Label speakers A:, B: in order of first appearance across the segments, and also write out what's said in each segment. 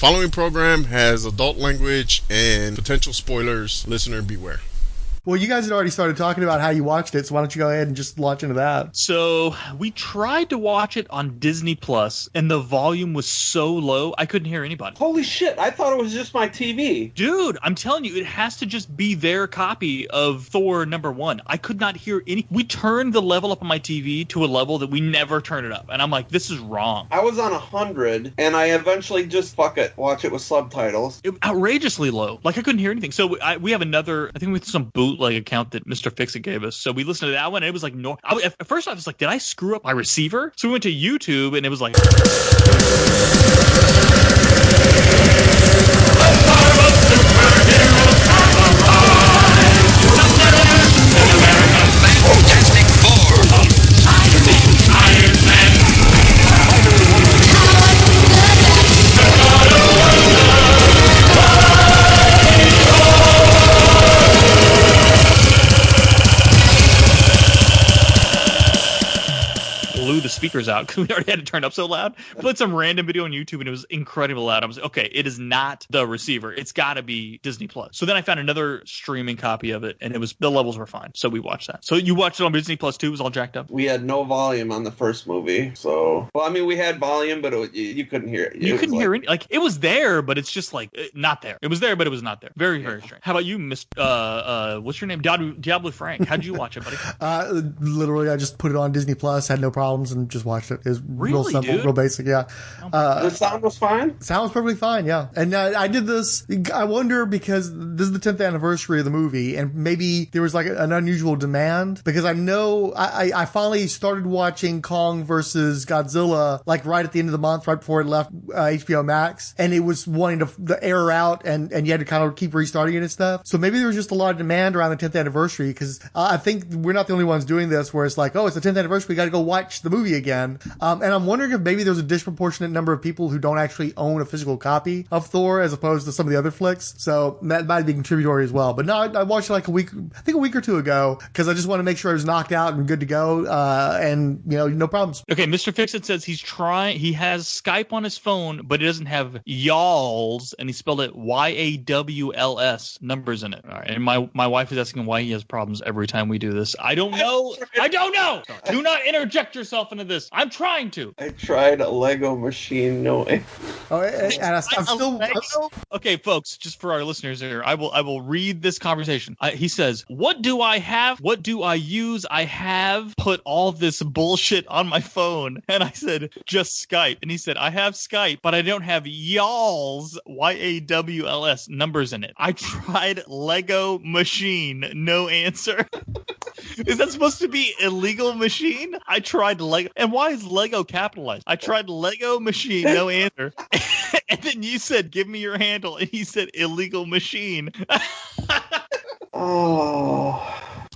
A: Following program has adult language and potential spoilers. Listener beware.
B: Well, you guys had already started talking about how you watched it, so why don't you go ahead and just launch into that?
C: So we tried to watch it on Disney Plus, and the volume was so low, I couldn't hear anybody.
D: Holy shit, I thought it was just my TV.
C: Dude, I'm telling you, it has to just be their copy of Thor #1. I could not hear any. We turned the level up on my TV to a level that we never turn it up, and I'm like, this is wrong.
D: I was on 100, and I eventually just, fuck it, watch it with subtitles.
C: Outrageously low. Like, I couldn't hear anything. So we have another, I think with some bootleg account that Mr. Fixit gave us. So we listened to that one, and it was like, no. At first I was like, did I screw up my receiver? So we went to YouTube, and it was like...
E: Fantastic Four. Iron Man.
C: Blew the speakers out because we already had it turned up so loud. Put some random video on YouTube and it was incredibly loud. I was like, okay, it is not the receiver. It's got to be Disney Plus. So then I found another streaming copy of it, and the levels were fine. So we watched that. So you watched it on Disney Plus too? It was all jacked up?
D: We had no volume on the first movie, so... Well, I mean, we had volume, but you couldn't hear it.
C: You couldn't hear it. Like, it was there, but it's just like, not there. It was there, but it was not there. Very, very strange. How about you, what's your name? Diabolu Frank. How'd you watch it, buddy?
B: Literally, I just put it on Disney Plus, had no problems, and just watched it. It was
C: Really,
B: real simple,
C: dude?
B: real basic, yeah.
D: The sound was fine?
B: Sound was perfectly fine, yeah. And I did this, I wonder, because this is the 10th anniversary of the movie, and maybe there was like an unusual demand, because I know I finally started watching Kong versus Godzilla, like right at the end of the month, right before it left HBO Max, and it was wanting to air out, and you had to kind of keep restarting it and stuff. So maybe there was just a lot of demand around the 10th anniversary, because I think we're not the only ones doing this, where it's like, oh, it's the 10th anniversary, we got to go watch the movie again. And I'm wondering if maybe there's a disproportionate number of people who don't actually own a physical copy of Thor as opposed to some of the other flicks. So that might be contributory as well. But no, I watched it like a week or two ago, because I just want to make sure I was knocked out and good to go. And no problems.
C: Okay, Mr. Fixit says he has Skype on his phone, but it doesn't have y'alls, and he spelled it YAWLS numbers in it. All right, and my wife is asking why he has problems every time we do this. I don't know. Do not interject yourself into this. I'm trying to.
D: I tried a Lego machine, no way.
B: Oh, and I'm still...
C: Okay, folks, just for our listeners here, I will read this conversation. He says, what do I have? What do I use? I have put all this bullshit on my phone. And I said, just Skype. And he said, I have Skype, but I don't have y'all's, YAWLS, numbers in it. I tried Lego machine, no answer. Is that supposed to be illegal machine? I tried Lego. And why is Lego capitalized? I tried Lego machine, no answer. And then you said, give me your handle. And he said, illegal machine.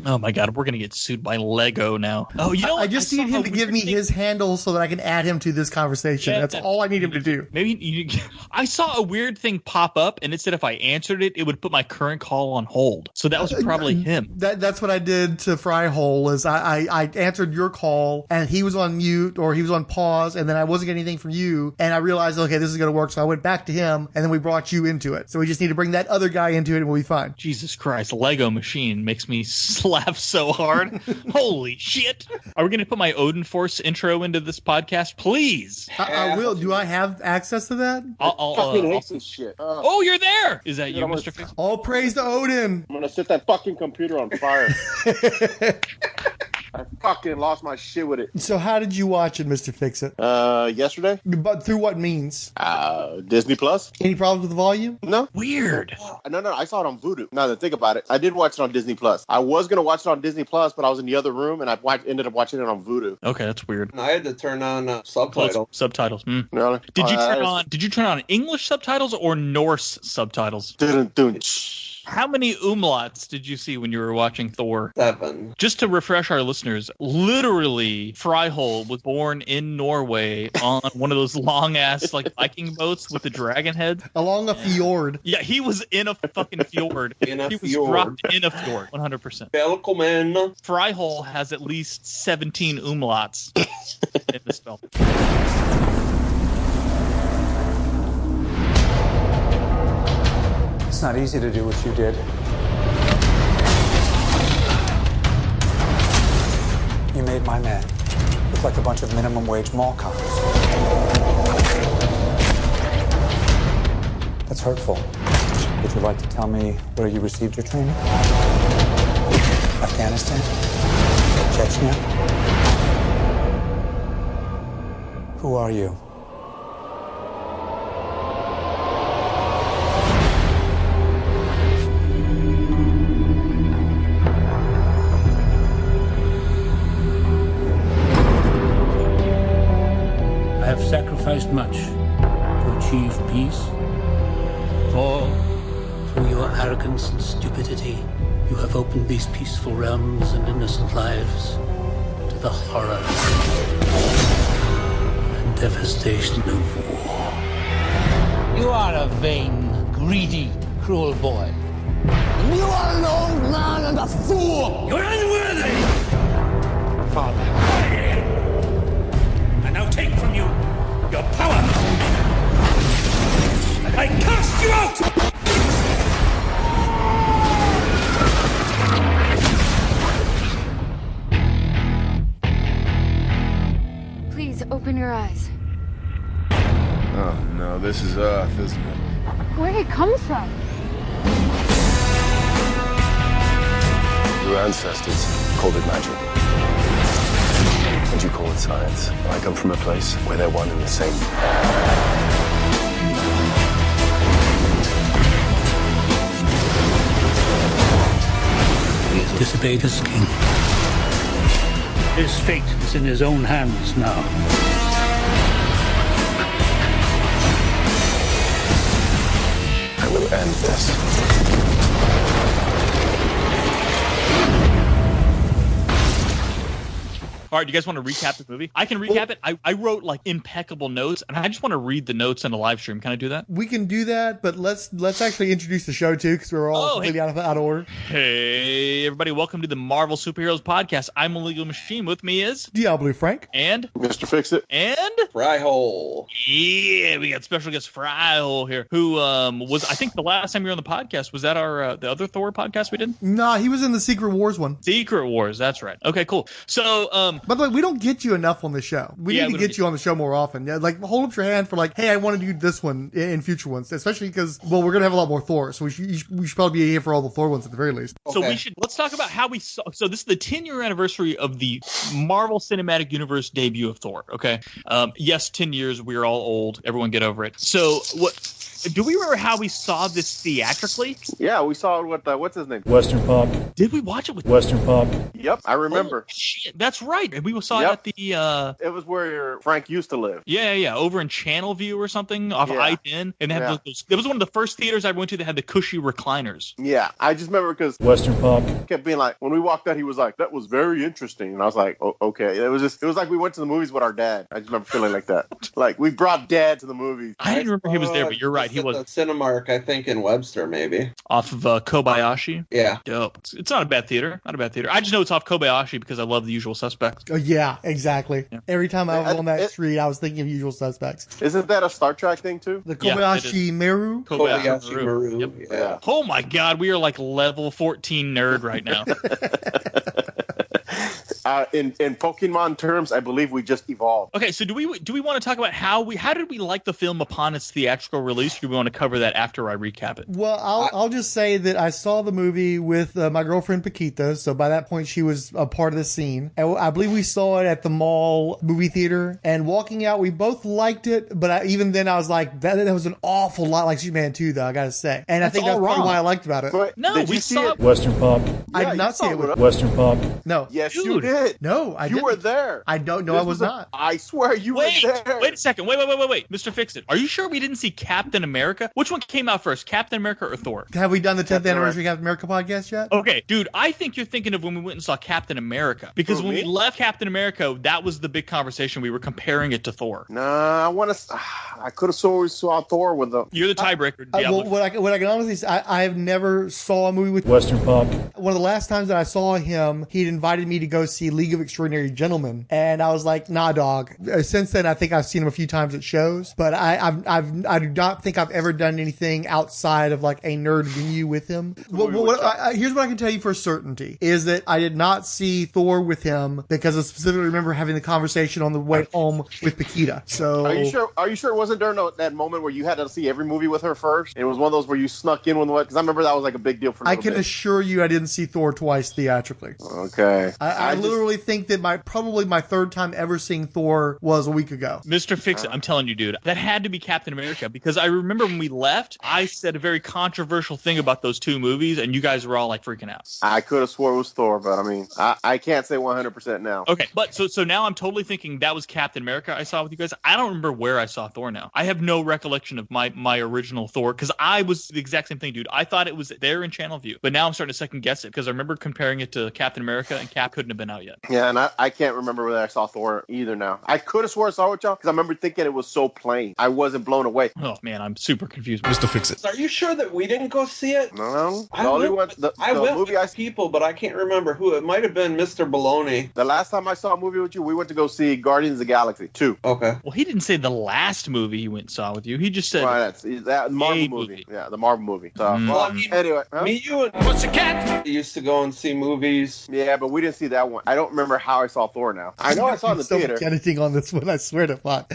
C: Oh my God, we're going to get sued by Lego now. Oh, you know what?
B: I just need him to give me his handle so that I can add him to this conversation.
C: Yeah,
B: that's all I need him to do.
C: I saw a weird thing pop up, and it said if I answered it, it would put my current call on hold. So that was probably him.
B: That's what I did to Fryhole, is I answered your call, and he was on mute, or he was on pause, and then I wasn't getting anything from you, and I realized, okay, this is going to work, so I went back to him, and then we brought you into it. So we just need to bring that other guy into it, and we'll be fine.
C: Jesus Christ, Lego machine makes me laugh so hard. Holy shit. Are we going to put my Odin Force intro into this podcast? Please.
B: I will. Do I have access to that?
F: I fucking hate this shit.
C: Oh, you're there. Is that you, Mr. Fix?
B: All praise to Odin.
F: I'm going to set that fucking computer on fire. I fucking lost my shit with it.
B: So how did you watch it, Mr. Fixit?
F: Yesterday.
B: But through what means?
F: Disney Plus.
B: Any problems with the volume?
F: No.
C: Weird.
F: No, I saw it on Vudu. Now that I think about it, I did watch it on Disney Plus. I was going to watch it on Disney Plus, but I was in the other room, and I ended up watching it on Vudu.
C: Okay, that's weird.
D: I had to turn on subtitles.
C: Subtitles. Mm.
F: Really?
C: Did you turn on English subtitles or Norse subtitles? How many umlauts did you see when you were watching Thor?
D: 7.
C: Just to refresh our listeners, literally, Fryhole was born in Norway on one of those long-ass like Viking boats with the dragon heads.
B: Along a fjord.
C: Yeah, he was in a fucking fjord. He was dropped in a fjord, 100%.
D: Velkommen.
C: Fryhole has at least 17 umlauts in this film.
G: not easy to do what you did. You made my men look like a bunch of minimum wage mall cops. That's hurtful. Would you like to tell me where you received your training? Afghanistan? Chechnya? Who are you?
H: I have sacrificed much to achieve peace. Thor, through your arrogance and stupidity, you have opened these peaceful realms and innocent lives to the horror and devastation of war. You are a vain, greedy, cruel boy. You are an old man and a fool! You're unworthy! Father. I now take from you your power! I cast you out!
I: Please open your eyes.
A: Oh no, this is Earth, isn't it?
I: Where did it come from?
J: Your ancestors called it magic. And you call it science. I come from a place where they're one and the same.
H: He has disobeyed his king. His fate is in his own hands now.
J: I will end this.
C: All right, do you guys want to recap the movie? I can recap it. I wrote like impeccable notes, and I just want to read the notes in the live stream. Can I do that?
B: We can do that, but let's actually introduce the show too, because we're all completely out of order.
C: Hey, everybody! Welcome to the Marvel Superheroes Podcast. I'm a legal machine. With me is
B: Diabolu Frank
C: and
F: Mr. Fixit
C: and
D: Fryhole.
C: Yeah, we got special guest Fryhole here, who was I think the last time you were on the podcast was that our the other Thor podcast we did?
B: Nah, he was in the Secret Wars one.
C: Secret Wars, that's right. Okay, cool. So
B: by the way, we don't get you enough on the show. We need to get you on the show more often. Yeah, like hold up your hand for like, hey, I want to do this one in future ones, especially because we're gonna have a lot more Thor, so we should probably be here for all the Thor ones at the very least.
C: Okay. So let's talk about how we saw. So this is the 10-year anniversary of the Marvel Cinematic Universe debut of Thor. Okay, yes, 10 years. We're all old. Everyone get over it. So what? Do we remember how we saw this theatrically?
F: Yeah, we saw it with what's his name?
H: Western Pop.
C: Did we watch it with
H: Western Pop?
F: Yep, I remember.
C: Oh, shit, that's right. And we saw it at the.
F: It was where Frank used to live.
C: Yeah, over in Channelview or something off I-10, and they had those. It was one of the first theaters I went to that had the cushy recliners.
F: Yeah, I just remember because
H: Western Pop
F: kept being like, when we walked out, he was like, "That was very interesting," and I was like, "Oh, okay." It was like we went to the movies with our dad. I just remember feeling like that. Like we brought dad to the movies.
C: I didn't remember he was there, but you're right. He was
D: at the Cinemark, I think, in Webster, maybe.
C: Off of Kobayashi?
D: Yeah.
C: Dope. It's not a bad theater. Not a bad theater. I just know it's off Kobayashi because I love The Usual Suspects.
B: Oh, yeah, exactly. Yeah. Every time I was on that street, I was thinking of Usual Suspects.
F: Isn't that a Star Trek thing, too?
B: The Kobayashi Maru?
C: Kobayashi
D: Maru.
C: Yep.
D: Yeah.
C: Oh, my God. We are like level 14 nerd right now.
F: In Pokemon terms, I believe we just evolved.
C: Okay, so do we want to talk about how did we like the film upon its theatrical release? Or do we want to cover that after I recap it?
B: Well, I'll just say that I saw the movie with my girlfriend Paquita, so by that point she was a part of the scene. And I believe we saw it at the mall movie theater. And walking out, we both liked it, but even then I was like, that was an awful lot like Superman 2, though, I gotta say. And I think that's probably why I liked about it.
F: But
C: no, we saw it.
H: Western Pop.
B: I did not see it with
H: Western Pop.
B: No.
F: Yes,
C: Dude.
F: you did.
B: No, I didn't.
F: You were there.
B: I don't know. I was not.
F: I swear you were there.
C: Wait a second. Wait. Mr. Fixit. Are you sure we didn't see Captain America? Which one came out first, Captain America or Thor?
B: Have we done the 10th anniversary Captain America podcast yet?
C: Okay, dude, I think you're thinking of when we went and saw Captain America. Because when we left Captain America, that was the big conversation. We were comparing it to Thor.
F: Nah, I could have saw Thor with the...
C: You're the tiebreaker.
B: Well, what I can honestly say, I have never saw a movie with
H: Western Pop.
B: One of the last times that I saw him, he'd invited me to go see see League of Extraordinary Gentlemen, and I was like, nah, dog. Since then, I think I've seen him a few times at shows, but I do not think I've ever done anything outside of like a nerd venue with him. Here's what I can tell you for certainty is that I did not see Thor with him because I specifically remember having the conversation on the way home with Paquita. So
F: are you sure it wasn't during that moment where you had to see every movie with her first? It was one of those where you snuck in with one, because I remember that was like a big deal for me.
B: I can assure you I didn't see Thor twice theatrically.
F: Okay.
B: I literally think that probably my third time ever seeing Thor was a week ago.
C: Mr. Fixit, I'm telling you, dude, that had to be Captain America, because I remember when we left, I said a very controversial thing about those two movies, and you guys were all like freaking out.
F: I could have swore it was Thor, but I mean, I can't say 100% now.
C: Okay, but so now I'm totally thinking that was Captain America I saw with you guys. I don't remember where I saw Thor now. I have no recollection of my original Thor, because I was the exact same thing, dude. I thought it was there in Channel View, but now I'm starting to second guess it, because I remember comparing it to Captain America, and Cap couldn't have been out yet.
F: Yeah, and I can't remember whether I saw Thor either now. I could have swore I saw it with y'all, because I remember thinking it was so plain. I wasn't blown away.
C: Oh, man, I'm super confused.
A: Mr. Fixit.
D: Are you sure that we didn't go see it?
F: No.
D: I went with people, but I can't remember who. It might have been Mr. Baloney.
F: The last time I saw a movie with you, we went to go see Guardians of the Galaxy 2.
D: Okay.
C: Well, he didn't say the last movie he went and saw with you. He just said
F: that Marvel movie. Yeah, the Marvel movie. So, anyway.
D: Me, you, and Pussycat used to go and see movies.
F: Yeah, but we didn't see that one. I don't remember how I saw Thor now. I know I saw it in the theater.
B: Editing on this one, I swear to fuck.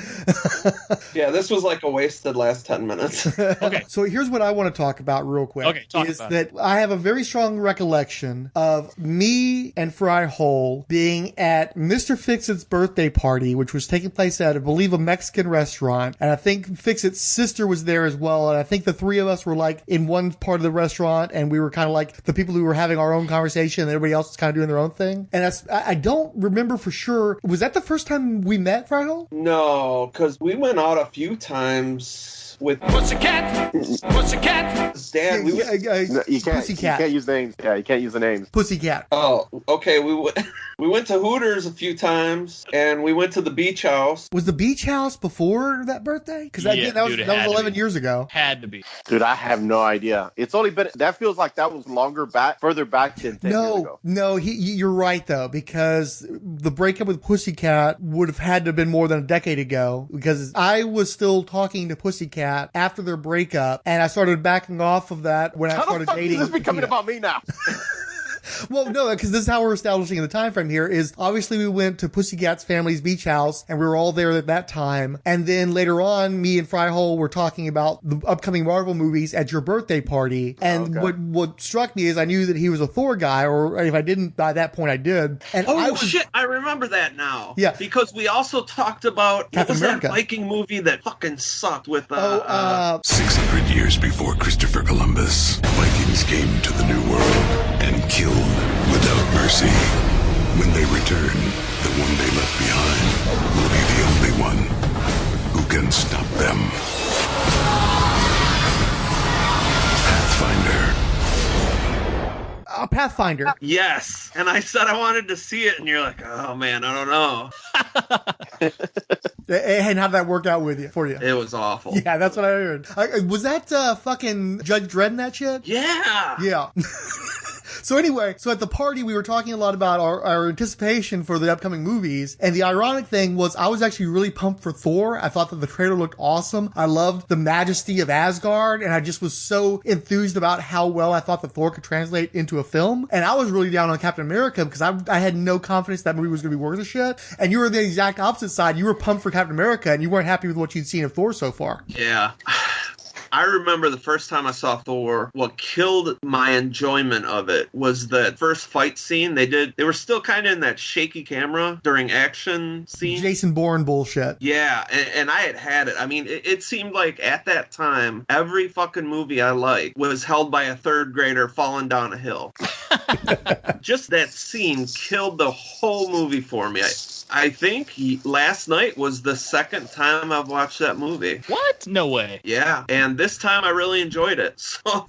D: Yeah, this was like a wasted last 10 minutes.
C: Okay.
B: So here's what I want to talk about real quick.
C: Okay, talk about it.
B: I have a very strong recollection of me and Fryhole being at Mr. Fixit's birthday party, which was taking place at, I believe, a Mexican restaurant. And I think Fixit's sister was there as well. And I think the three of us were like in one part of the restaurant, and we were kind of like the people who were having our own conversation, and everybody else was kind of doing their own thing. And I don't remember for sure. Was that the first time we met, Fryhole?
D: No, because we went out a few times with Pussycat. Dad,
F: you can't use names. Yeah, you can't use the names.
B: Pussycat.
D: Oh, okay. We went to Hooters a few times, and we went to the beach house.
B: Was the beach house before that birthday? Because that was 11 years ago.
C: Had to be.
F: Dude, I have no idea. It's only been, that feels like that was further back than 10 years ago.
B: No, you're right though, because the breakup with Pussycat would have had to have been more than a decade ago, because I was still talking to Pussycat after their breakup, and I started backing off of that when I started dating.
F: This is becoming about me now.
B: Well, no, because this is how we're establishing the time frame here is obviously we went to Pussycat's family's beach house, and we were all there at that time. And then later on, me and Fryhole were talking about the upcoming Marvel movies at your birthday party. And what struck me is I knew that he was a Thor guy, or if I didn't by that point, I did. And
D: shit, I remember that now.
B: Yeah.
D: Because we also talked about,
B: Captain America.
D: That Viking movie that fucking sucked with,
E: 600 years before Christopher Columbus, Vikings came to the New World and killed without mercy. When they return, the one they left behind will be the only one who can stop them.
B: Pathfinder.
D: Yes. And I said I wanted to see it, and you're like, oh man, I don't know.
B: And how'd that work out for you?
D: It was awful.
B: Yeah, that's what I heard. Was that fucking Judge Dredd in that shit?
D: Yeah.
B: Yeah. So anyway, at the party, we were talking a lot about our anticipation for the upcoming movies. And the ironic thing was I was actually really pumped for Thor. I thought that the trailer looked awesome. I loved the majesty of Asgard. And I just was so enthused about how well I thought that Thor could translate into a film. And I was really down on Captain America because I had no confidence that movie was going to be worth a shit. And you were the exact opposite side. You were pumped for Captain America and you weren't happy with what you'd seen of Thor so far.
D: Yeah. I remember the first time I saw Thor, what killed my enjoyment of it was that first fight scene. They were still kind of in that shaky camera during action scenes.
B: Jason Bourne bullshit.
D: Yeah, and I had it. I mean, it seemed like at that time, every fucking movie I liked was held by a third grader falling down a hill. Just that scene killed the whole movie for me. I think last night was the second time I've watched that movie.
C: What? No way.
D: Yeah, and this time I really enjoyed it. So,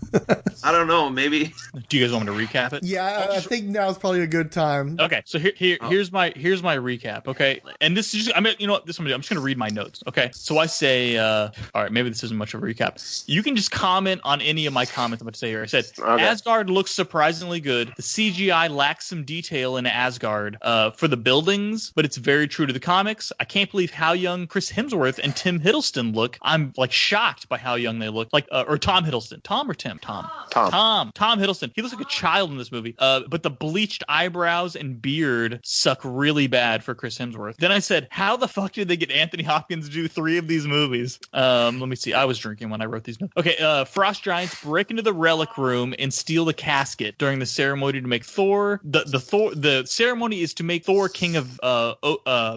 D: I don't know, maybe.
C: Do you guys want me to recap it?
B: Yeah, I think now's probably a good time.
C: Okay, so here's my recap. Okay, and this is just, I'm just gonna read my notes. Okay, so I say, all right, maybe this isn't much of a recap. You can just comment on any of my comments I'm about to say here. I said Asgard looks surprisingly good. The CGI lacks some detail in Asgard for the buildings, but it's very true to the comics. I can't believe how young Chris Hemsworth and Tim Hiddleston look. I'm like shocked by how young they look. Like or Tom Hiddleston. Tom Hiddleston. He looks like a child in this movie. But the bleached eyebrows and beard suck really bad for Chris Hemsworth. Then I said, how the fuck did they get Anthony Hopkins to do 3 of these movies? Let me see. I was drinking when I wrote these notes. Okay, frost giants break into the relic room and steal the casket during the ceremony to make Thor. The ceremony is to make Thor king of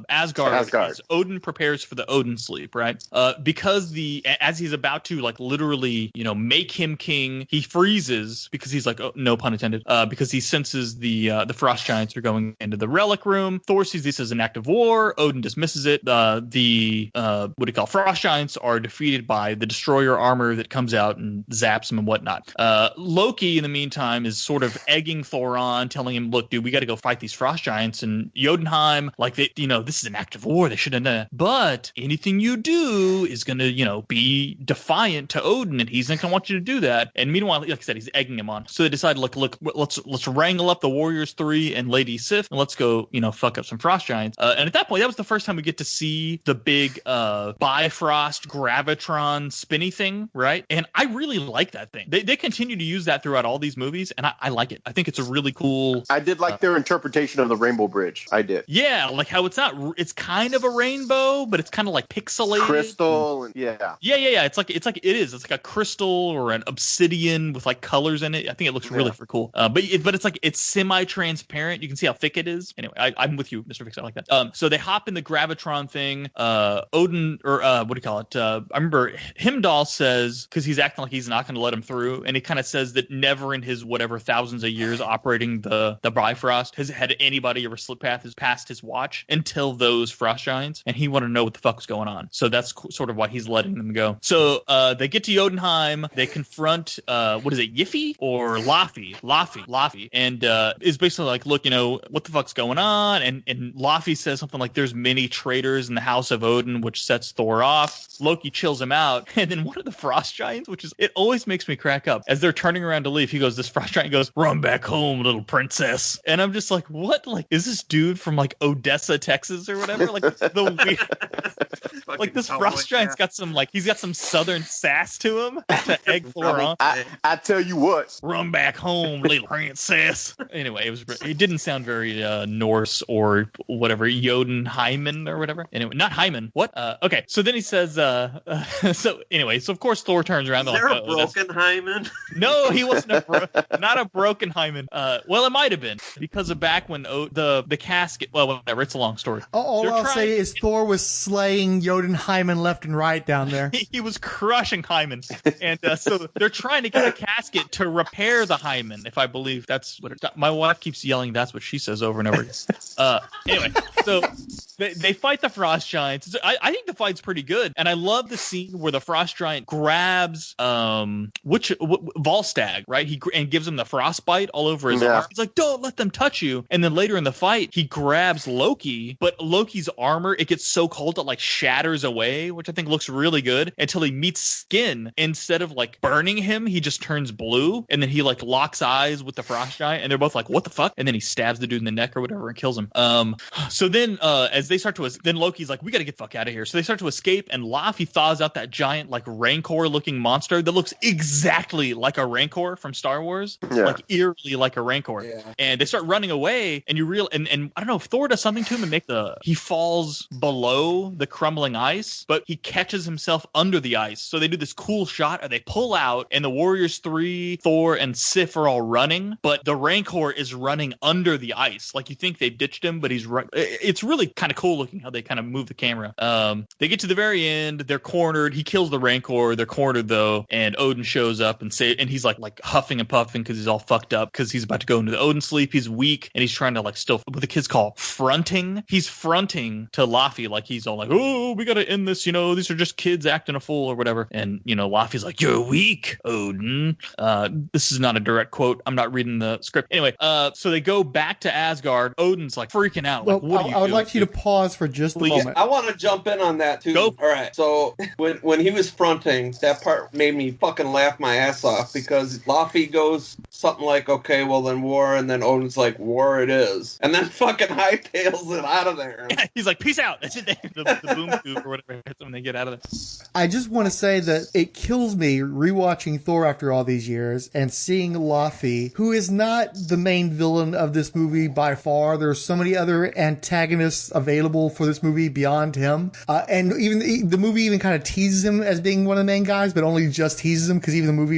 C: Asgard. As Odin prepares for the Odin sleep, right? Because as he's about to like literally, make him king, he freezes because he's like, oh, no pun intended, because he senses the frost giants are going into the relic room. Thor sees this as an act of war. Odin dismisses it. Frost giants are defeated by the destroyer armor that comes out and zaps him and whatnot. Loki, in the meantime, is sort of egging Thor on, telling him, look, dude, we got to go fight these frost giants. And Jotunheim, like, this is an act of war. They should have done it. But anything you do is going to, be defiant to Odin, and he's not going to want you to do that. And meanwhile, like I said, he's egging him on. So they decide, look, let's wrangle up the Warriors 3 and Lady Sif, and let's go, fuck up some frost giants. And at that point, that was the first time we get to see the big Bifrost Gravitron spinny thing, right? And I really like that thing. They continue to use that throughout all these movies, and I like it. I think it's a really cool.
F: I did like their interpretation of the Rainbow Bridge. I did.
C: Yeah, like how it's kind of a rainbow, but it's kind of like pixelated,
F: crystal, and yeah.
C: It's like it's like a crystal or an obsidian with like colors in it. I think it looks really cool. But it's semi-transparent. You can see how thick it is. Anyway, I'm with you, Mr. Fix. I like that. So they hop in the Gravitron thing. Odin, or what do you call it? I remember Heimdall says, because he's acting like he's not going to let him through, and he kind of says that never in his whatever thousands of years operating the Bifrost has had anybody ever slip past his watch until those frost giants, and he wanted to know what the fuck was going on. So that's sort of why he's letting them go. So they get to Jotunheim. They confront Yiffy or Laffy, and is basically like, look, what the fuck's going on? And Laffy says something like, there's many traitors in the house of Odin, which sets Thor off. Loki chills him out, and then one of the frost giants, it always makes me crack up, as they're turning around to leave, this frost giant goes, run back home, little princess. And I'm just like, what? Like, is this dude from like Odessa, Texas or whatever? Like the weird, like this frost giant's got some, like, he's got some southern sass to him to egg Thor on.
F: I tell you what,
C: run back home, little princess. Anyway, it didn't sound very Norse or whatever, Jotunheimen or whatever. Anyway, not Hyman. What? Okay. So then he says, so of course Thor turns around.
D: Is there a broken hymen?
C: No, he wasn't not a broken hymen. Well, it might have been because of back when the casket. Well, whatever. It's a long story.
B: All I'll say is Thor was slaying Jotunheimen left and right down there.
C: He was crushing hymen, and so they're trying to get a casket to repair the hymen. If I believe that's what my wife keeps yelling. That's what she says over and over again. Anyway, so they fight the frost giants. I think the fight's pretty good, and I love the scene where the frost giant grabs Volstagg, right? And gives him the frostbite all over his arm. He's like, don't let them touch you. And then later in the fight, he grabs Loki, but Loki's armor, it gets so cold it like shatters away, which I think looks really good, until he meets skin. Instead of like burning him, he just turns blue, and then he like locks eyes with the frost giant, and they're both like, what the fuck? And then he stabs the dude in the neck or whatever and kills him. So then as they start to, then Loki's like, we got to get the fuck out of here. So they start to escape, and Laffy thaws out that giant like Rancor looking monster that looks exactly like a Rancor from Star Wars, like eerily like a Rancor. And they start running away, and and I don't know if Thor does something to him and he falls below the crumbling ice, but he catches himself under the ice. So they do this cool shot, and they pull out, and the Warriors 3, Thor, and Sif are all running, but the Rancor is running under the ice. Like, you think they've ditched him, but he's it's really kind of cool looking how they kind of move the camera. They get to the very end. They're cornered. He kills the Rancor. They're cornered though, and Odin shows up and he's like huffing and puffing because he's all fucked up because he's about to go into the Odin sleep. He's weak and he's trying to like still what the kids call fronting. He's fronting to Laffy like he's all like, oh, we got to end this. These are just kids acting a fool or whatever. And Laffy's like, you're weak, Odin. This is not a direct quote. I'm not reading the script. Anyway, so they go back to Asgard. Odin's like freaking out. Like, what are you
B: I would
C: doing?
B: like you to pause for just a moment.
D: I want to jump in on that too.
C: Go.
D: All right. So when he was fronting, that part made me fucking laugh my ass off because Laffy goes something like, okay, well then war, and then Odin's like, war it is, and then fucking hightails it out of there.
C: Yeah, he's like, peace out. That's it. The boom tube or whatever hits when they get out of there.
B: I just want to say that it kills me rewatching Thor after all these years and seeing Laffy, who is not the main villain of this movie by far. There's so many other antagonists available for this movie beyond him. And even the movie even kind of teases him as being one of the main guys, but only just teases him because even the movie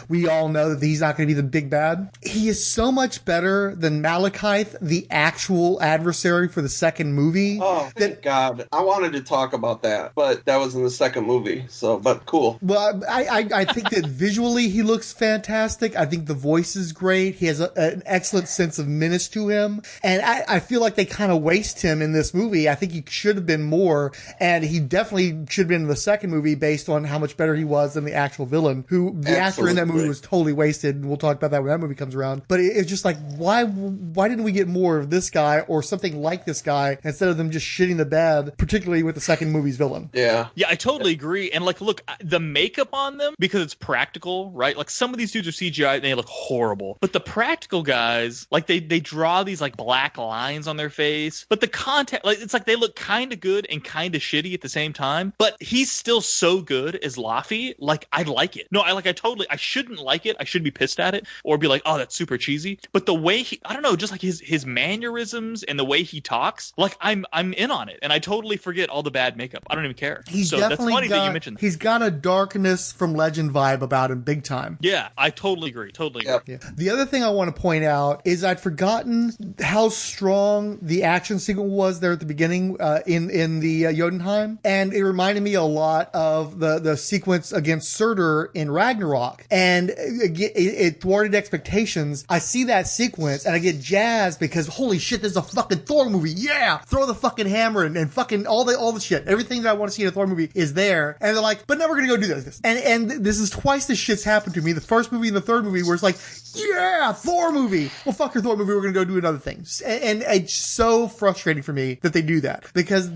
B: we all know that he's not going to be the big bad. He is so much better than Malekith, the actual adversary for the second movie.
D: Oh, thank God. I wanted to talk about that, but that was in the second movie. But cool.
B: Well, I think that visually he looks fantastic. I think the voice is great. He has an excellent sense of menace to him. And I feel like they kind of waste him in this movie. I think he should have been more. And he definitely should have been in the second movie based on how much better he was than the actual villain, who the actor in that movie was totally wasted. And we'll talk about that when that movie comes around. But it's just like, why didn't we get more of this guy or something like this guy instead of them just shitting the bed, particularly with the second movie's villain?
D: Yeah.
C: Yeah, I totally agree. And like, look, the makeup on them, because it's practical, right? Like some of these dudes are CGI and they look horrible. But the practical guys, like they draw these like black lines on their face. But the content, like it's like they look kind of good and kind of shitty at the same time. But he's still so good as Laffy. Like I like it. No, I shouldn't like it. I should be pissed at it or be like, oh, that's super cheesy. But the way I don't know, just like his mannerisms and the way he talks, like I'm in on it. And I totally forget all the bad makeup. I don't even care.
B: He's
C: so
B: definitely
C: that's funny that you mentioned that.
B: He's got a darkness from Legend vibe about him big time.
C: Yeah, I totally agree.
B: Yeah. The other thing I want to point out is I'd forgotten how strong the action sequence was there at the beginning in the Jotunheim. And it reminded me a lot of the sequence against Surtur in Ragnarok. And it thwarted expectations. I see that sequence and I get jazzed because holy shit, this is a fucking Thor movie. Yeah! Throw the fucking hammer and fucking all the shit. Everything that I want to see in a Thor movie is there. And they're like, but now we're gonna go do this. And this is twice this shit's happened to me. The first movie and the third movie where it's like, yeah, Thor movie. Well, fuck your Thor movie. We're gonna go do another thing. And it's so frustrating for me that they do that because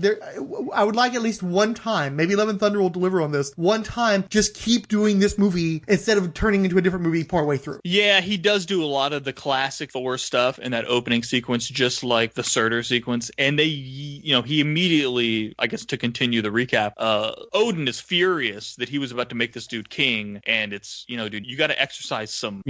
B: I would like at least one time, maybe Love and Thunder will deliver on this, one time just keep doing this movie instead of turning into a different movie partway through.
C: Yeah, he does do a lot of the classic Thor stuff in that opening sequence, just like the Surtur sequence. And he immediately, I guess to continue the recap, Odin is furious that he was about to make this dude king. And it's, dude, you got to exercise some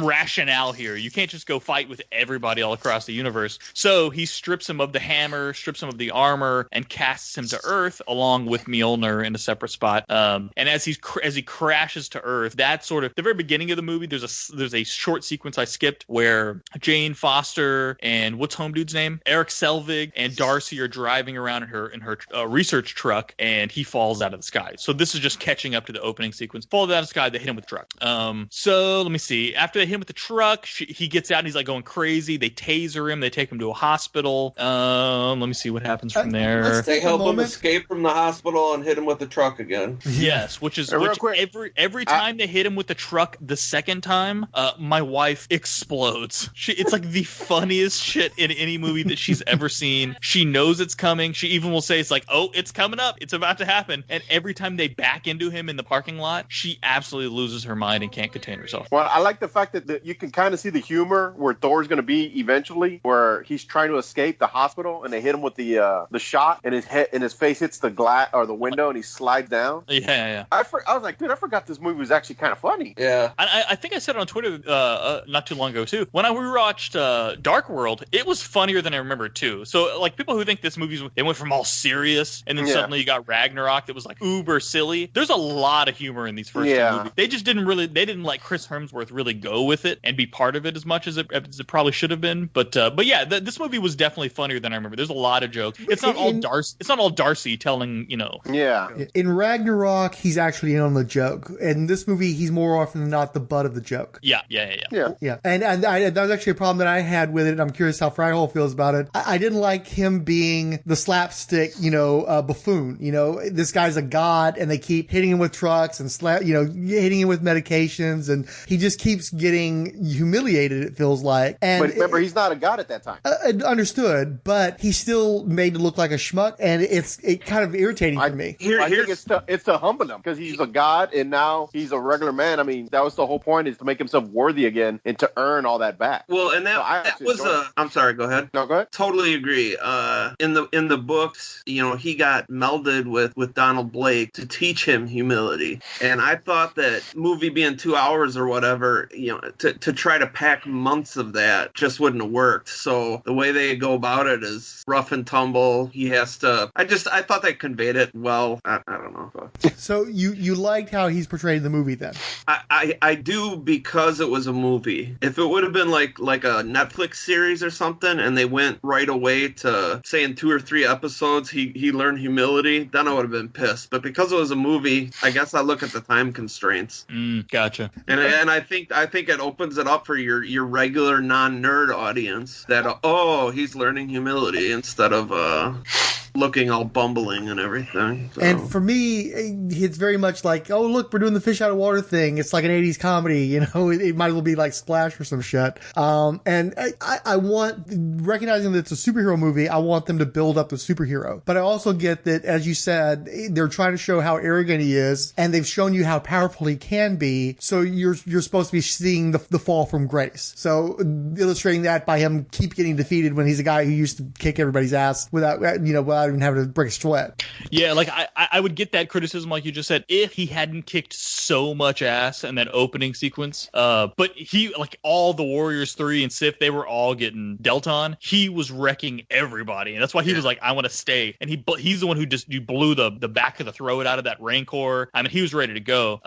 C: rationale here. You can't just go fight with everybody all across the universe. So he strips him of the hammer, strips him of the armor, and casts him to Earth along with Mjolnir in a separate spot. And as he crashes to Earth, that's sort of the very beginning of the movie. There's a short sequence I skipped where Jane Foster and what's home dude's name? Erik Selvig and Darcy are driving around in her research truck, and he falls out of the sky. So this is just catching up to the opening sequence. Falls out of the sky, they hit him with the truck. So let me see. After they hit him with the truck, he gets out and he's like going crazy. They taser him. They take him to a hospital. Let me see what happens from there.
D: They help him escape from the hospital and hit him with the truck again.
C: Yes, which every time they hit him with the truck the second time, my wife explodes. It's like the funniest shit in any movie that she's ever seen. She knows it's coming. She even will say it's like, oh, it's coming up. It's about to happen. And every time they back into him in the parking lot, she absolutely loses her mind and can't contain herself.
F: Well, I like the fact that you can kind of see the humor where Thor's going to be eventually, where he's trying to escape the hospital and they hit him with the shot and his face hits the glass or the window and he slides down.
C: Yeah.
F: I was like, dude, I forgot this movie was actually kind of funny.
D: Yeah.
C: I think I said it on Twitter not too long ago too. When I rewatched Dark World, it was funnier than I remember it too. So like people who think this movie's, they went from all serious and then suddenly you got Ragnarok that was like uber silly. There's a lot of humor in these first two movies. They just didn't let Chris Hemsworth really go with it and be part of it as much as it probably should have been. But yeah, this movie was definitely funny funnier than I remember. There's a lot of jokes. It's not all Darcy. It's not all Darcy telling,
F: Yeah.
B: In Ragnarok, he's actually in on the joke. In this movie, he's more often than not the butt of the joke.
C: Yeah.
B: And that was actually a problem that I had with it. And I'm curious how Fryhole feels about it. I didn't like him being the slapstick, buffoon. This guy's a god, and they keep hitting him with trucks and hitting him with medications, and he just keeps getting humiliated. It feels like. And
F: but remember, he's not a god at that time.
B: Understood, but he still made it look like a schmuck, and it kind of irritating for me.
F: I think it's to humble him, because he's a god and now he's a regular man. I mean, that was the whole point, is to make himself worthy again and to earn all that back.
D: Well, and that was I'm sorry, go ahead.
F: No, go ahead.
D: Totally agree. In the books, he got melded with Donald Blake to teach him humility, and I thought that movie being 2 hours or whatever, to try to pack months of that just wouldn't have worked. So the way they go about it is rough and tumble. He has to. I thought they conveyed it well. I don't know.
B: So you liked how he's portrayed in the movie then?
D: I do, because it was a movie. If it would have been like a Netflix series or something, and they went right away to say in 2 or 3 episodes he learned humility, then I would have been pissed. But because it was a movie, I guess I look at the time constraints.
C: Gotcha.
D: And I think it opens it up for your regular non-nerd audience that he's learning humility instead of looking all bumbling and everything. So.
B: And for me, it's very much like, oh, look, we're doing the fish out of water thing. It's like an 80s comedy, it might as well be like Splash or some shit. And I want, recognizing that it's a superhero movie, I want them to build up the superhero. But I also get that, as you said, they're trying to show how arrogant he is, and they've shown you how powerful he can be. So you're supposed to be seeing the fall from grace. So illustrating that by him keep getting defeated when he's a guy who used to kick everybody's ass without even having to break a sweat.
C: Yeah, like I would get that criticism, like you just said, if he hadn't kicked so much ass in that opening sequence. But he, like all the Warriors 3 and Sif, they were all getting dealt on. He was wrecking everybody, and that's why he was like, I want to stay. And he's the one who just blew the back of the throat out of that Rancor. I mean, he was ready to go.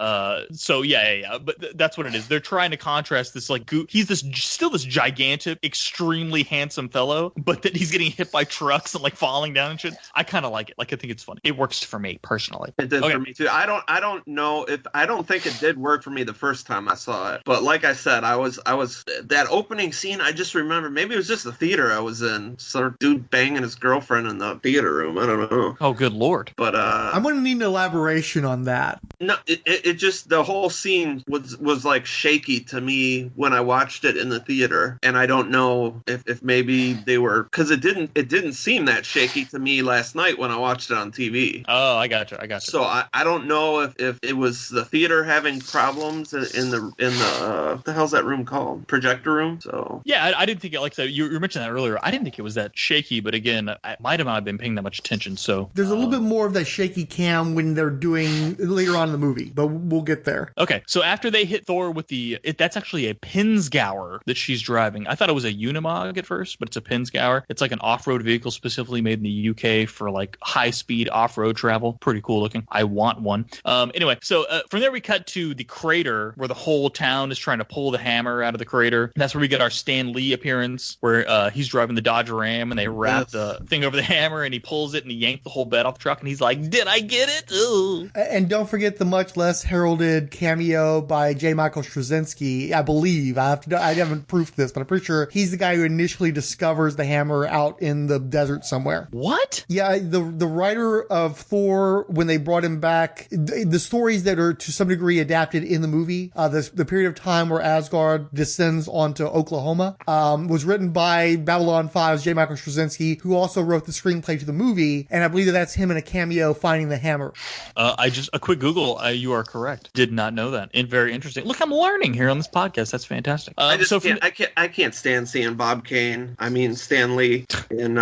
C: So yeah. But that's what it is. They're trying to contrast this he's still this gigantic, extremely handsome fellow, but that he's getting hit by trucks and falling down and shit. I kind of like it. I think it's funny. It works for me personally.
D: It did for me too. I don't know if I don't think it did work for me the first time I saw it. But like I said, I was that opening scene. I just remember, maybe it was just the theater I was in. Some dude banging his girlfriend in the theater room. I don't know.
C: Oh, good lord.
D: But
B: I'm gonna need an elaboration on that.
D: No, it just, the whole scene was like shaky to me when I watched it in the theater, and I don't know if maybe they were, because it didn't seem that shaky to me last night when I watched it on TV.
C: Oh, I gotcha.
D: So I don't know if it was the theater having problems in the what the hell's that room called? Projector room. So
C: yeah, I didn't think it, like I said, you mentioned that earlier. I didn't think it was that shaky, but again, I might have not been paying that much attention. So
B: there's a little bit more of that shaky cam when they're doing later on in the movie, but we'll get there.
C: Okay, so after they hit Thor with that's actually a Pinsgauer that she's driving. I thought it was a Unimog at first, but it's a Pinsgauer. It's like an off-road vehicle specifically made in the UK for high-speed off-road travel. Pretty cool looking. I want one. Anyway, so from there we cut to the crater where the whole town is trying to pull the hammer out of the crater. And that's where we get our Stan Lee appearance, where he's driving the Dodge Ram and they wrap the thing over the hammer and he pulls it and he yanked the whole bed off the truck and he's like, "Did I get it?" Ooh.
B: And don't forget the much less heralded cameo by J. Michael Straczynski. I believe I haven't proofed this, but I'm pretty sure he's the guy who initially discovers the hammer out in the desert somewhere.
C: What?
B: Yeah, the writer of Thor, when they brought him back, the stories that are to some degree adapted in the movie, the period of time where Asgard descends onto Oklahoma, was written by Babylon 5's J. Michael Straczynski, who also wrote the screenplay to the movie, and I believe that's him in a cameo finding the hammer.
C: A quick Google, you are correct. Did not know that. And very interesting. Look, I'm learning here on this podcast. That's fantastic.
D: I can't stand seeing Bob Kane. I mean, Stan Lee in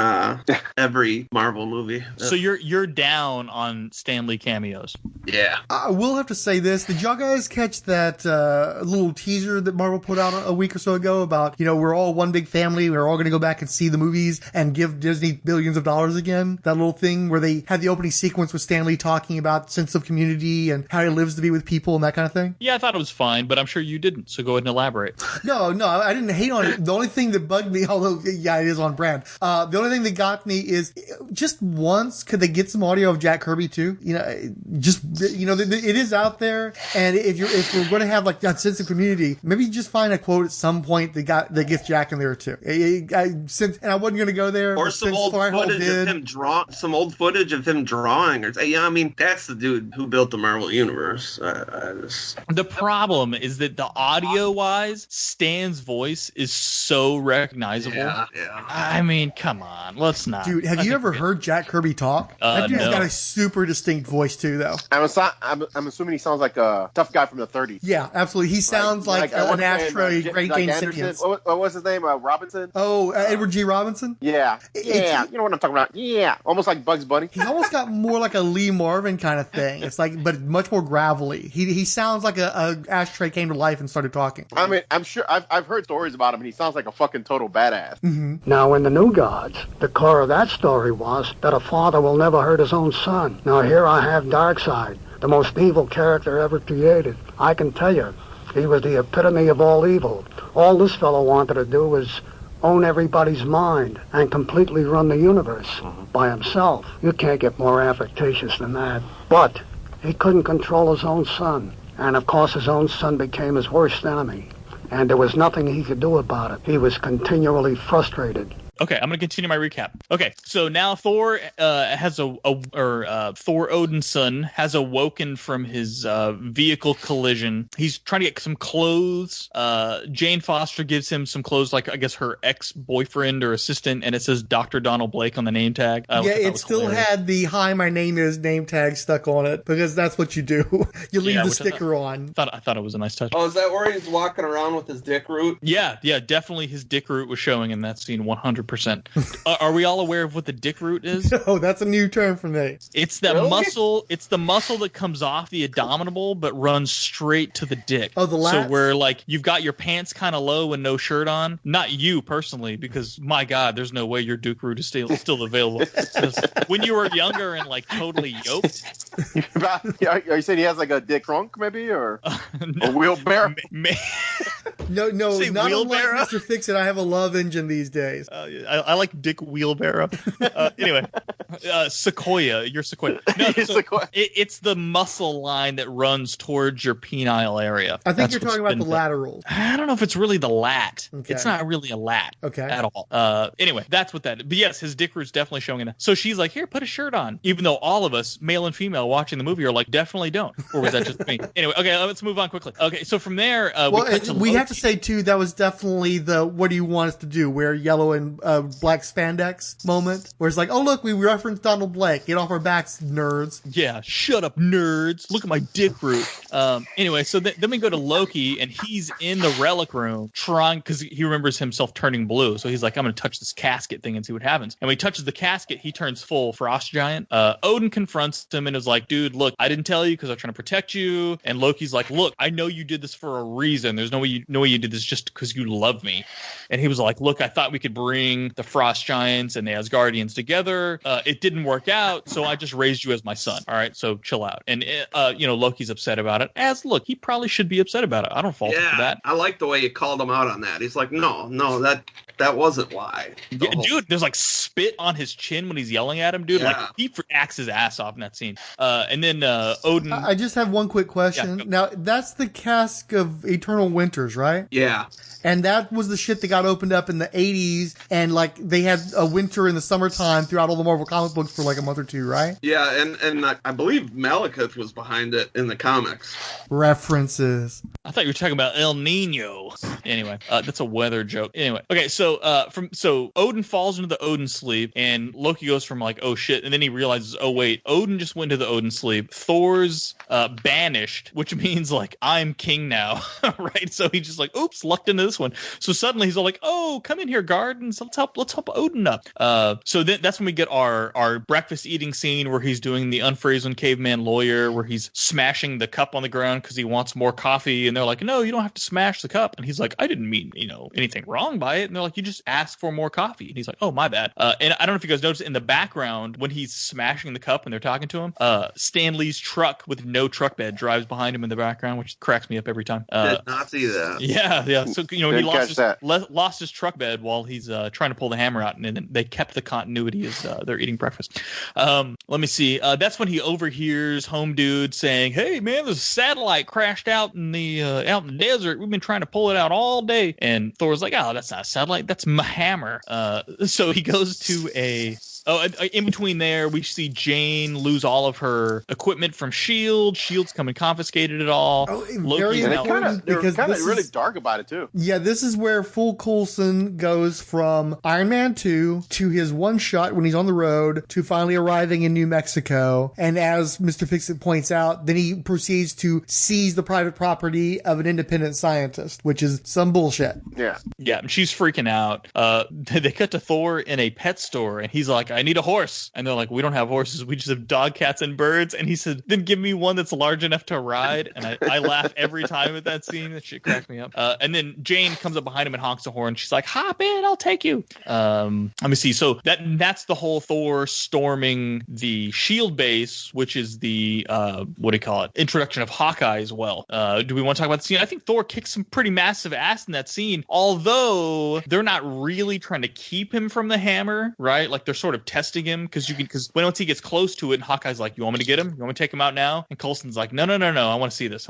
D: every Marvel movie.
C: So you're down on Stan Lee cameos.
D: Yeah.
B: I will have to say this. Did y'all guys catch that little teaser that Marvel put out a week or so ago about, we're all one big family. We're all going to go back and see the movies and give Disney billions of dollars again? That little thing where they had the opening sequence with Stan Lee talking about sense of community and how he lives to be with people and that kind of thing?
C: Yeah, I thought it was fine, but I'm sure you didn't. So go ahead and elaborate.
B: No, I didn't hate on it. The only thing that bugged me, although, yeah, it is on brand. The only thing that got me is just once, could they get some audio of Jack Kirby too? It is out there. And if we're going to have like that sense of community, maybe just find a quote at some point that gets Jack in there too. And I wasn't going to go there.
D: Or some old footage of him drawing. That's the dude who built the Marvel Universe.
C: The problem is that the audio-wise, Stan's voice is so recognizable.
D: Yeah.
C: I mean, come on, let's not.
B: Dude, have you ever heard Jack Kirby talk? That dude's got a super distinct voice too, though.
F: I'm assuming he sounds like a tough guy from the 30s.
B: Yeah, absolutely. He sounds like an ashtray, Great Dane Sapiens.
F: What was his name? Robinson?
B: Oh, Edward G. Robinson?
F: Yeah. You know what I'm talking about. Yeah. Almost like Bugs Bunny.
B: He almost got more like a Lee Marvin kind of thing. It's like, but much more gravelly. He sounds like a ashtray came to life and started talking.
F: I mean, I'm sure I've heard stories about him, and he sounds like a fucking total badass.
B: Mm-hmm.
K: Now, in the New Gods, the core of that story was that a father will never hurt his own son. Now, here I have Darkseid, the most evil character ever created. I can tell you, he was the epitome of all evil. All this fellow wanted to do was own everybody's mind and completely run the universe by himself. You can't get more affectatious than that. But he couldn't control his own son. And of course his own son became his worst enemy. And there was nothing he could do about it. He was continually frustrated.
C: Okay, I'm going to continue my recap. Okay, so now Thor Thor Odin's son has awoken from his vehicle collision. He's trying to get some clothes. Jane Foster gives him some clothes, like I guess her ex-boyfriend or assistant, and it says Dr. Donald Blake on the name tag.
B: It still had the "Hi, my name is" name tag stuck on it because that's what you do. You leave the sticker on.
C: I thought it was a nice touch.
D: Oh, is that where he's walking around with his dick root?
C: Yeah, definitely his dick root was showing in that scene 100%. Are we all aware of what the dick root is?
B: No, that's a new term for me.
C: It's that muscle. It's the muscle that comes off the abdominal but runs straight to the dick.
B: Oh, the lats?
C: So where like you've got your pants kind of low and no shirt on. Not you personally, because my God, there's no way your dick root is still available. When you were younger and like totally yoked.
F: Are you saying he has like a dick trunk maybe or a wheelbarrow?
B: No, not unlike Mr. Fixit. I have a love engine these days.
C: I like Dick Wheelbarrow. Anyway, Sequoia. You're Sequoia. No,
F: Sequoia.
C: It's the muscle line that runs towards your penile area.
B: I think you're talking about the lateral.
C: I don't know if it's really the lat.
B: Okay.
C: It's not really a lat at all. Anyway, that's what that is. But yes, his dick root's definitely showing in that. So she's like, here, put a shirt on. Even though all of us, male and female, watching the movie are like, definitely don't. Or was that just me? Anyway, okay, let's move on quickly. Okay, so from there,
B: we have to say, too, that was definitely the what do you want us to do? Wear yellow and black spandex moment. Where it's like, oh, look, we referenced Donald Blake. Get off our backs, nerds.
C: Yeah, shut up, nerds. Look at my dick root. Anyway, so then we go to Loki, and he's in the relic room trying, because he remembers himself turning blue. So he's like, I'm going to touch this casket thing and see what happens. And when he touches the casket, he turns full frost giant. Odin confronts him and is like, dude, look, I didn't tell you because I'm trying to protect you. And Loki's like, look, I know you did this for a reason. There's no way you did this just because you love me. And he was like, look, I thought we could bring the frost giants and the Asgardians together. It didn't work out, so I just raised you as my son. All right, so chill out. And Loki's upset about it. Look, he probably should be upset about it. I don't fault him for that.
D: I like the way you called him out on that. He's like, no, that wasn't why.
C: Yeah, dude, there's like spit on his chin when he's yelling at him, dude. Yeah. Like he acts his ass off in that scene. And then Odin.
B: I just have one quick question. Yeah, now that's the cask of Eternal Winters, right?
D: Yeah.
B: And that was the shit that got opened up in the 80s, and like they had a winter in the summertime throughout all the Marvel comic books for like a month or two, right?
D: Yeah, and I believe Malekith was behind it in the comics.
B: References.
C: I thought you were talking about El Nino. Anyway, that's a weather joke. Anyway, okay, so So Odin falls into the Odin sleep, and Loki goes from like, oh shit, and then he realizes, oh wait, Odin just went to the Odin sleep. Thor's banished, which means like I'm king now, right? So he's just like, oops, lucked into this one. So suddenly he's all like, oh, come in here, gardens. Let's help Odin up. So then that's when we get our breakfast eating scene where he's doing the unfrozen caveman lawyer, where he's smashing the cup on the ground because he wants more coffee, and they're like, no, you don't have to smash the cup, and he's like, I didn't mean anything wrong by it, and they're like, you just ask for more coffee, and he's like, oh, my bad. And I don't know if you guys noticed in the background when he's smashing the cup and they're talking to him, Stan Lee's truck with no truck bed drives behind him in the background, which cracks me up every time.
D: Did not see that.
C: Yeah. So he lost his truck bed while he's trying to pull the hammer out, and then they kept the continuity as they're eating breakfast. Let me see. That's when he overhears Home Dude saying, hey man, there's a satellite crashed out in the desert. We've been trying to pull it out all day. And Thor's like, oh, that's not a satellite, that's my hammer. So he goes to in between there, we see Jane lose all of her equipment from S.H.I.E.L.D. S.H.I.E.L.'s come and confiscated it all.
B: Very important because
F: they're kind of really dark about it, too.
B: Yeah, this is where full Coulson goes from Iron Man 2 to his one shot when he's on the road to finally arriving in New Mexico. And as Mr. Fixit points out, then he proceeds to seize the private property of an independent scientist, which is some bullshit.
F: Yeah.
C: Yeah, and she's freaking out. They cut to Thor in a pet store, and he's like, I need a horse. And they're like, we don't have horses. We just have dog, cats, and birds. And he said, then give me one that's large enough to ride. And I laugh every time at that scene. That shit cracked me up. And then Jane comes up behind him and honks a horn. She's like, hop in, I'll take you. Let me see. So that's the whole Thor storming the S.H.I.E.L.D. base, which is the, introduction of Hawkeye as well. Do we want to talk about the scene? I think Thor kicks some pretty massive ass in that scene, although they're not really trying to keep him from the hammer, right? Like they're sort of testing him because once he gets close to it, and Hawkeye's like, you want me to get him? You want me to take him out now? And Coulson's like, no, I want to see this.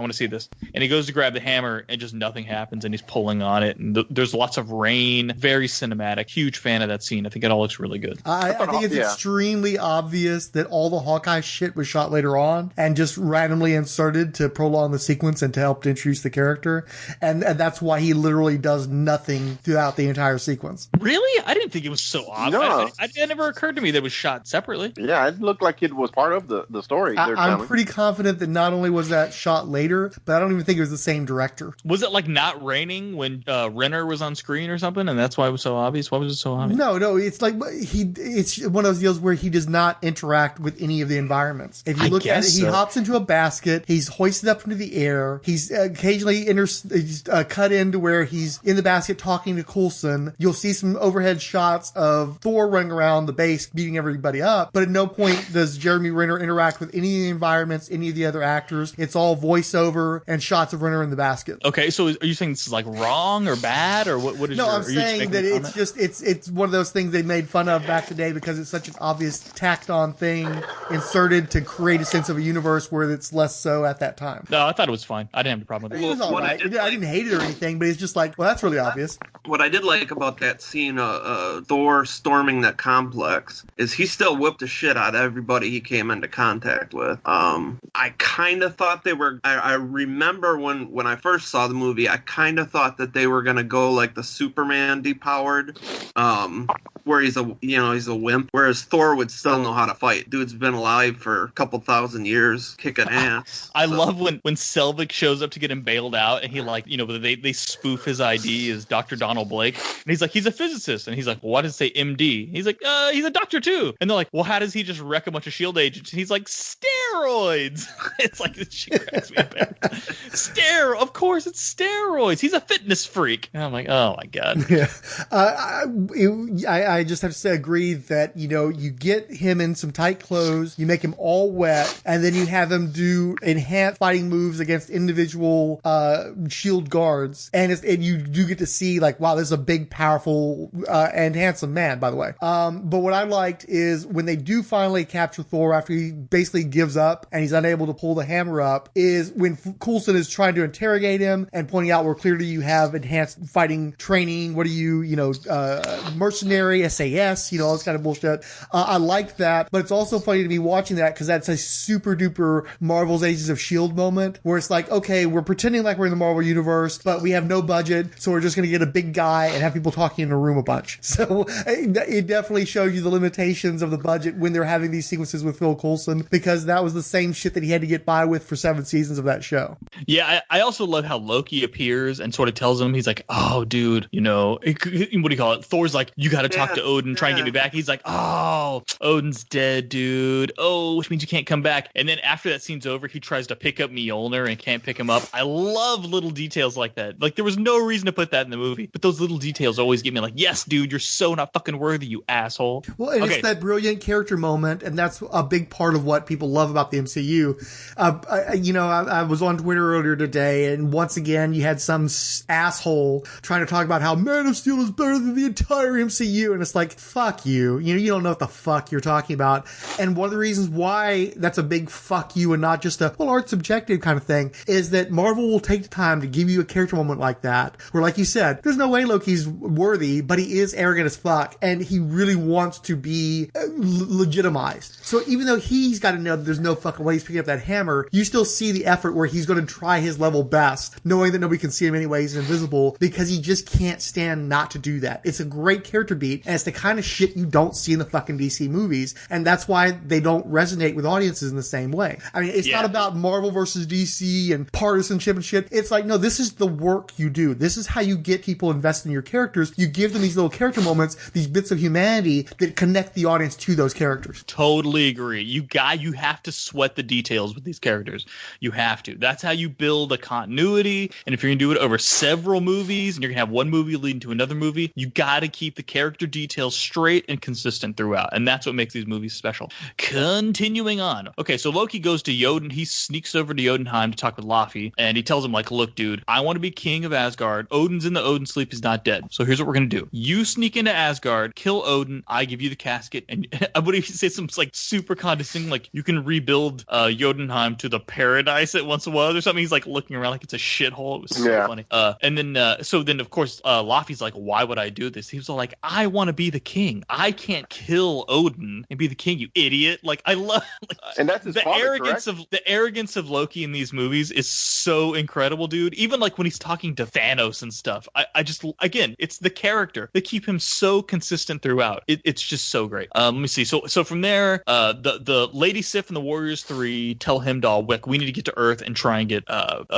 C: And he goes to grab the hammer, and just nothing happens, and he's pulling on it, and there's lots of rain. Very cinematic. Huge fan of that scene. I think it all looks really good.
B: I think it's extremely obvious that all the Hawkeye shit was shot later on and just randomly inserted to prolong the sequence and to help to introduce the character, and that's why he literally does nothing throughout the entire sequence.
C: Really? I didn't think it was so obvious.
F: No.
C: It never occurred to me that it was shot separately.
F: Yeah, it looked like it was part of the story.
B: I'm pretty confident that not only was that shot later, but I don't even think it was the same director.
C: Was it like not raining when Renner was on screen or something, and that's why it was so obvious? Why was it so obvious?
B: No, it's like it's one of those deals where he does not interact with any of the environments. If you look at it, he hops into a basket, he's hoisted up into the air, he's occasionally cut into where he's in the basket talking to Coulson. You'll see some overhead shots of Thor running around the base beating everybody up, but at no point does Jeremy Renner interact with any of the environments, any of the other actors. It's all voiceover and shots of Renner in the basket.
C: Okay, so are you saying this is like wrong or bad, or what is
B: No, I'm saying that it's just it's one of those things they made fun of back today because it's such an obvious tacked on thing inserted to create a sense of a universe where it's less so at that time.
C: No, I thought it was fine. I didn't have a problem with it.
B: It was all right. I didn't hate it or anything, but it's just like, well, that's really obvious.
D: What I did like about that scene, Thor storming that complex, is he still whipped the shit out of everybody he came into contact with. I kind of thought they were. I remember when I first saw the movie, I kind of thought that they were gonna go like the Superman depowered, where he's a wimp, whereas Thor would still know how to fight. Dude's been alive for a couple thousand years, kicking ass.
C: I love when Selvig shows up to get him bailed out, and he they spoof his ID as Dr. Donald Blake, and he's like, he's a physicist, and he's like, well, why does it say MD? He's like, he's a doctor too, and they're like, well, how does he just wreck a bunch of S.H.I.E.L.D. agents? And he's like, steroids. It's like, she cracks me up. Of course it's steroids. He's a fitness freak. And I'm like, oh my god.
B: Yeah, I just have to agree that you get him in some tight clothes, you make him all wet, and then you have him do enhanced fighting moves against individual S.H.I.E.L.D. guards, and you do get to see like, wow, this is a big, powerful, and handsome man, by the way. But what I liked is when they do finally capture Thor after he basically gives up and he's unable to pull the hammer up, is when Coulson is trying to interrogate him and pointing out where clearly you have enhanced fighting training. What are you, mercenary, SAS, all this kind of bullshit. I liked that, but it's also funny to me watching that because that's a super duper Marvel's Agents of S.H.I.E.L.D. moment where it's like, okay, we're pretending like we're in the Marvel universe, but we have no budget, so we're just going to get a big big guy and have people talking in a room a bunch. So it definitely shows you the limitations of the budget when they're having these sequences with Phil Coulson, because that was the same shit that he had to get by with for 7 seasons of that show.
C: Yeah, I also love how Loki appears and sort of tells him, he's like, oh, dude, you know, what do you call it? Thor's like, you got to talk to Odin, try and get me back. He's like, oh, Odin's dead, dude. Oh, which means you can't come back. And then after that scene's over, he tries to pick up Mjolnir and can't pick him up. I love little details like that. Like, there was no reason to put that in the movie, but those little details always get me like, yes, dude, you're so not fucking worthy, you asshole.
B: Well, and it's that brilliant character moment, and that's a big part of what people love about the MCU. I was on Twitter earlier today, and once again, you had some asshole trying to talk about how Man of Steel is better than the entire MCU, and it's like, fuck you. You don't know what the fuck you're talking about. And one of the reasons why that's a big fuck you and not just a, well, art's subjective kind of thing, is that Marvel will take the time to give you a character moment like that, where, like you said, there's no way Loki's worthy, but he is arrogant as fuck, and he really wants to be legitimized. So even though he's got to know that there's no fucking way he's picking up that hammer, you still see the effort where he's going to try his level best, knowing that nobody can see him anyway, he's invisible, because he just can't stand not to do that. It's a great character beat, and it's the kind of shit you don't see in the fucking DC movies, and that's why they don't resonate with audiences in the same way. I mean, it's not about Marvel versus DC and partisanship and shit. It's like, no, this is the work you do. This is how you get people invested in your characters. You give them these little character moments, these bits of humanity that connect the audience to those characters.
C: Totally agree. You have to sweat the details with these characters. You have to. That's how you build a continuity. And if you're going to do it over several movies and you're going to have one movie leading to another movie, you got to keep the character details straight and consistent throughout. And that's what makes these movies special. Continuing on. Okay, so Loki goes to Jotun. He sneaks over to Jotunheim to talk with Laufey. And he tells him, like, look, dude, I want to be king of Asgard. Odin's in the Odin sleep. He's not dead. So here's what we're going to do. You sneak into Asgard, kill Odin. I give you the casket. And I would even say something like super condescending, like you can rebuild Jotunheim to the paradise it once was or something. He's like looking around like it's a shithole. It was so funny. And then of course Laufey's like, why would I do this? He was all like, I want to be the king. I can't kill Odin and be the king, you idiot. Like, I love
F: and that's his father,
C: the arrogance of Loki in these movies is so incredible, dude. Even like when he's talking to Thanos and stuff, I just, again, it's the character. They keep him so consistent throughout. It's just so great. Let me see. So from there, the Lady Sif and the Warriors 3 tell Heimdall, we need to get to Earth and try and get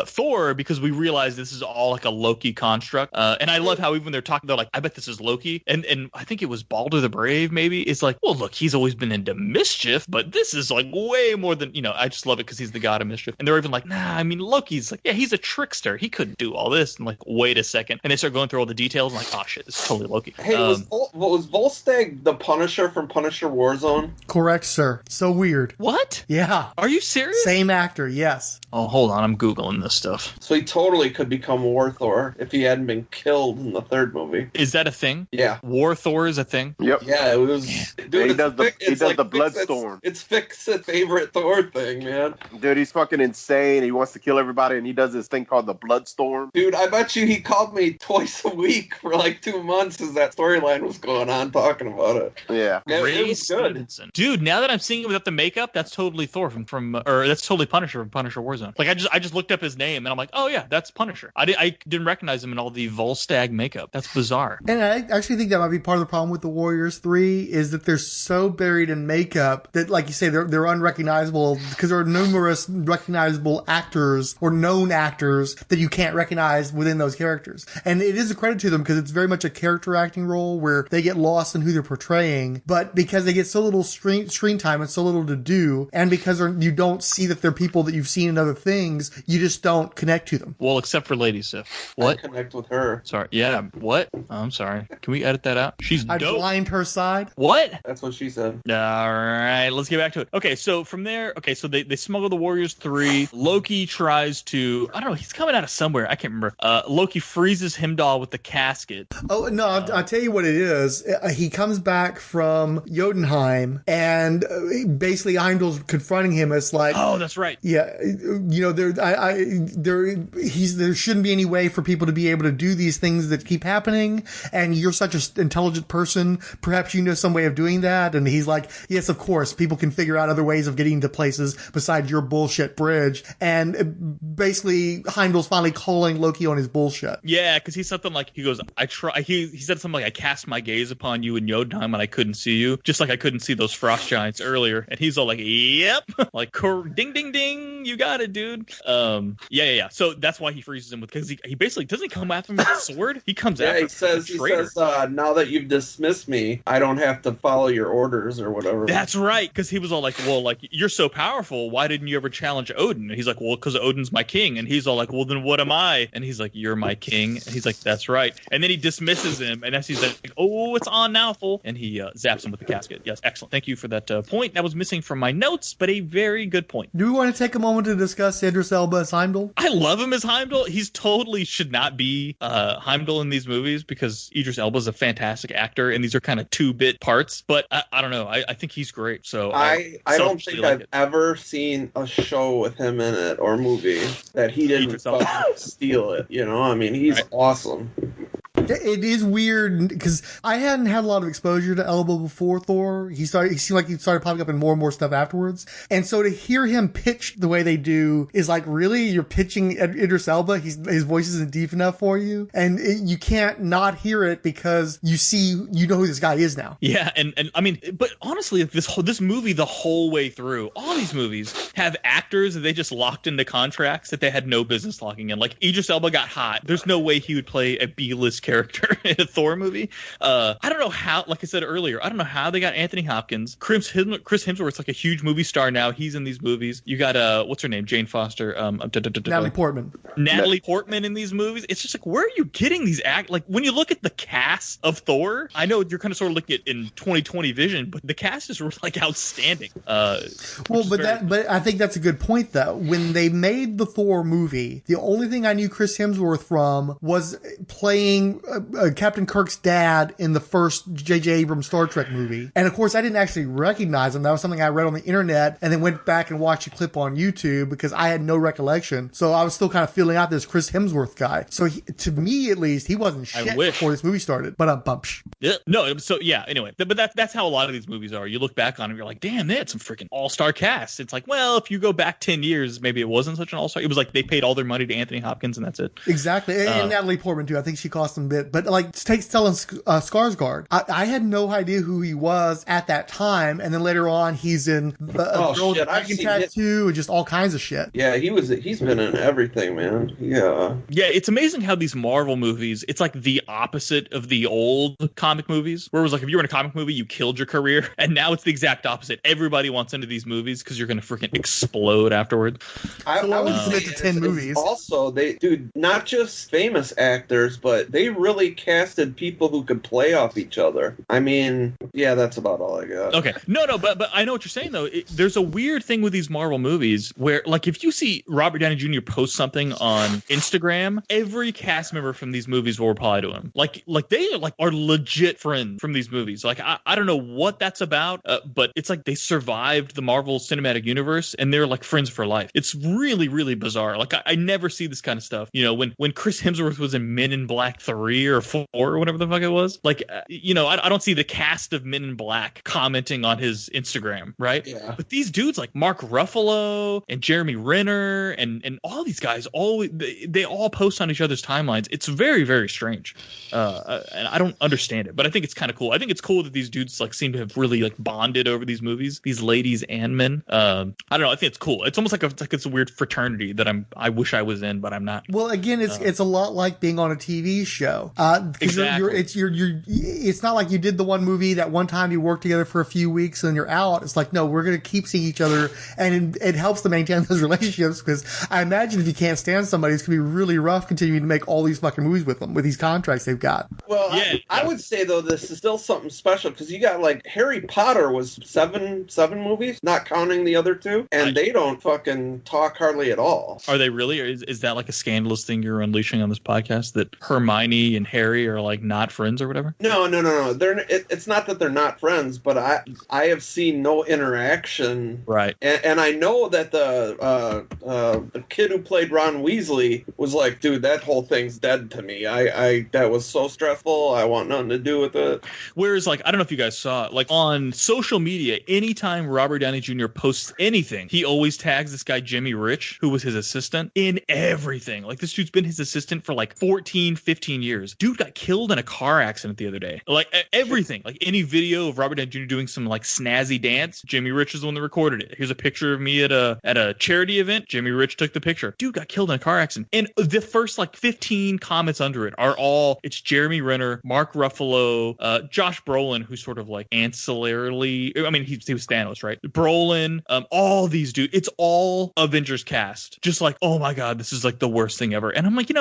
C: Thor, because we realize this is all like a Loki construct. And I love how even when they're talking, they're like, I bet this is Loki. And I think it was Balder the Brave, maybe. It's like, well, look, he's always been into mischief, but this is like way more than, I just love it because he's the god of mischief. And they're even like, nah, I mean, Loki's like, yeah, he's a trickster. He couldn't do all this. And like, wait a second. And they start going through all the details. And like, oh shit, this is totally Loki.
D: Hey, was Volstagg the Punisher from Punisher Warzone?
B: Correct, sir. So weird.
C: What?
B: Yeah.
C: Are you serious?
B: Same actor, yes.
C: Oh, hold on. I'm Googling this stuff.
D: So he totally could become War Thor if he hadn't been killed in the third movie.
C: Is that a thing?
D: Yeah.
C: War Thor is a thing?
F: Yep.
D: Yeah, it was. Dude,
F: he does the Bloodstorm.
D: It's Fixit's favorite Thor thing, man.
F: Dude, he's fucking insane. He wants to kill everybody, and he does this thing called the Bloodstorm.
D: Dude, I bet you he called me twice a week for like 2 months as that storyline was going on, talking about it.
F: Yeah.
D: It was good.
C: Dude, now that I'm seeing it without the makeup, that's totally Thor or that's totally Punisher from Punisher Warzone. Like, I just looked up his name, and I'm like, oh yeah, that's Punisher. I didn't recognize him in all the Volstagg makeup. That's bizarre.
B: And I actually think that might be part of the problem with the Warriors 3 is that they're so buried in makeup that, like you say, they're unrecognizable because there are numerous recognizable actors or known actors that you can't recognize within those characters. And it is a credit to them because it's very much a character acting role where they get lost in who they're portraying, but because they get so little screen time and so little to do, and because you don't see that they're people that you've seen in other things, you just don't connect to them.
C: Well, except for Lady Sif. What?
D: I connect with her.
C: Sorry. Yeah. What? Oh, I'm sorry. Can we edit that out? She's dope.
B: I blind her side.
C: What?
D: That's what she said.
C: All right. Let's get back to it. Okay. So from there, so they smuggle the Warriors 3. Loki tries to, I don't know, he's coming out of somewhere. I can't remember. Loki freezes Heimdall with the casket.
B: Oh, no, I'll tell you what it is. He comes back from Jotunheim, and basically Heimdall's confronting him. It's like,
C: oh, that's right.
B: Yeah, there shouldn't be any way for people to be able to do these things that keep happening, and you're such an intelligent person. Perhaps you know some way of doing that. And he's like, yes, of course, people can figure out other ways of getting to places besides your bullshit bridge. And basically, Heimdall's finally calling Loki on his bullshit.
C: Yeah, because he's something like, he goes, he said something like, I cast my gaze upon you in Jotunheim and I couldn't see you, just like I couldn't see those frost giants earlier. And he's all like, yep, like, ding, ding, ding, you got it, dude. Yeah. So that's why he freezes him because he basically doesn't come after him with a sword. He comes after him.
D: He says, now that you've dismissed me, I don't have to follow your orders or whatever.
C: That's right, because he was all like, well, like, you're so powerful, why didn't you ever challenge Odin? And he's like, well, because Odin's my king. And he's all like, well, then what am I? And he's like, you're my king. And he's like, that's right. And then he dismisses him, and he's like, oh, it's on now, fool. And he zaps him with the casket. Yes, excellent. Thank you for that point. That was missing from my notes, but a very good point.
B: Do we want to take a moment to discuss Idris Elba as Heimdall?
C: I love him as Heimdall. He's totally should not be Heimdall in these movies because Idris Elba is a fantastic actor, and these are kind of 2-bit parts. But I don't know. I think he's great. So
D: I don't think I've ever seen a show with him in it or movie that he didn't fucking steal it. You know, I mean, he's awesome.
B: It is weird because I hadn't had a lot of exposure to Elba before Thor. He seemed like he started popping up in more and more stuff afterwards. And so to hear him pitch the way they do is like, really? You're pitching Idris Elba? His voice isn't deep enough for you? And you can't not hear it because you know who this guy is now.
C: Yeah. And I mean, but honestly, this movie, the whole way through, all these movies have actors that they just locked into contracts that they had no business locking in. Like Idris Elba got hot. There's no way he would play a B-list character in a Thor movie. I don't know how, like I said earlier, I don't know how they got Anthony Hopkins. Chris Hemsworth's like a huge movie star now. He's in these movies. You got what's her name? Jane Foster.
B: Natalie Portman.
C: Natalie Portman in these movies. It's just like, where are you getting these like when you look at the cast of Thor, I know you're kind of sort of looking at in 2020 vision, but the cast is like outstanding.
B: But I think that's a good point though. When they made the Thor movie, the only thing I knew Chris Hemsworth from was playing Captain Kirk's dad in the first J.J. Abrams Star Trek movie. And of course, I didn't actually recognize him. That was something I read on the internet and then went back and watched a clip on YouTube because I had no recollection. So I was still kind of feeling out this Chris Hemsworth guy. So to me, at least, he wasn't shit before this movie started. But
C: yeah, no. So yeah. Anyway, but that's how a lot of these movies are. You look back on them, you're like, damn, they had some freaking all-star cast. It's like, well, if you go back 10 years, maybe it wasn't such an all-star. It was like they paid all their money to Anthony Hopkins and that's it.
B: Exactly. And Natalie Portman too. I think she cost them a bit. But like, take Stellan Skarsgård. I had no idea who he was at that time, and then later on, he's in the Girl with the Dragon Tattoo and just all kinds of shit.
D: Yeah, he's been in everything, man. Yeah.
C: Yeah, it's amazing how these Marvel movies, it's like the opposite of the old comic movies, where it was like if you were in a comic movie, you killed your career, and now it's the exact opposite. Everybody wants into these movies because you're going to freaking explode afterward.
D: I would commit to 10 movies. Also, not just famous actors, but they really casted people who could play off each other. I mean, yeah, that's about all I got.
C: Okay. No, but I know what you're saying, though. There's a weird thing with these Marvel movies where, like, if you see Robert Downey Jr. post something on Instagram, every cast member from these movies will reply to him. Like they are legit friends from these movies. Like, I don't know what that's about, but it's like they survived the Marvel Cinematic Universe and they're like friends for life. It's really, really bizarre. Like, I never see this kind of stuff. You know, when Chris Hemsworth was in Men in Black 3 or 4 or whatever the fuck it was, like, I don't see the cast of Men in Black commenting on his Instagram, right?
D: Yeah.
C: But these dudes like Mark Ruffalo and Jeremy Renner and all these guys, they all post on each other's timelines. It's very, very strange. And I don't understand it, but I think it's kind of cool. I think it's cool that these dudes like seem to have really like bonded over these movies, these ladies and men. I don't know. I think it's cool. It's almost like it's a weird fraternity that I wish I was in, but I'm not.
B: Well, again, it's a lot like being on a TV show.
C: Exactly.
B: It's not like you did the one movie that one time you worked together for a few weeks and you're out. It's like, no, we're going to keep seeing each other, and it helps to maintain those relationships because I imagine if you can't stand somebody, it's going to be really rough continuing to make all these fucking movies with them, with these contracts they've got.
D: Well, yeah, I would say, though, this is still something special because you got, like, Harry Potter was seven movies, not counting the other two, and they don't fucking talk hardly at all.
C: Are they really? Or is that like a scandalous thing you're unleashing on this podcast, that Hermione and Harry are like not friends or whatever?
D: No. It's not that they're not friends, but I have seen no interaction.
C: Right.
D: And I know that the kid who played Ron Weasley was like, dude, that whole thing's dead to me. I that was so stressful. I want nothing to do with it.
C: Whereas, like, I don't know if you guys saw it, like on social media, anytime Robert Downey Jr. posts anything, he always tags this guy Jimmy Rich, who was his assistant, in everything. Like, this dude's been his assistant for like 14, 15 years. Avengers. Dude got killed in a car accident the other day. Like everything, like any video of Robert Downey Jr. doing some like snazzy dance, Jimmy Rich is the one that recorded it. Here's a picture of me at a charity event. Jimmy Rich took the picture. Dude got killed in a car accident. And the first like 15 comments under it are all, it's Jeremy Renner, Mark Ruffalo, Josh Brolin, who's sort of like ancillarily, I mean, he was Thanos, right? Brolin, all these dudes, it's all Avengers cast. Just like, oh my God, this is like the worst thing ever. And I'm like,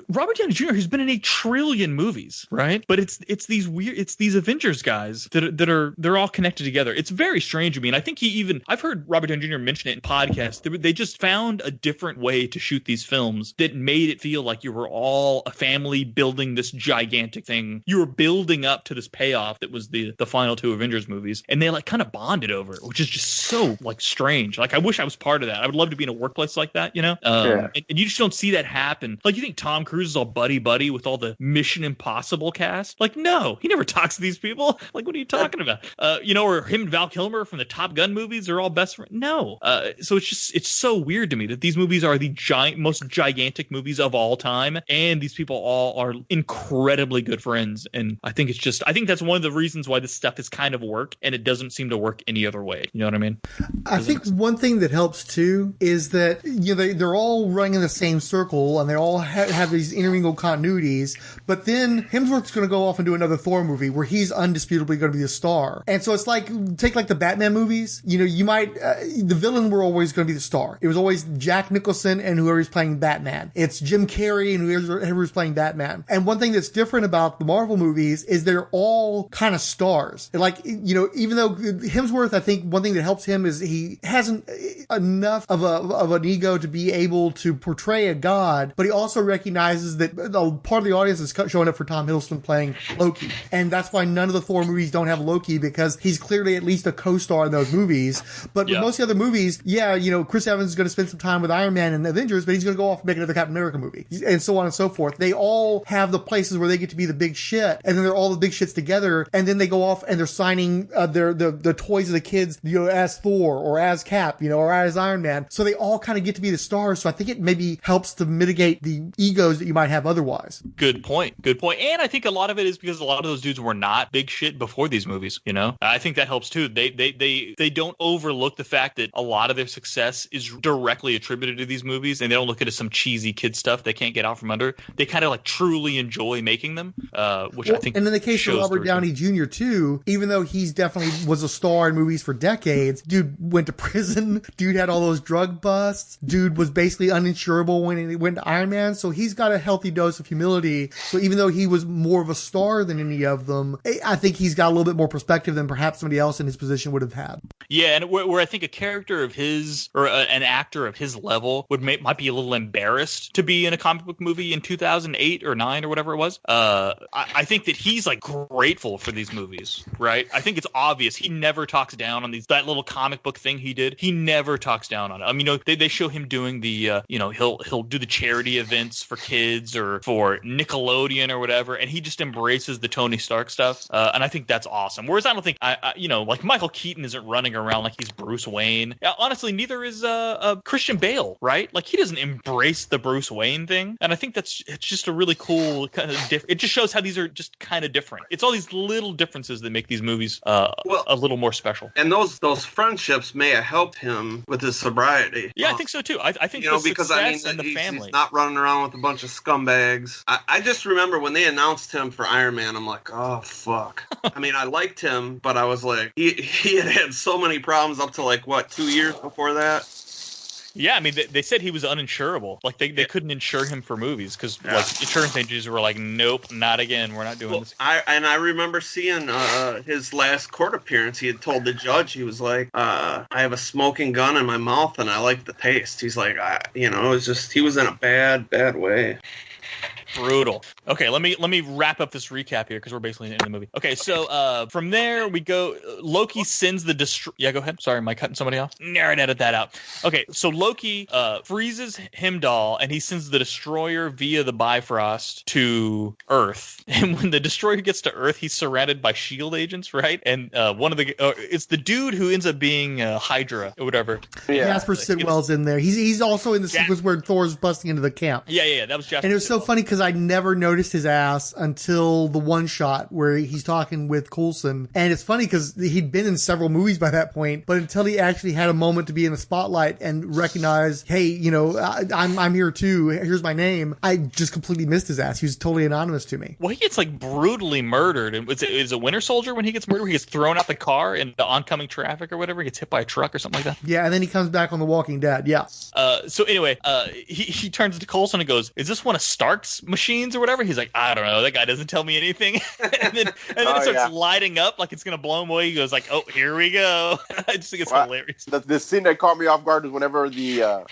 C: Robert Downey Jr. has been in 1 trillion movies, right? But it's these Avengers guys they're all connected together. It's very strange to me. And I think I've heard Robert Downey Jr. mention it in podcasts. They just found a different way to shoot these films that made it feel like you were all a family building this gigantic thing. You were building up to this payoff that was the final 2 Avengers movies. And they like kind of bonded over it, which is just so like strange. Like I wish I was part of that. I would love to be in a workplace like that, and you just don't see that happen. Like you think Tom Cruise is all buddy with all the Mission Impossible cast? Like, no, he never talks to these people. Like, what are you talking about? Or him and Val Kilmer from the Top Gun movies are all best friends. No. So it's so weird to me that these movies are the most gigantic movies of all time, and these people all are incredibly good friends. And I think that's one of the reasons why this stuff is kind of work, and it doesn't seem to work any other way. You know what I mean?
B: I think one thing that helps too is that they're all running in the same circle, and they all have these intermingled continuities. But then Hemsworth's going to go off and do another Thor movie where he's undisputably going to be a star. And so it's like, take like the Batman movies. You might the villain were always going to be the star. It was always Jack Nicholson and whoever's playing Batman. It's Jim Carrey and whoever's playing Batman. And one thing that's different about the Marvel movies is they're all kind of stars. Like, even though Hemsworth, I think one thing that helps him is he hasn't enough of an ego to be able to portray a god, but he also recognizes that part of the audience is showing up for Tom Hiddleston playing Loki. And that's why none of the Thor movies don't have Loki, because he's clearly at least a co-star in those movies. But with most of the other movies, Chris Evans is going to spend some time with Iron Man and the Avengers, but he's going to go off and make another Captain America movie, and so on and so forth. They all have the places where they get to be the big shit, and then they're all the big shits together, and then they go off and they're signing the toys of the kids, as Thor or as Cap, or as Iron Man. So they all kind of get to be the stars. So I think it maybe helps to mitigate the egos that you might have otherwise.
C: Good point. And I think a lot of it is because a lot of those dudes were not big shit before these movies. I think that helps too. They don't overlook the fact that a lot of their success is directly attributed to these movies, and they don't look at it as some cheesy kid stuff they can't get out from under. They kind of like truly enjoy making them, which I think. And
B: in the case of Robert Downey Jr. too, even though he's definitely was a star in movies for decades, dude went to prison. Dude had all those drug busts. Dude was basically uninsurable when he went to Iron Man. So he's got a healthy dose of humility. So even though he was more of a star than any of them, I think he's got a little bit more perspective than perhaps somebody else in his position would have had.
C: Yeah, and where I think a character of his or an actor of his level might be a little embarrassed to be in a comic book movie in 2008 or 9 or whatever it was. I think that he's like grateful for these movies, right? I think it's obvious he never talks down on that little comic book thing he did. He never talks down on it. I mean, they show him doing the he'll do the charity events for kids or for Nickelodeon or whatever, and he just embraces the Tony Stark stuff. And I think that's awesome. Whereas I don't think like Michael Keaton isn't running around like he's Bruce Wayne. Honestly, neither is Christian Bale, right? Like he doesn't embrace the Bruce Wayne thing. And I think it's just a really cool kind of it just shows how these are just kind of different. It's all these little differences that make these movies a little more special.
D: And those friendships may have helped him with his sobriety.
C: Yeah, I think so too. I think
D: because
C: and the family.
D: He's not running around with a bunch of scumbags. I just remember when they announced him for Iron Man, I'm like, oh fuck. I mean, I liked him, but I was like, he had so many problems up to 2 years before that.
C: Yeah, I mean, they said he was uninsurable. Like, they couldn't insure him for movies because insurance agents were like, nope, not again. We're not doing this.
D: I remember seeing his last court appearance. He had told the judge, he was like, I have a smoking gun in my mouth and I like the taste. He's like, it was just, he was in a bad way.
C: Brutal. Okay, let me wrap up this recap here because we're basically in the movie. Okay, so from there we go. Loki sends the Yeah, go ahead. Sorry, am I cutting somebody off? I'd edit that out. Okay, so Loki freezes Heimdall and he sends the destroyer via the Bifrost to Earth. And when the destroyer gets to Earth, he's surrounded by SHIELD agents, right? And one of the it's the dude who ends up being Hydra or whatever.
B: Yeah, Jasper Sitwell's in there. He's also in the sequence where Thor's busting into the camp.
C: Yeah, that was Jasper.
B: And it was so funny because I never noticed his ass until the one shot where he's talking with Coulson. And it's funny because he'd been in several movies by that point, but until he actually had a moment to be in the spotlight and recognize, hey, you know, I'm here too. Here's my name. I just completely missed his ass. He was totally anonymous to me.
C: Well, he gets like brutally murdered. And is it Winter Soldier when he gets murdered? He gets thrown out the car in the oncoming traffic or whatever. He gets hit by a truck or something like that.
B: Yeah, and then he comes back on The Walking Dead. Yeah.
C: So anyway, he turns to Coulson and goes, "Is this one of Stark's machines or whatever?" He's like, "I don't know. That guy doesn't tell me anything." and then it starts lighting up like it's gonna blow him away. He goes like, "Oh, here we go." I just think it's hilarious.
F: The scene that caught me off guard was whenever the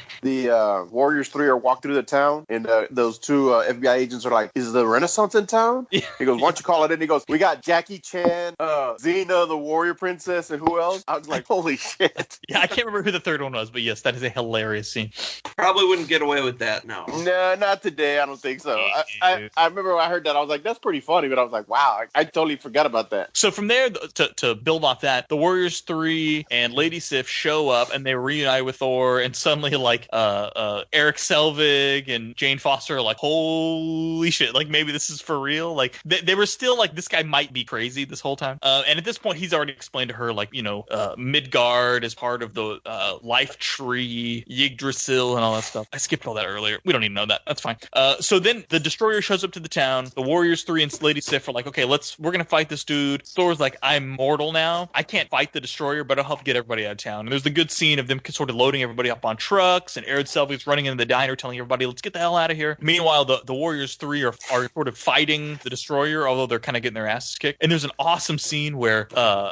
F: Warriors 3 are walking through the town, and those two FBI agents are like, "Is the Renaissance in town?" Yeah. He goes, "Why don't you call it in?" He goes, "We got Jackie Chan, Xena, the Warrior Princess, and who else?" I was like, "Holy shit!"
C: Yeah, I can't remember who the third one was, but yes, that is a hilarious scene.
D: Probably wouldn't get away with that now.
F: No, not today. I don't think so. I remember when I heard that, I was like, "That's pretty funny," but I was like, "Wow, I totally forgot about that."
C: So from there, to build off that, the Warriors 3 and Lady Sif show up, and they reunite with Thor, and suddenly like Erik Selvig and Jane Foster are like, "Holy shit! Like maybe this is for real." Like they were still like, this guy might be crazy this whole time. And at this point, he's already explained to her like, you know, Midgard is part of the life tree, Yggdrasil, and all that stuff. I skipped all that earlier. We don't even know that. That's fine. So then the Destroyer shows up to the town. The Warriors 3 and Lady Sif are like, "Okay, we're gonna fight this dude." Thor's like, "I'm mortal now. I can't fight the Destroyer, but I'll help get everybody out of town." And there's the good scene of them sort of loading everybody up on trucks, and Erik Selvig's running into the diner telling everybody, "Let's get the hell out of here." Meanwhile, the Warriors 3 are sort of fighting the Destroyer, although they're kind of getting their asses kicked. And there's an awesome scene where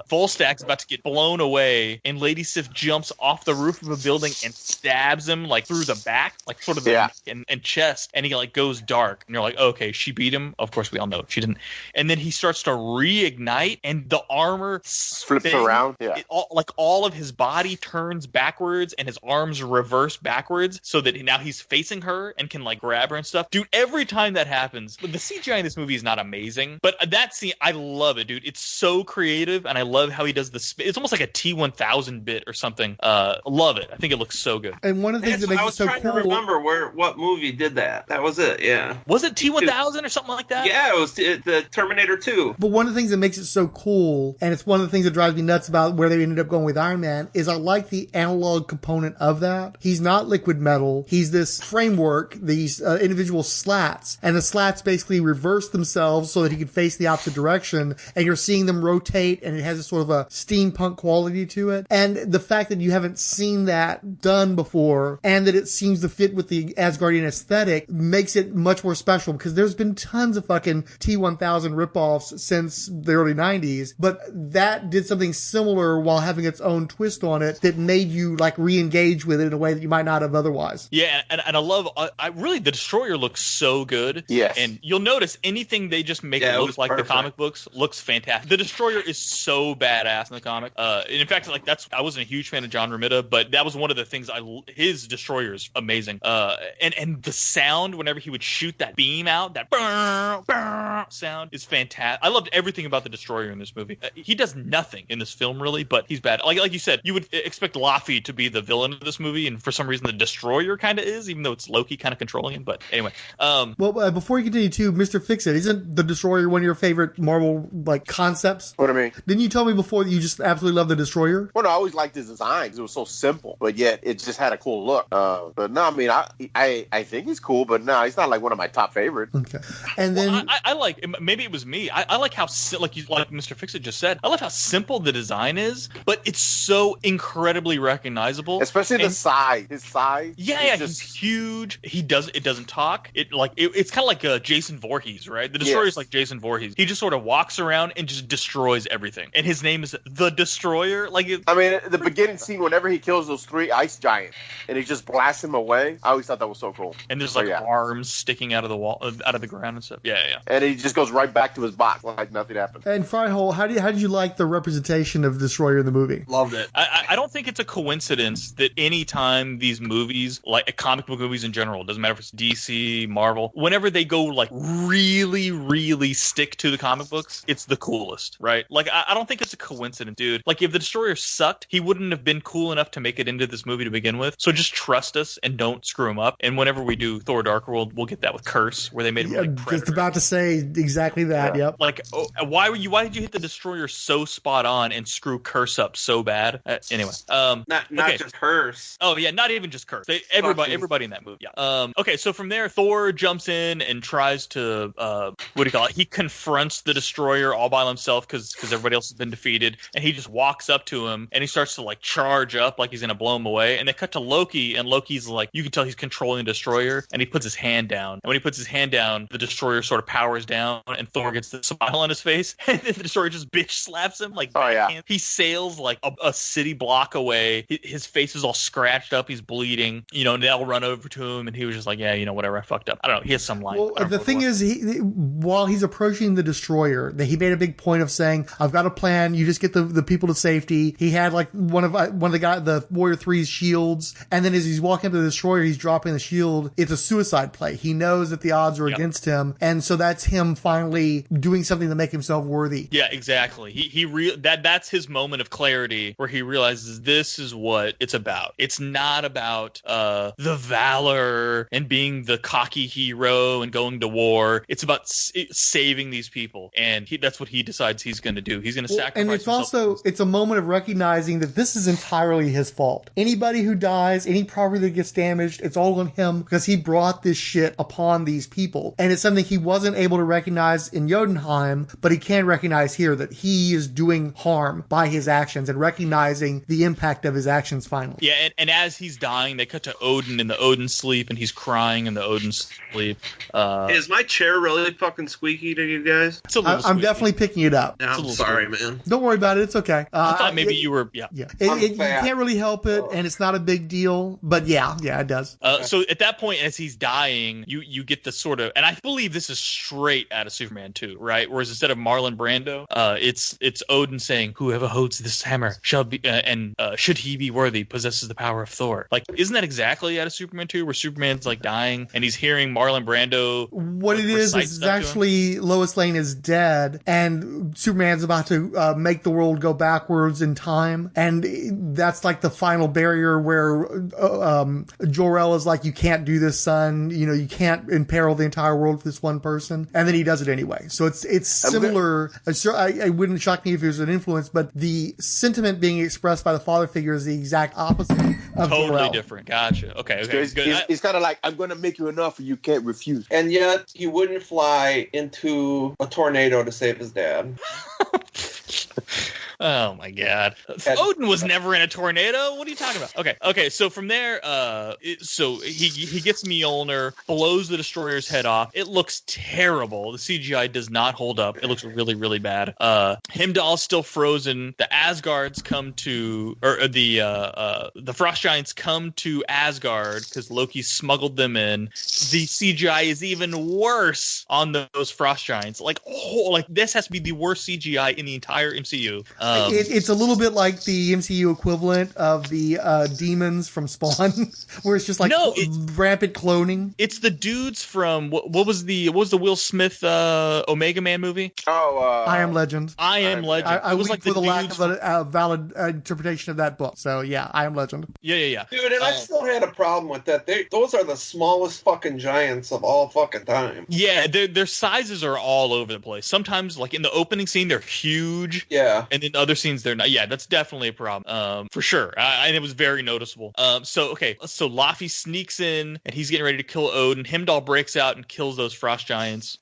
C: Volstag's about to get blown away, and Lady Sif jumps off the roof of a building and stabs him like through the back, like sort of the neck and chest, and he like goes dark. And you're like, okay, she beat him. Of course, we all know she didn't. And then he starts to reignite, and the armor
F: flips around. Yeah,
C: all of his body turns backwards, and his arms reverse backwards, so that now he's facing her and can like grab her and stuff. Dude, every time that happens, the CGI in this movie is not amazing, but that scene, I love it, dude. It's so creative, and I love how he does it's almost like a T-1000 bit or something. Love it. I think it looks so good.
B: And one of the things that makes it so cool.
D: I was trying to remember what movie did that. That was it. Yeah.
C: Was it T-1000 or something like that?
D: Yeah, it was the Terminator 2.
B: But one of the things that makes it so cool, and it's one of the things that drives me nuts about where they ended up going with Iron Man, is I like the analog component of that. He's not liquid metal. He's this framework, these individual slats, and the slats basically reverse themselves so that he can face the opposite direction, and you're seeing them rotate, and it has a sort of a steampunk quality to it. And the fact that you haven't seen that done before, and that it seems to fit with the Asgardian aesthetic, makes it much more special, because there's been tons of fucking T-1000 ripoffs since the early 90s, but that did something similar while having its own twist on it that made you like re-engage with it in a way that you might not have otherwise.
C: Yeah, and I love, the Destroyer looks so good.
F: Yes.
C: And you'll notice anything they just make it look like
D: perfect.
C: The comic books looks fantastic. The Destroyer is so badass in the comic. In fact, like I wasn't a huge fan of John Romita, but that was one of the things his Destroyer is amazing. And the sound whenever he would shoot that beam out, that sound is fantastic. I loved everything about the Destroyer in this movie. He does nothing in this film really, but he's bad. Like you said, you would expect Laffy to be the villain of this movie, and for some reason the Destroyer kind of is, even though it's Loki kind of controlling him. But anyway,
B: well, before you continue too, Mr. Fixit, isn't the Destroyer one of your favorite Marvel like concepts?
F: What do you mean?
B: Didn't you tell me before that you just absolutely love the Destroyer?
F: Well, no, I always liked his design because it was so simple, but yet it just had a cool look. But no, I mean, I think he's cool, but no, he's not like one of my top favorites.
B: Okay, and then
C: I like, maybe it was me. I like how like Mr. Fixit just said. I love how simple the design is, but it's so incredibly recognizable,
F: especially the size. His size.
C: Yeah, he's huge. It doesn't talk. It's kind of like Jason Voorhees, right? The Destroyer's like Jason Voorhees. He just sort of walks around and just destroys everything. And his name is the Destroyer.
F: I mean, the beginning scene, whenever he kills those 3 ice giants and he just blasts them away, I always thought that was so cool.
C: And there's arms sticking out of the wall, out of the ground and stuff. Yeah.
F: And he just goes right back to his box like nothing happened.
B: And Fryhole, how did you like the representation of Destroyer in the movie?
C: Loved it. I don't think it's a coincidence that any time these movies, like comic book movies in general, it doesn't matter if it's DC, Marvel, whenever they go like really, really stick to the comic books, it's the coolest, right? Like I don't think it's a coincidence, dude. Like if the Destroyer sucked, he wouldn't have been cool enough to make it into this movie to begin with. So just trust us and don't screw him up. And whenever we do Thor: Dark World, we'll get that with curse where they made him like
B: just about to say exactly that. Yep.
C: Like, why did you hit the destroyer so spot on and screw curse up so bad? Anyway,
D: not just curse.
C: Oh yeah, not even just curse. Everybody in that movie. Yeah. Okay, so from there, Thor jumps in and tries to what do you call it? He confronts the destroyer all by himself because everybody else has been defeated, and he just walks up to him and he starts to like charge up like he's gonna blow him away. And they cut to Loki, and Loki's like, you can tell he's controlling the destroyer, and he puts his hand down. And when he puts his hand down, the destroyer sort of powers down, and Thor gets the smile on his face, and then the destroyer just bitch slaps him like. Oh yeah. He sails like a city block away. His face is all scratched up. He's bleeding. You know, and they'll run over to him, and he was just like, yeah, you know, whatever, I fucked up. I don't know. He has some line.
B: Well, the thing is, while he's approaching the destroyer, he made a big point of saying, "I've got a plan. You just get the people to safety." He had like one of the Warrior 3's shields, and then as he's walking up to the destroyer, he's dropping the shield. It's a suicide play. He knows that the odds are against him, and so that's him finally doing something to make himself worthy.
C: Yeah, exactly. That's his moment of clarity where he realizes this is what it's about. It's not about the valor and being the cocky hero and going to war. It's about saving these people, and that's what he decides he's going to do. He's going to sacrifice
B: and it's
C: himself.
B: Also it's a moment of recognizing that this is entirely his fault. Anybody who dies, any property that gets damaged, it's all on him because he brought this shit upon these people, and it's something he wasn't able to recognize in Jotunheim, but he can recognize here that he is doing harm by his actions and recognizing the impact of his actions finally.
C: Yeah, and as he's dying, they cut to Odin in the Odin sleep, and he's crying in the Odin sleep.
D: Is my chair really fucking squeaky to you guys?
B: I'm definitely picking it up.
D: I'm sorry, man.
B: Don't worry about it. It's okay.
C: I thought maybe you were, yeah.
B: You can't really help it, and it's not a big deal, but yeah, it does.
C: So at that point, as he's dying, you get the sort of, and I believe this is straight out of Superman 2, right? Whereas instead of Marlon Brando, it's Odin saying, "Whoever holds this hammer shall be, should he be worthy, possesses the power of Thor." Like, isn't that exactly out of Superman 2, where Superman's like dying and he's hearing Marlon Brando?
B: What it is actually Lois Lane is dead, and Superman's about to make the world go backwards in time, and that's like the final barrier where Jor-El is like, "You can't do this, son. You know, you can't imperil the entire world for this one person," and then he does it anyway. So it's similar. It wouldn't shock me if it was an influence, but the sentiment being expressed by the father figure is the exact opposite of
C: totally
B: Jor-El.
C: Different. Gotcha. Okay.
F: It's kind of like, I'm going to make you an offer you can't refuse.
D: And yet, he wouldn't fly into a tornado to save his dad.
C: Oh my God! Odin was never in a tornado. What are you talking about? Okay. So from there, so he gets Mjolnir, blows the destroyer's head off. It looks terrible. The CGI does not hold up. It looks really, really bad. Heimdall's still frozen. The Asgards come to, or the Frost Giants come to Asgard because Loki smuggled them in. The CGI is even worse on those Frost Giants. Like this has to be the worst CGI in the entire MCU.
B: It's a little bit like the MCU equivalent of the demons from Spawn, where it's just like rampant cloning.
C: It's the dudes from what was the Will Smith Omega Man movie?
B: I Am Legend.
C: I Am Legend.
B: I was like for the lack of a valid interpretation of that book. So yeah, I Am Legend.
C: Yeah.
D: Dude, and I still had a problem with that. Those are the smallest fucking giants of all fucking time.
C: Yeah, their sizes are all over the place. Sometimes, like in the opening scene, they're huge.
D: Yeah.
C: And in other scenes, they're not. Yeah, that's definitely a problem. For sure. And it was very noticeable. So Laufey sneaks in, and he's getting ready to kill Odin. Heimdall breaks out and kills those Frost Giants.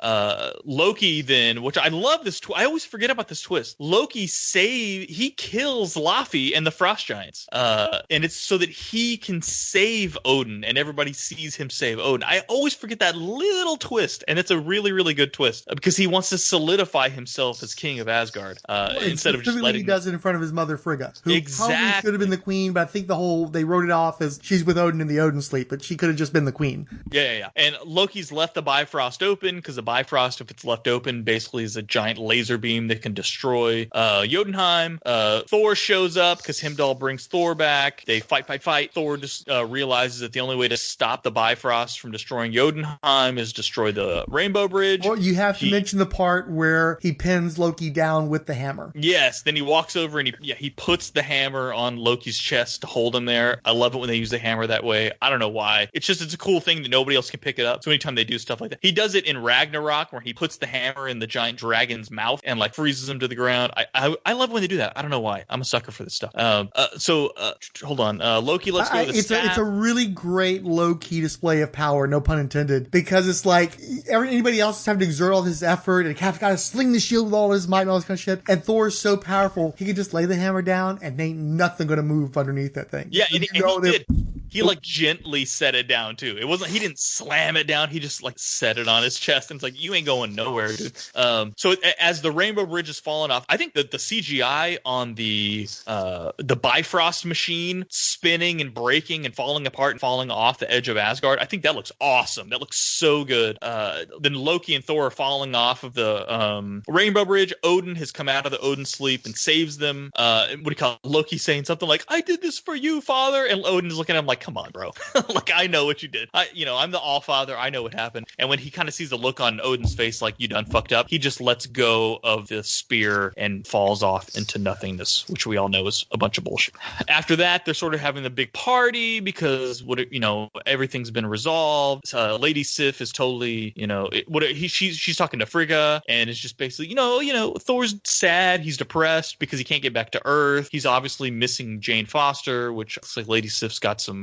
C: Loki then, which I love this. I always forget about this twist. Loki he kills Laufey and the Frost Giants. And it's so that he can save Odin, and everybody sees him save Odin. I always forget that little twist, and it's a really, really good twist because he wants to solidify himself as king of Asgard instead of just letting.
B: He does it in front of his mother Frigga, who probably should have been the queen, but I think they wrote it off as she's with Odin in the Odin sleep, but she could have just been the queen.
C: Yeah. And Loki's left the Bifrost open because the Bifrost, if it's left open, basically is a giant laser beam that can destroy Jotunheim. Thor shows up because Heimdall brings Thor back. They fight. Thor just realizes that the only way to stop the Bifrost from destroying Jotunheim is destroy the Rainbow Bridge.
B: Well, you have to mention the part where he pins Loki down with the hammer.
C: Yes, Then he walks over and he puts the hammer on Loki's chest to hold him there. I love it when they use the hammer that way. I don't know why. It's a cool thing that nobody else can pick it up. So anytime they do stuff like that, he does it in Ragnarok where he puts the hammer in the giant dragon's mouth and like freezes him to the ground. I love when they do that. I don't know why. I'm a sucker for this stuff. Hold on. Loki, let's go to the
B: it's a really great low-key display of power, no pun intended, because it's like anybody else is having to exert all this effort, and Cap's got to sling the shield with all his might and all this kind of shit, and Thor's so powerful, he can just lay the hammer down and ain't nothing going to move underneath that thing.
C: Yeah, and he did. He like gently set it down too. He didn't slam it down. He just like set it on his chest, and it's like, you ain't going nowhere, dude. So as the Rainbow Bridge is falling off, I think that the CGI on the Bifrost machine spinning and breaking and falling apart and falling off the edge of Asgard, I think that looks awesome. That looks so good. Then Loki and Thor are falling off of the Rainbow Bridge. Odin has come out of the Odin sleep and saves them. What do you call it? Loki saying something like, "I did this for you, father," and Odin's looking at him like, "Come on, bro." Like, I know what you did. I'm the All-Father. I know what happened. And when he kind of sees the look on Odin's face, like, you done fucked up, he just lets go of the spear and falls off into nothingness, which we all know is a bunch of bullshit. After that, they're sort of having the big party because everything's been resolved. Lady Sif is totally, she's talking to Frigga, and it's just basically, Thor's sad. He's depressed because he can't get back to Earth. He's obviously missing Jane Foster, which looks like Lady Sif's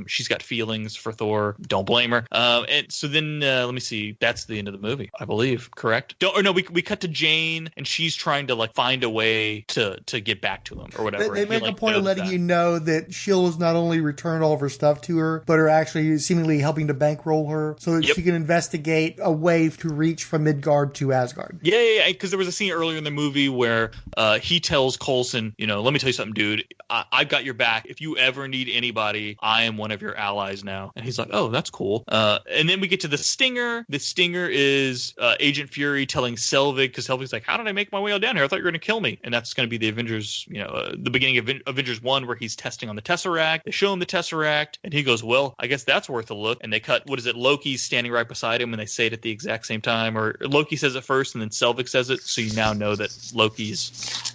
C: she's got feelings for Thor. Don't blame her. And so then let me see. That's the end of the movie, I believe. Correct? We cut to Jane, and she's trying to like find a way to get back to him or whatever.
B: They make a point of letting you know that S.H.I.E.L.D. has not only returned all of her stuff to her, but are actually seemingly helping to bankroll her so that she can investigate a way to reach from Midgard to Asgard.
C: Yeah. Because there was a scene earlier in the movie where he tells Coulson, let me tell you something, dude. I've got your back. If you ever need anybody, I am one of your allies now. And he's like, oh, that's cool. And then we get to the Stinger. The Stinger is Agent Fury telling Selvig, because Selvig's like, how did I make my way down here? I thought you were going to kill me. And that's going to be the Avengers, the beginning of Avengers 1, where he's testing on the Tesseract. They show him the Tesseract, and he goes, well, I guess that's worth a look. And they cut, Loki's standing right beside him, and they say it at the exact same time. Or Loki says it first, and then Selvig says it. So you now know that Loki's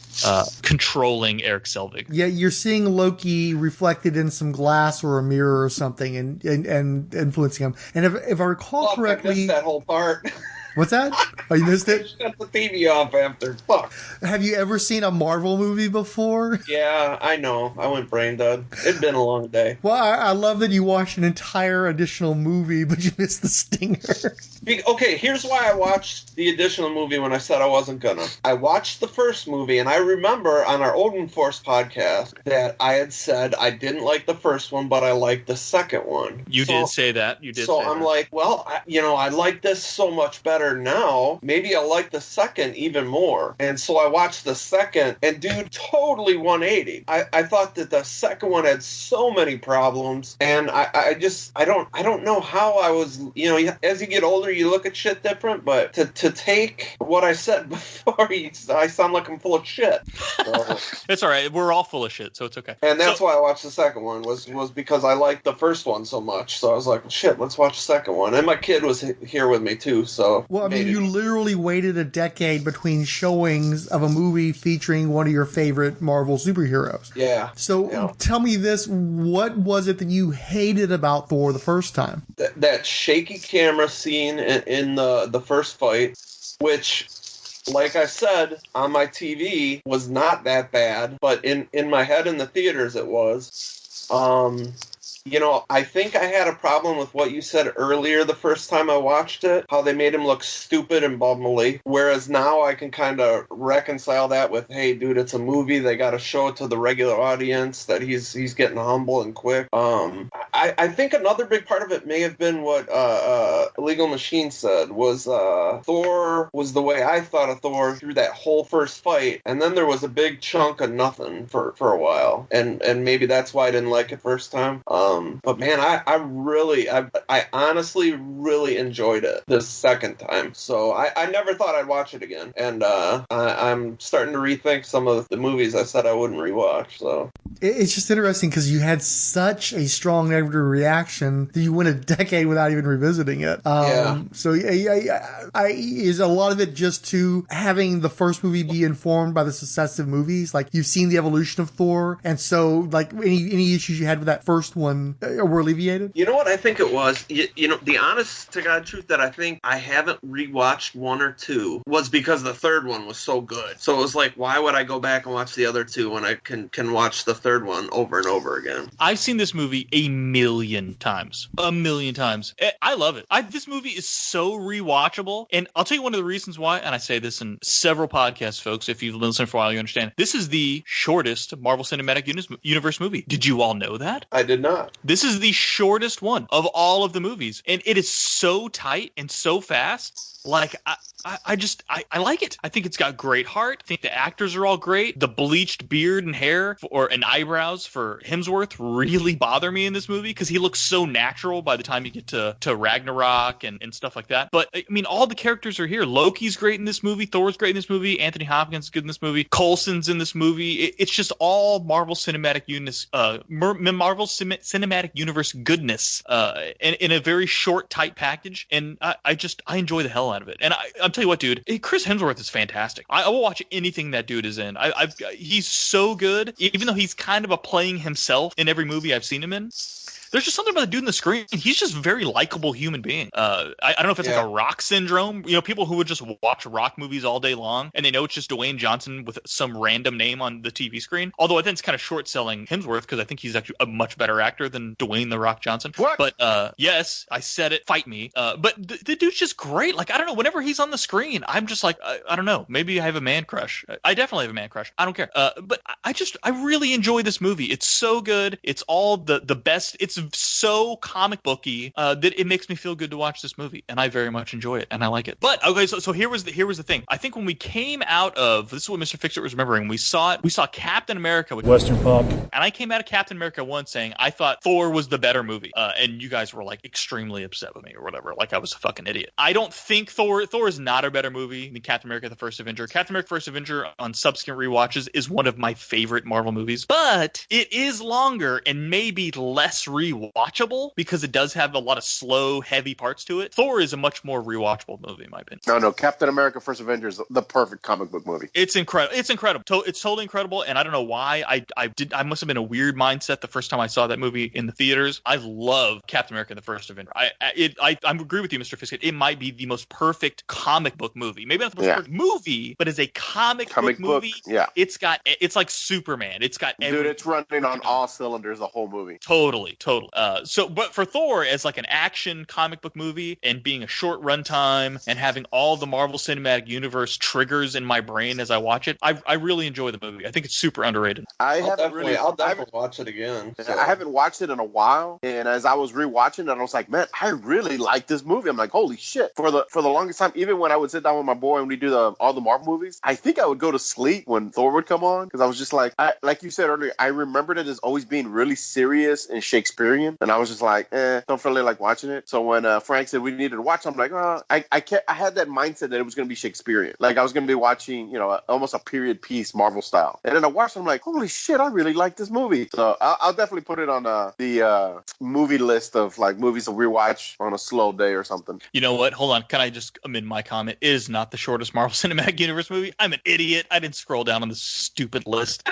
C: controlling Erik Selvig.
B: Yeah, you're seeing Loki reflected in some glass or a mirror or something, and influencing him. And if I recall correctly,
D: I missed that whole part.
B: What's that? Oh, you missed it?
D: Shut the TV off after. Fuck.
B: Have you ever seen a Marvel movie before?
D: Yeah, I know. I went brain dead. It'd been a long day.
B: Well, I love that you watched an entire additional movie, but you missed the Stinger.
D: Okay, here's why I watched the additional movie when I said I wasn't gonna. I watched the first movie, and I remember on our Odin Force podcast that I had said I didn't like the first one, but I liked the second one.
C: You did say that.
D: So I'm like, well, I like this so much better now. Maybe I like the second even more. And so I watched the second, and dude, totally 180. I thought that the second one had so many problems, and I don't know how I was, as you get older, you look at shit different, but to take what I said before, I sound like I'm full of shit. So,
C: it's all right. We're all full of shit, so it's okay.
D: And that's why I watched the second one, was because I liked the first one so much. So I was like, shit, let's watch the second one. And my kid was here with me too, so.
B: Well, I mean, you literally waited a decade between showings of a movie featuring one of your favorite Marvel superheroes.
D: Yeah.
B: So tell me this, what was it that you hated about Thor the first time?
D: That shaky camera scene in the first fight, which, like I said, on my TV was not that bad, but in my head in the theaters it was. I think I had a problem with what you said earlier the first time I watched it, how they made him look stupid and bumbly, whereas now I can kind of reconcile that with, hey, dude, it's a movie, they got to show it to the regular audience that he's getting humble and quick. I think another big part of it may have been what Illegal Machine said, was Thor was the way I thought of Thor through that whole first fight, and then there was a big chunk of nothing for a while, and maybe that's why I didn't like it first time. But man, I honestly really enjoyed it this second time. So I never thought I'd watch it again. And I'm starting to rethink some of the movies I said I wouldn't rewatch. So
B: it's just interesting because you had such a strong a reaction that you went a decade without even revisiting it. So is a lot of it just to having the first movie be informed by the successive movies? Like, you've seen the evolution of Thor, and so like any issues you had with that first one were alleviated?
D: You know what I think it was? You know, the honest to God truth that I think I haven't rewatched 1 or 2 was because the third one was so good. So it was like, why would I go back and watch the other 2 when I can watch the third one over and over again?
C: I've seen this movie a million times. I love it. This movie is so rewatchable, and I'll tell you one of the reasons why, and I say this in several podcasts, folks. If you've listened for a while, you understand. This is the shortest Marvel Cinematic Universe movie. Did you all know that?
D: I did not.
C: This is the shortest one of all of the movies, and it is so tight and so fast. Like, I like it. I think it's got great heart. I think the actors are all great. The bleached beard and hair and eyebrows for Hemsworth really bother me in this movie because he looks so natural by the time you get to Ragnarok and stuff like that. But, I mean, all the characters are here. Loki's great in this movie. Thor's great in this movie. Anthony Hopkins is good in this movie. Coulson's in this movie. It's just all Marvel Cinematic Universe goodness in a very short, tight package. And I enjoy the hell out of it. And I'm telling you what, dude, Chris Hemsworth is fantastic. I will watch anything that dude is in. He's so good, even though he's kind of playing himself in every movie I've seen him in. There's just something about the dude in the screen. He's just a very likable human being. I don't know if it's like a Rock syndrome. You know, people who would just watch Rock movies all day long and they know it's just Dwayne Johnson with some random name on the TV screen. Although I think it's kind of short selling Hemsworth because I think he's actually a much better actor than Dwayne The Rock Johnson.
F: What?
C: But yes, I said it. Fight me. But the dude's just great. Like, I don't know. Whenever he's on the screen, I'm just like, I don't know. Maybe I have a man crush. I definitely have a man crush. I don't care. But I really enjoy this movie. It's so good. It's all the best. It's so comic booky that it makes me feel good to watch this movie, and I very much enjoy it, and I like it. But okay, so here was the thing. I think when we came out of this is what Mr. Fixit was remembering. We saw Captain America with
H: Western Pop,
C: and I came out of Captain America 1 saying I thought Thor was the better movie, and you guys were like extremely upset with me or whatever, like I was a fucking idiot. I don't think Thor is not a better movie than Captain America: The First Avenger. Captain America: First Avenger on subsequent rewatches is one of my favorite Marvel movies, but it is longer and maybe less rewatchable because it does have a lot of slow, heavy parts to it. Thor is a much more rewatchable movie, in my opinion.
F: No, Captain America: First Avenger is the perfect comic book movie.
C: It's incredible. It's totally incredible, and I don't know why. I must have been a weird mindset the first time I saw that movie in the theaters. I love Captain America: The First Avenger. I agree with you, Mr. Fiskett. It might be the most perfect comic book movie. Maybe not the most perfect movie, but as a comic book movie, it's like Superman. It's got
F: dude, it's running on all cylinders the whole movie.
C: Totally. But for Thor, as like an action comic book movie and being a short runtime and having all the Marvel Cinematic Universe triggers in my brain as I watch it, I really enjoy the movie. I think it's super underrated.
D: I'll definitely watch it again. So.
F: I haven't watched it in a while, and as I was rewatching it, I was like, man, I really like this movie. I'm like, holy shit! For the longest time, even when I would sit down with my boy and we do all the Marvel movies, I think I would go to sleep when Thor would come on because I was just like, like you said earlier, I remembered it as always being really serious and Shakespearean, and I was just like, don't really like watching it. So when Frank said we needed to watch, I'm like, I had that mindset that it was going to be Shakespearean, like I was going to be watching, almost a period piece Marvel style. And then I watched it, I'm like, holy shit, I really like this movie. So I'll definitely put it on the movie list of like movies to rewatch on a slow day or something.
C: You know what? Hold on. Can I just amend my comment? It is not the shortest Marvel Cinematic Universe movie. I'm an idiot. I didn't scroll down on this stupid list.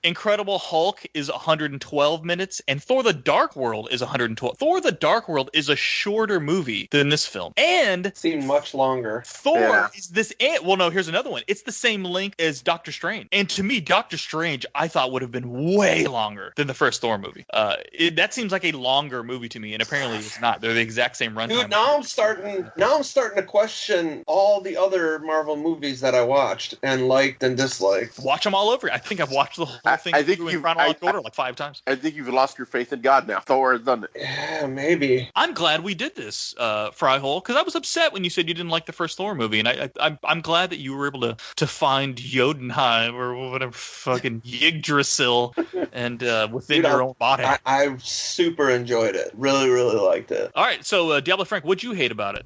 C: Incredible Hulk is 112 minutes, and Thor: The Dark World is 112. Thor: The Dark World is a shorter movie than this film, and
D: seemed much longer.
C: Thor is this. Well, no, here's another one. It's the same length as Doctor Strange, and to me, Doctor Strange I thought would have been way longer than the first Thor movie. That seems like a longer movie to me, and apparently it's not. They're the exact same runtime.
D: Dude, now I'm starting to question all the other Marvel movies that I watched and liked and disliked.
C: Watch them all over. I think I've watched the whole thing in chronological order like 5 times.
F: I think you've lost your faith in God now. Thor has done it.
D: Yeah, maybe.
C: I'm glad we did this, Fryhole, because I was upset when you said you didn't like the first Thor movie, and I'm glad that you were able to find Jotunheim or whatever fucking Yggdrasil and within your own body.
D: I super enjoyed it. Really, really liked it.
C: All right, so Diabolu Frank, what'd you hate about it?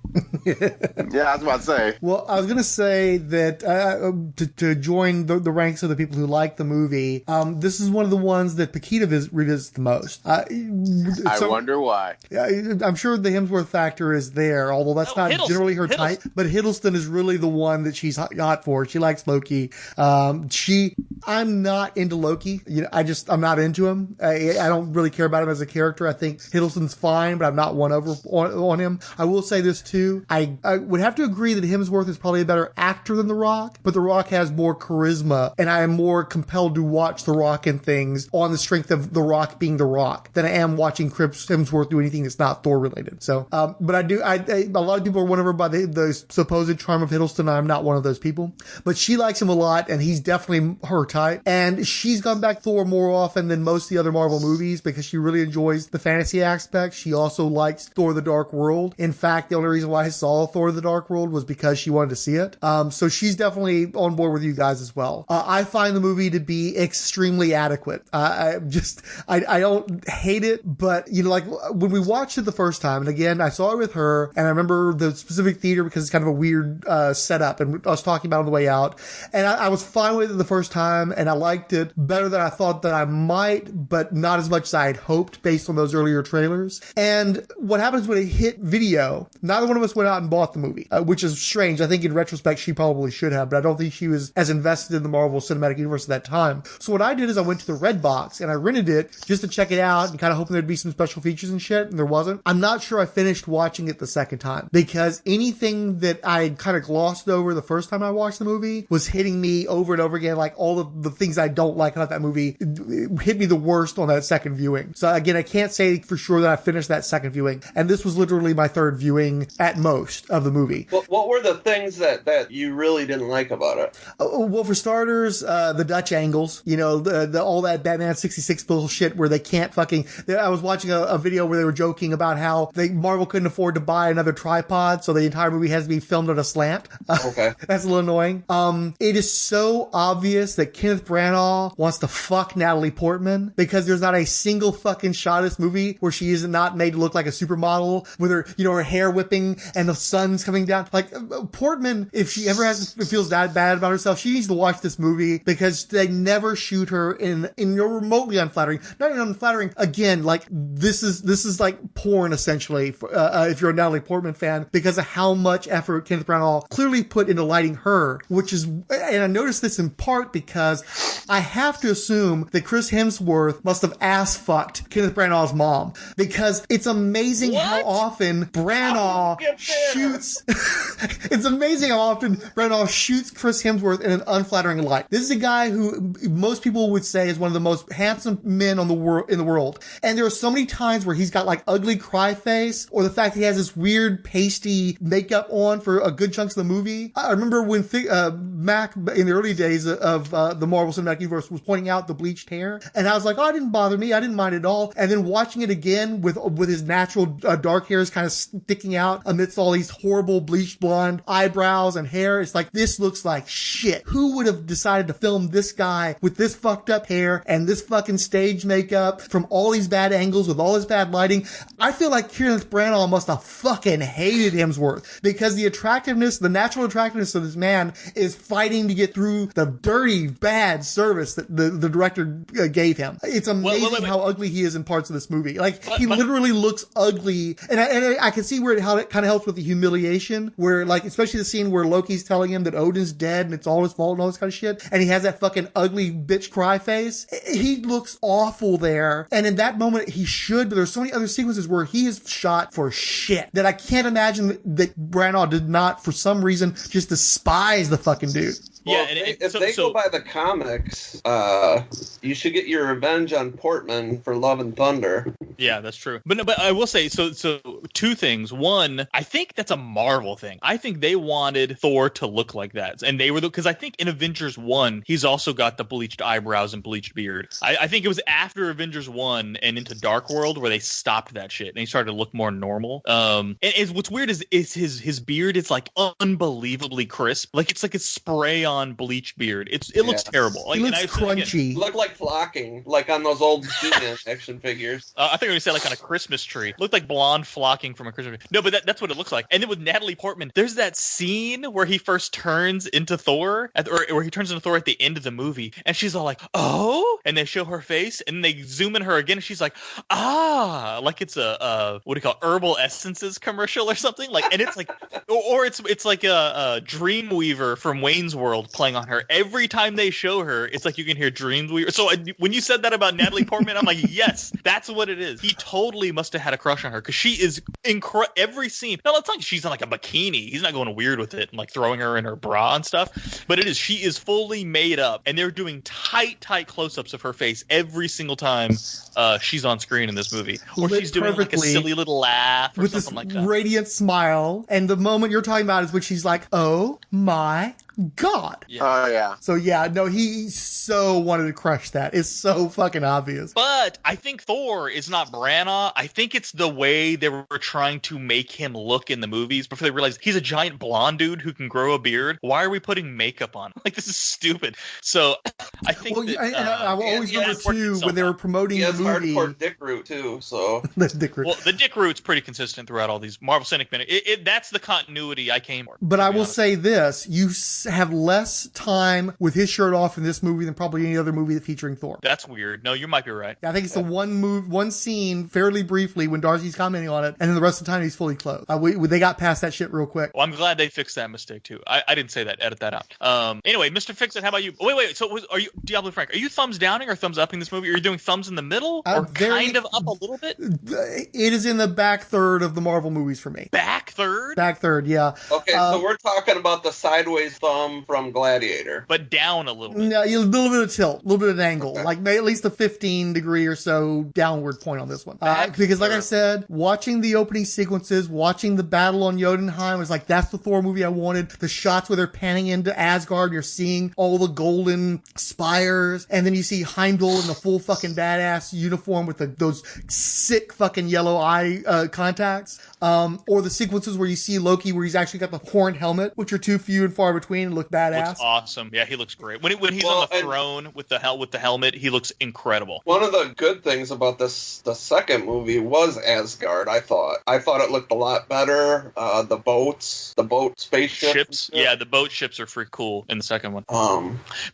F: Yeah, I was about to say.
B: Well, I was going to say that to join the ranks of the people who like the movie, this is one of the ones that Paquita revisits the most.
F: I wonder why.
B: I'm sure the Hemsworth factor is there, although that's not generally her type. But Hiddleston is really the one that she's hot for. She likes Loki. I'm not into Loki. I'm not into him. I don't really care about him as a character. I think Hiddleston's fine, but I'm not won over on him. I will say this too. I would have to agree that Hemsworth is probably a better actor than The Rock, but The Rock has more charisma, and I am more compelled to watch The Rock in things on the strength of The Rock being The Rock than I am watching Chris Hemsworth do anything that's not Thor related. So, but a lot of people are won over by the supposed charm of Hiddleston. I'm not one of those people, but she likes him a lot, and he's definitely her type. And she's gone back Thor more often than most of the other Marvel movies because she really enjoys the fantasy aspect. She also likes Thor: The Dark World. In fact, the only reason why I saw Thor: The Dark World was because she wanted to see it. So she's definitely on board with you guys as well. I find the movie to be extremely adequate. I don't hate it, but like when we watched it the first time, and again, I saw it with her, and I remember the specific theater because it's kind of a weird setup, and I was talking about it on the way out, and I was fine with it the first time, and I liked it better than I thought that I might, but not as much as I had hoped based on those earlier trailers. And what happens when it hit video, neither one of us went out and bought the movie, which is strange. I think in retrospect, she probably should have, but I don't think she was as invested in the Marvel Cinematic Universe at that time. So what I did is I went to the Redbox and I rented it just to check it out and kind of hoping there'd be some special features and shit, and there wasn't. I'm not sure I finished watching it the second time because anything that I kind of glossed over the first time I watched the movie was hitting me over and over again. Like all of the things I don't like about that movie hit me the worst on that second viewing. So again, I can't say for sure that I finished that second viewing, and this was literally my third viewing at most of the movie.
D: What were the things that you really didn't like about it?
B: Well, for starters, the Dutch angles, the all that Batman 66 bullshit where they can't I was watching a video where they were joking about how Marvel couldn't afford to buy another tripod, so the entire movie has to be filmed on a slant.
D: Okay.
B: That's a little annoying. It is so obvious that Kenneth Branagh wants to fuck Natalie Portman because there's not a single fucking shot of this movie where she is not made to look like a supermodel with her, her hair whipping and the sun's coming down. Like Portman, if she ever feels that bad about herself, she needs to watch this movie because they never shoot her in remotely unflattering, not even unflattering. Again, like this is like porn essentially if you're a Natalie Portman fan because of how much effort Kenneth Branagh clearly put into lighting her, and I noticed this in part because I have to assume that Chris Hemsworth must have ass fucked Kenneth Branagh's mom because it's amazing how often Branagh shoots. It's amazing how often Branagh shoots Chris Hemsworth in an unflattering light. This is a guy who most people would say is one of the most handsome men in the world. And there are so many times where he's got like ugly cry face, or the fact that he has this weird pasty makeup on for a good chunks of the movie. I remember when Mac in the early days of the Marvel Cinematic Universe was pointing out the bleached hair, and I was like, oh, it didn't bother me. I didn't mind it at all. And then watching it again with his natural dark hairs kind of sticking out amidst all these horrible bleached blonde eyebrows and hair, it's like, this looks like shit. Who would have decided to film this guy with this fucked up hair and this fucking stage makeup from all these bad angles with all this bad lighting? I feel like Kenneth Branagh must have fucking hated Hemsworth because the natural attractiveness of this man is fighting to get through the dirty, bad service that the director gave him. It's amazing how ugly he is in parts of this movie. Like, he literally looks ugly. And I can see how it kind of helps with the humiliation, where, like, especially the scene where Loki's telling him that Odin's dead and it's all his fault and all this kind of shit, and he has that fucking ugly bitch cry face. He looks awful there. And in that moment, he should, but there's so many other sequences where he is shot for shit that I can't imagine that Branagh did not, for some reason, just despise the fucking dude.
D: Well, yeah, if they go by the comics, you should get your revenge on Portman for Love and Thunder.
C: Yeah, that's true. But I will say, so two things. One, I think that's a Marvel thing. I think they wanted Thor to look like that, and they were because I think in Avengers 1, he's also got the bleached eyebrows and bleached beard. I think it was after Avengers 1 and into Dark World where they stopped that shit and he started to look more normal. And what's weird is his beard is like unbelievably crisp, like it's like a spray on spray-on bleached beard. It looks terrible.
B: He looks crunchy.
D: Look like flocking, like on those old He-Man action figures.
C: I think we were going to say like on a Christmas tree. Looked like blonde flocking from a Christmas tree. No, but that's what it looks like. And then with Natalie Portman, there's that scene where he first turns into Thor, or he turns into Thor at the end of the movie, and she's all like, "Oh," and they show her face, and they zoom in her again, and she's like, "Ah," like it's a what do you call it, herbal essences commercial or something. Like, and it's like, or it's like a Dreamweaver from Wayne's World playing on her. Every time they show her, it's like you can hear Dreamweaver. So when you said that about Natalie Portman, I'm like, yes, that's what it is. He totally must have had a crush on her because she is every scene. No, it's like she's in like a bikini. He's not going weird with it and like throwing her in her bra and stuff. But it is, she is fully made up, and they're doing tight close-ups of her face every single time she's on screen in this movie, or she's doing like a silly little laugh or
B: with
C: something
B: this
C: like that.
B: Radiant smile. And the moment you're talking about is when she's like, "Oh my God."
F: Oh, yeah.
B: So, yeah, no, he so wanted to crush that. It's so fucking obvious.
C: But I think Thor is not Branagh. I think it's the way they were trying to make him look in the movies before they realized he's a giant blonde dude who can grow a beard. Why are we putting makeup on him? Like, this is stupid. So I think
B: I will always remember, too, when they were promoting the movie.
D: Hardcore dick root, too, so.
B: The dick root.
C: Well, the dick root's pretty consistent throughout all these Marvel Cinematic Minutes. That's the continuity I came for.
B: But I will say this. You have less time with his shirt off in this movie than probably any other movie featuring Thor.
C: That's weird. No, you might be right.
B: I think it's the one scene fairly briefly when Darcy's commenting on it, and then the rest of the time he's fully clothed. They got past that shit real quick.
C: Well, I'm glad they fixed that mistake too. I didn't say that. Edit that out. Anyway, Mr. Fixit, how about you? Wait. So are you, Diabolu Frank, are you thumbs downing or thumbs upping this movie? Are you doing thumbs in the middle or kind of up a little bit?
B: It is in the back third of the Marvel movies for me.
C: Back third?
B: Back third, yeah.
D: Okay, so we're talking about the sideways thumb from Gladiator.
C: But down a little bit.
B: No, a little bit of tilt, a little bit of an angle, like at least a 15-degree or so downward point on this one. Because like I said, watching the opening sequences, watching the battle on Jotunheim was like, that's the Thor movie I wanted. The shots where they're panning into Asgard, you're seeing all the golden spires, and then you see Heimdall in the full fucking badass uniform with those sick fucking yellow eye contacts. Or the sequences where you see Loki where he's actually got the horned helmet, which are too few and far between and look badass.
C: Looks awesome. Yeah, he looks great. When he's on the throne with the helmet, he looks incredible.
D: One of the good things about the second movie was Asgard, I thought. I thought it looked a lot better. The boat spaceships.
C: Yeah, the boat ships are freaking cool in the second one.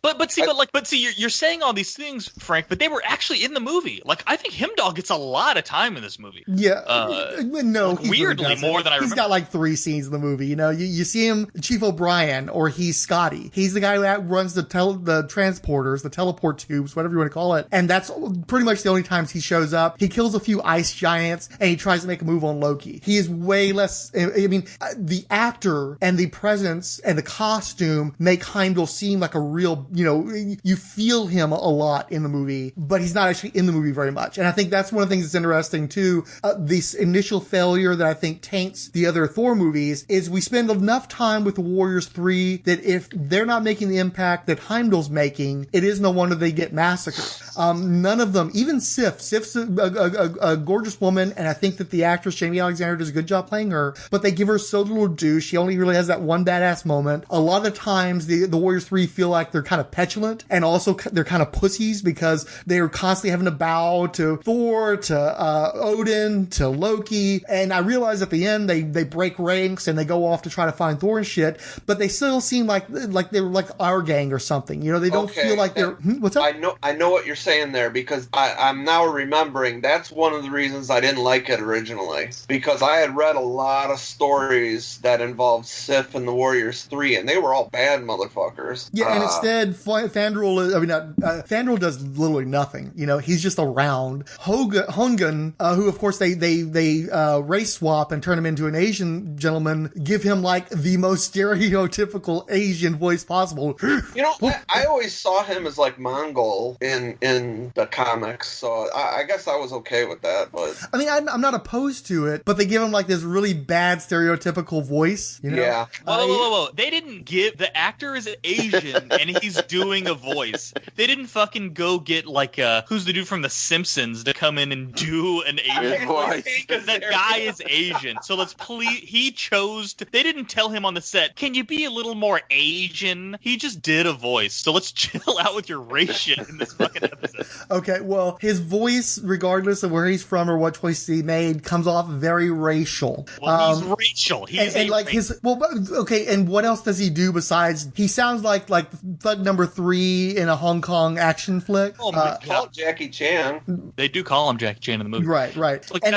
C: But see, you're saying all these things, Frank, but they were actually in the movie. Like, I think Heimdall gets a lot of time in this movie.
B: Yeah. No, he
C: weirdly
B: really
C: more than I remember.
B: He's got like 3 scenes in the movie. You know, you see him, Chief O'Brien, or he's Scotty. He's the guy who runs the transporters, the teleport tubes, whatever you want to call it. And that's pretty much the only times he shows up. He kills a few ice giants and he tries to make a move on Loki. He is way less, I mean, the actor and the presence and the costume make Heimdall seem like a real, you feel him a lot in the movie, but he's not actually in the movie very much. And I think that's one of the things that's interesting too. This initial failure that I think taints the other Thor movies is we spend enough time with the Warriors 3 that if they're not making the impact that Heimdall's making, it is no wonder they get massacred. None of them, even Sif's a gorgeous woman, and I think that the actress Jamie Alexander does a good job playing her, but they give her so little due. She only really has that one badass moment. A lot of times the Warriors 3 feel like they're kind of petulant, and also they're kind of pussies because they're constantly having to bow to Thor, to Odin, to Loki, and I realize at the end they break ranks and they go off to try to find Thor and shit, but they still seem like they were like our gang or something. They don't feel like they're... What's up?
D: I know what you're saying there, because I'm now remembering that's one of the reasons I didn't like it originally, because I had read a lot of stories that involved Sif and the Warriors 3, and they were all bad motherfuckers.
B: Yeah, and instead, Fandral does literally nothing. He's just around. Hongun, who of course they race swap and turn him into an Asian gentleman, give him like the most stereotypical Asian voice possible.
D: I always saw him as like Mongol in the comics, so I guess I was okay with that. But
B: I mean, I'm not opposed to it, but they give him like this really bad stereotypical voice.
D: Yeah.
C: Whoa. They didn't give, the actor is Asian and he's doing a voice. They didn't fucking go get like who's the dude from The Simpsons to come in and do an Asian voice, because that guy is Asian. So they didn't tell him on the set, can you be a little more more Asian. He just did a voice. So let's chill out with your race shit in this fucking episode.
B: Okay, well, his voice, regardless of where he's from or what choice he made, comes off very racial.
C: Well, he's racial. He's
B: and like his okay. And what else does he do besides? He sounds like thug number 3 in a Hong Kong action flick.
D: Oh my God, Jackie Chan.
C: They do call him Jackie Chan in the movie,
B: right?
C: Like,
B: and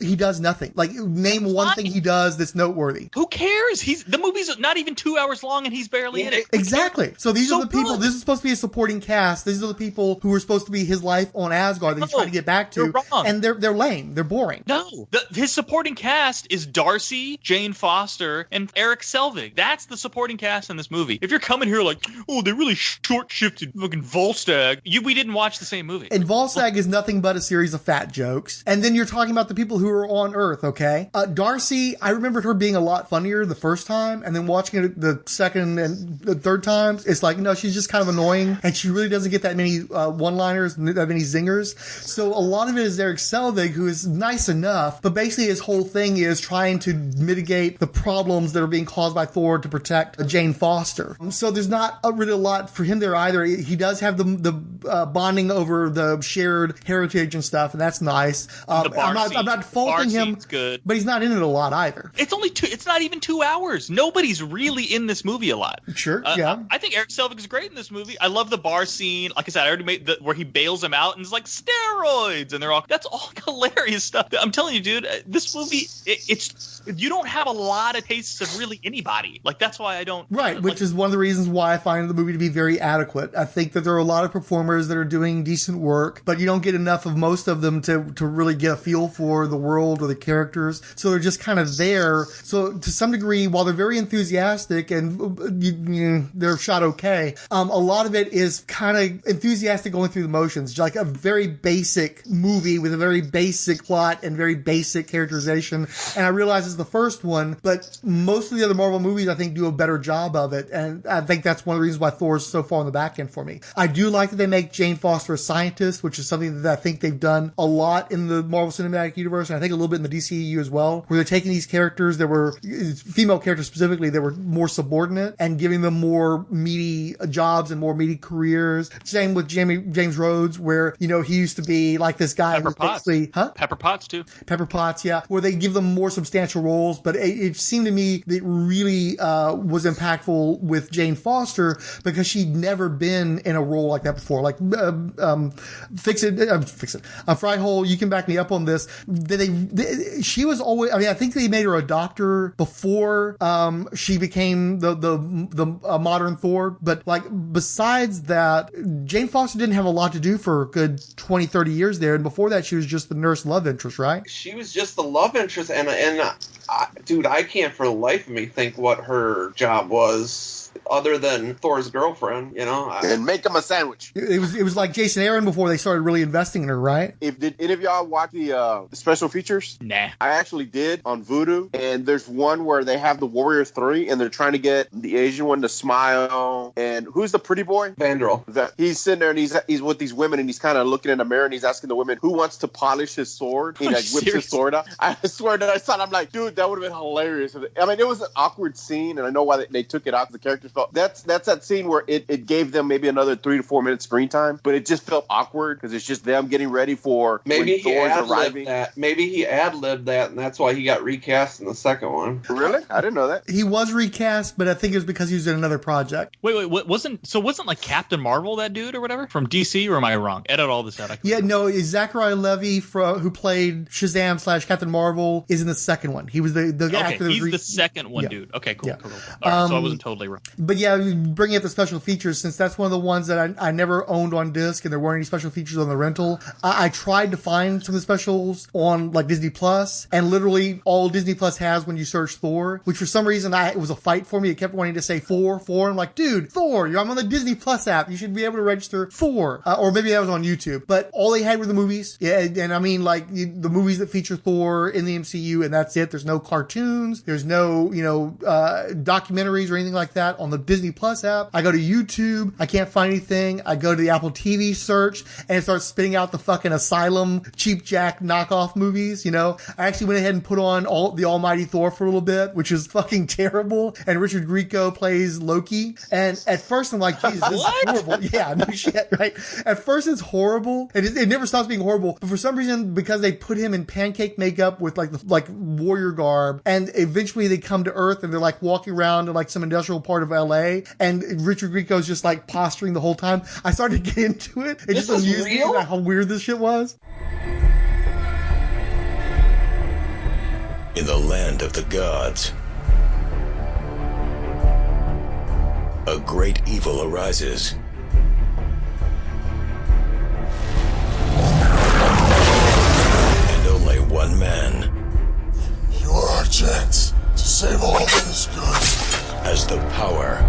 B: he does nothing. Like, name one thing he does that's noteworthy.
C: Who cares? The movie's not even 2 hours long, and he's barely in it.
B: Exactly. So these are the people. This is supposed to be a supporting cast. These are the people who are supposed to be his life on Asgard that he's trying to get back to.
C: You're wrong.
B: And they're lame. They're boring.
C: No, his supporting cast is Darcy, Jane Foster, and Erik Selvig. That's the supporting cast in this movie. If you're coming here like, oh, they really short-shifted fucking Volstagg, we didn't watch the same movie.
B: And Volstagg is nothing but a series of fat jokes. And then you're talking about the people who are on Earth, okay? Darcy, I remembered her being a lot funnier the first time, and then watching it the second and the third times, it's like, no, she's just kind of annoying, and she really doesn't get that many one-liners, that many zingers. So a lot of it is Erik Selvig, who is nice enough, but basically his whole thing is trying to mitigate the problems that are being caused by Thor to protect Jane Foster. So there's not really a lot for him there either. He does have the bonding over the shared heritage and stuff, and that's nice. I'm not faulting him,
C: good.
B: But he's not in it a lot either.
C: It's not even 2 hours. Nobody's really in this movie a lot.
B: Sure, yeah.
C: I think Erik Selvig is great in this movie. I love the bar scene. Like I said, I already made where he bails him out and is like, steroids, and that's all hilarious stuff. I'm telling you, dude, this movie, it's you don't have a lot of tastes of really anybody. Like, that's why I don't.
B: Right, which is one of the reasons why I find the movie to be very adequate. I think that there are a lot of performers that are doing decent work, but you don't get enough of most of them to really get a feel for the world or the characters. So they're just kind of there. So to some degree, while they're very enthusiastic and they're shot okay, a lot of it is kind of enthusiastic going through the motions, like a very basic movie with a very basic plot and very basic characterization. And I realize it's the first one, but most of the other Marvel movies, I think, do a better job of it. And I think that's one of the reasons why Thor's so far on the back end for me. I do like that they make Jane Foster a scientist, which is something that I think they've done a lot in the Marvel Cinematic Universe, and I think a little bit in the DCEU as well, where they're taking these characters that were, female characters specifically, that were more subordinate and giving them more meaty jobs and more meaty careers. Same with James Rhodes, where, he used to be like this guy.
C: Pepper Potts. Pepper Potts, too.
B: Pepper Potts, yeah. Where they give them more substantial roles, but it seemed to me that it really was impactful with Jane Foster because she'd never been in a role like that before. Like, Fixit. Fryhole, you can back me up on this. She was always, I think they made her a doctor before she became the modern Thor, but like, besides that, Jane Foster didn't have a lot to do for a good 20-30 years there, and before that she was just the nurse love interest, right?
D: She was just the love interest, and dude, I can't for the life of me think what her job was other than Thor's girlfriend,
F: and make him a sandwich.
B: It was like Jason Aaron before they started really investing in her, right?
F: Did any of y'all watch the special features?
C: Nah.
F: I actually did on Vudu, and there's one where they have the Warrior 3 and they're trying to get the Asian one to smile. And who's the pretty boy?
D: Vandal.
F: He's sitting there and he's with these women and he's kind of looking in the mirror and he's asking the women who wants to polish his sword. He whips his sword out. I swear that I saw it, I'm like, dude, that would have been hilarious. I mean, it was an awkward scene, and I know why they took it out because the characters felt that's that scene where it gave them maybe another 3 to 4 minutes screen time, but it just felt awkward because it's just them getting ready for
D: maybe
F: he
D: ad-libbed that. Maybe he ad-libbed that, and that's why he got recast in the second one.
F: Really? I didn't know that.
B: He was recast, but I think it was because he was in another project.
C: Wait, wasn't like Captain Marvel that dude or whatever from DC, or am I wrong? Edit all this out.
B: Yeah, no, Zachary Levi who played Shazam / Captain Marvel is in the second one. He was the actor.
C: He's the second one, dude. Okay, cool.
B: Yeah.
C: Cool. All right, so I wasn't totally wrong.
B: But yeah, bringing up the special features, since that's one of the ones that I never owned on disc and there weren't any special features on the rental, I tried to find some of the specials on like Disney Plus, and literally all Disney Plus has when you search Thor, which for some reason it was a fight for me. It kept wanting to say Thor. I'm like, dude, Thor, I'm on the Disney Plus app. You should be able to register Thor. Or maybe that was on YouTube. But all they had were the movies. Yeah, and I mean, like, the movies that feature Thor in the MCU, and that's it. There's no cartoons. There's no, documentaries or anything like that on the Disney Plus app. I go to YouTube. I can't find anything. I go to the Apple TV search and it starts spitting out the fucking Asylum Cheap Jack knockoff movies. I actually went ahead and put on the Almighty Thor for a little bit, which is fucking terrible. And Richard Grieco plays Loki. And at first I'm like, Jesus, this is horrible. Yeah, no shit, right? At first it's horrible. And it never stops being horrible. But for some reason, because they put him in pancake makeup with like warrior garb, and eventually they come to Earth and they're like walking around in like some industrial part of LA, and Richard Grieco's just like posturing the whole time. I started to get into it. It just amused me about how weird this shit was.
L: In the land of the gods, a great evil arises. And only one man.
M: You are our chance to save all that is good.
L: Has the power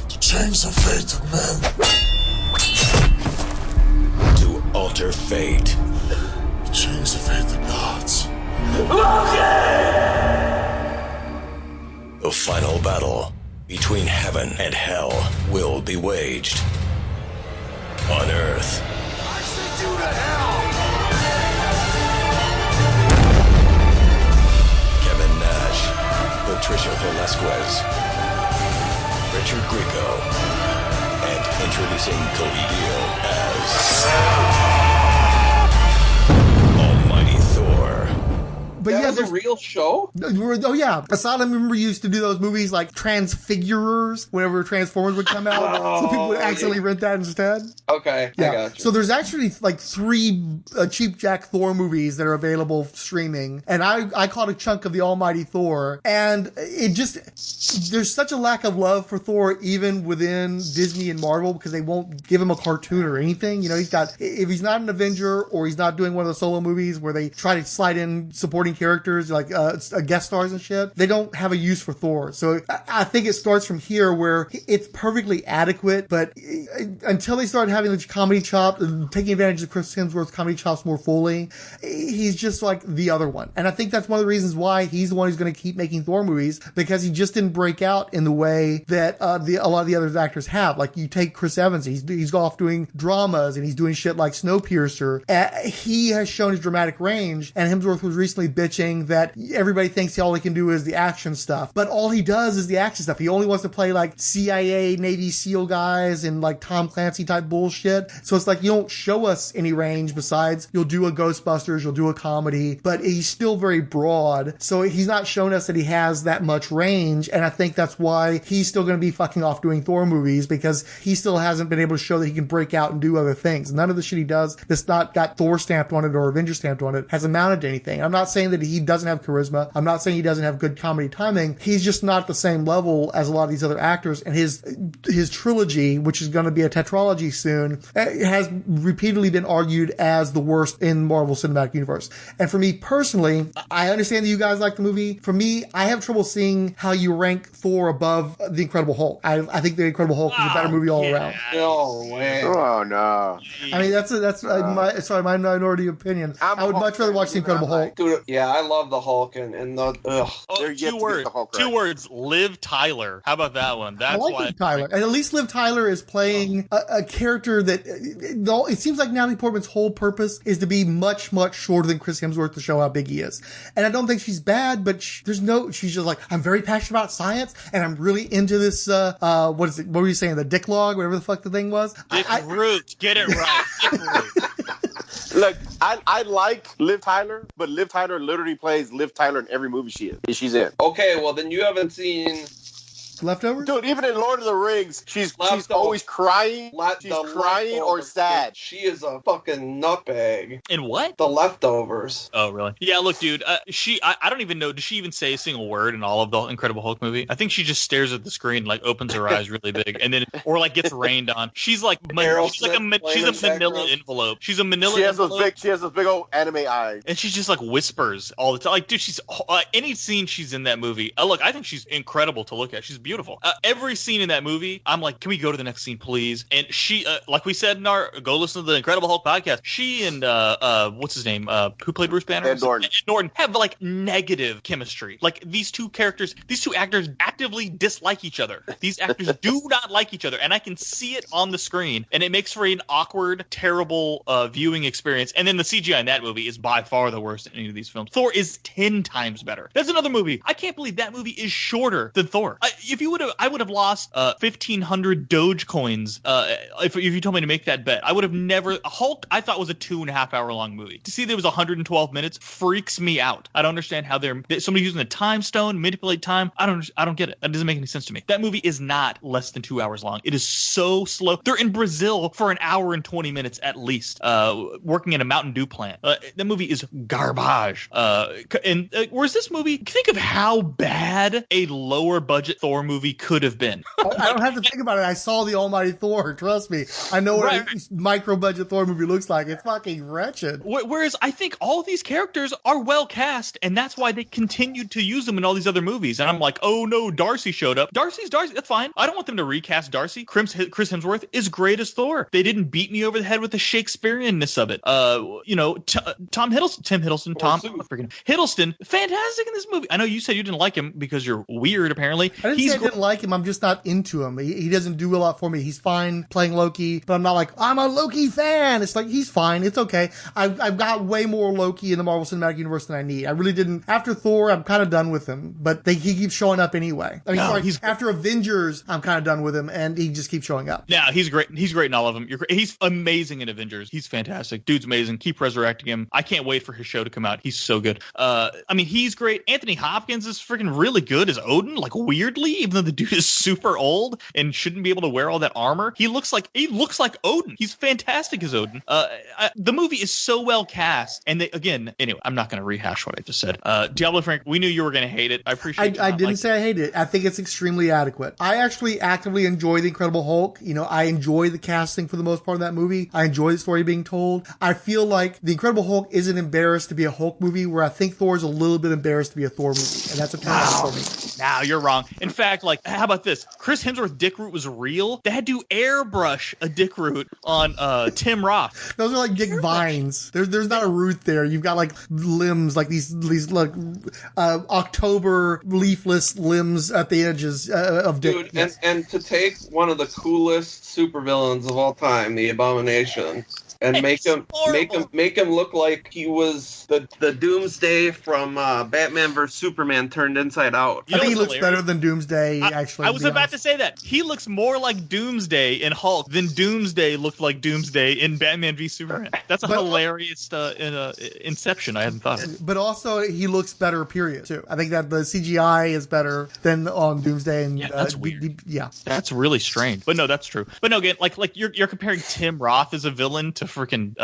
M: to change the fate of men.
L: To alter fate.
M: Change the fate of the gods.
L: The final battle between heaven and hell will be waged on Earth.
M: I sent you to hell!
L: Kevin Nash, Patricia Velasquez, Richard Grieco, and introducing Cody Deal as Almighty Thor.
B: But
D: that was a real show?
B: Oh, yeah. Asylum, remember, used to do those movies like Transfigurers whenever Transformers would come out. So people would accidentally rent that instead.
D: Okay,
B: yeah.
D: I got you.
B: So there's actually like 3 Cheap Jack Thor movies that are available streaming. And I caught a chunk of the Almighty Thor. And it just, there's such a lack of love for Thor even within Disney and Marvel because they won't give him a cartoon or anything. If he's not an Avenger or he's not doing one of the solo movies where they try to slide in supporting characters like guest stars and shit, they don't have a use for Thor. So I think it starts from here where it's perfectly adequate, but until they start having the comedy chop, taking advantage of Chris Hemsworth's comedy chops more fully, he's just like the other one. And I think that's one of the reasons why he's the one who's going to keep making Thor movies, because he just didn't break out in the way that a lot of the other actors have. Like you take Chris Evans, he's off doing dramas and he's doing shit like Snowpiercer. He has shown his dramatic range, and Hemsworth was recently bitching that everybody thinks all he can do is the action stuff, but all he does is the action stuff. He only wants to play like CIA, Navy SEAL guys and like Tom Clancy type bullshit. So it's like, you don't show us any range besides you'll do a Ghostbusters, you'll do a comedy, but he's still very broad. So he's not shown us that he has that much range. And I think that's why he's still going to be fucking off doing Thor movies, because he still hasn't been able to show that he can break out and do other things. None of the shit he does that's not got Thor stamped on it or Avenger stamped on it has amounted to anything. I'm not saying that he doesn't have charisma. I'm not saying he doesn't have good comedy timing. He's just not at the same level as a lot of these other actors. And his trilogy, which is going to be a tetralogy soon, has repeatedly been argued as the worst in Marvel Cinematic Universe. And for me personally, I understand that you guys like the movie. For me, I have trouble seeing how you rank Thor above The Incredible Hulk. I think The Incredible Hulk is a better movie all around.
D: No way.
F: Oh, no.
B: I mean, that's my minority opinion. I would much rather watch The Incredible Hulk.
D: Dude, yeah, I love the Hulk and the
C: Two words. Liv Tyler. How about that one? That's
B: I like Liv Tyler. And at least Liv Tyler is playing a character that it seems like Natalie Portman's whole purpose is to be much, much shorter than Chris Hemsworth to show how big he is. And I don't think she's bad, but she's just like, I'm very passionate about science and I'm really into this, what is it? What were you saying? The dick log, whatever the fuck the thing was?
C: Root. Get it right. Dick Root.
F: Look, I like Liv Tyler, but Liv Tyler literally plays Liv Tyler in every movie she's in.
D: Okay, well then you haven't seen
B: Leftovers?
F: Dude, even in Lord of the Rings, she's always crying. She's crying or sad.
D: She is a fucking nutbag.
C: In what?
D: The Leftovers.
C: Oh, really? Yeah, look, dude, I don't even know, does she even say a single word in all of the Incredible Hulk movie? I think she just stares at the screen, like opens her eyes really big, and then, or like gets rained on. She's like, she's a manila envelope. She's a manila envelope.
F: She has those big old anime eyes.
C: And she's just like whispers all the time. Like, dude, she's, any scene she's in that movie, look, I think she's incredible to look at. She's beautiful. beautiful. Every scene in that movie, I'm like, can we go to the next scene, please? And she, like we said in our go listen to the Incredible Hulk podcast, she and what's his name, who played Bruce Banner?
F: Ed Norton
C: have like negative chemistry. Like these two actors actively dislike each other. These actors do not like each other, and I can see it on the screen, and it makes for an awkward, terrible viewing experience. And then the CGI in that movie is by far the worst in any of these films. Thor is 10 times better. That's another movie. I can't believe that movie is shorter than Thor. I would have lost 1,500 Doge coins if you told me to make that bet. I would have never. Hulk, I thought was a 2.5 hour long movie. To see there was 112 minutes freaks me out. I don't understand how somebody using a time stone manipulate time. I don't get it. That doesn't make any sense to me. That movie is not less than 2 hours long. It is so slow. They're in Brazil for an hour and 20 minutes at least, working in a Mountain Dew plant. That movie is garbage. Whereas this movie, think of how bad a lower budget Thor movie could have been.
B: I don't have to think about it. I saw the Almighty Thor. Trust me. I know what a micro budget Thor movie looks like. It's fucking wretched.
C: Whereas I think all of these characters are well cast, and that's why they continued to use them in all these other movies. And I'm like, oh no, Darcy showed up. Darcy's Darcy. That's fine. I don't want them to recast Darcy. Chris Hemsworth is great as Thor. They didn't beat me over the head with the Shakespeareanness of it. Tom Hiddleston, fantastic in this movie. I know you said you didn't like him because you're weird, apparently.
B: I didn't say I didn't like him. I'm just not into him. He doesn't do a lot for me. He's fine playing Loki, but I'm not like, I'm a Loki fan. It's like, he's fine. It's okay. I've got way more Loki in the Marvel Cinematic Universe than I need. I really didn't. After Thor, I'm kind of done with him, but he keeps showing up anyway. After Avengers, I'm kind of done with him, and he just keeps showing up.
C: Yeah, he's great. He's great in all of them. He's amazing in Avengers. He's fantastic. Dude's amazing. Keep resurrecting him. I can't wait for his show to come out. He's so good. He's great. Anthony Hopkins is freaking really good as Odin, like weirdly, even though the dude is super old and shouldn't be able to wear all that armor. He looks like Odin. He's fantastic as Odin. The movie is so well cast. And anyway, I'm not going to rehash what I just said. Diabolu Frank, we knew you were going to hate it. I appreciate
B: I didn't say I hated it. I think it's extremely adequate. I actually actively enjoy The Incredible Hulk. I enjoy the casting for the most part of that movie. I enjoy the story being told. I feel like The Incredible Hulk isn't embarrassed to be a Hulk movie, where I think Thor's a little bit embarrassed to be a Thor movie. And that's a turn for me.
C: Now you're wrong. In fact, how about this? Chris Hemsworth dick root was real. They had to airbrush a dick root on Tim Roth.
B: Those are like dick vines. There's not a root there. You've got like limbs, like these like October leafless limbs at the edges of dick.
D: Dude, yes. and to take one of the coolest supervillains of all time, the Abomination, and make him look like he was the Doomsday from Batman vs Superman turned inside out.
B: I think he looks better than Doomsday. Actually,
C: I was about to say that he looks more like Doomsday in Hulk than Doomsday looked like Doomsday in Batman v Superman. That's a hilarious inception. I hadn't thought of.
B: But also, he looks better. Period. Too. I think that the CGI is better than on Doomsday. And
C: that's weird. That's really strange. But no, that's true. But no, again, like you're comparing Tim Roth as a villain to freaking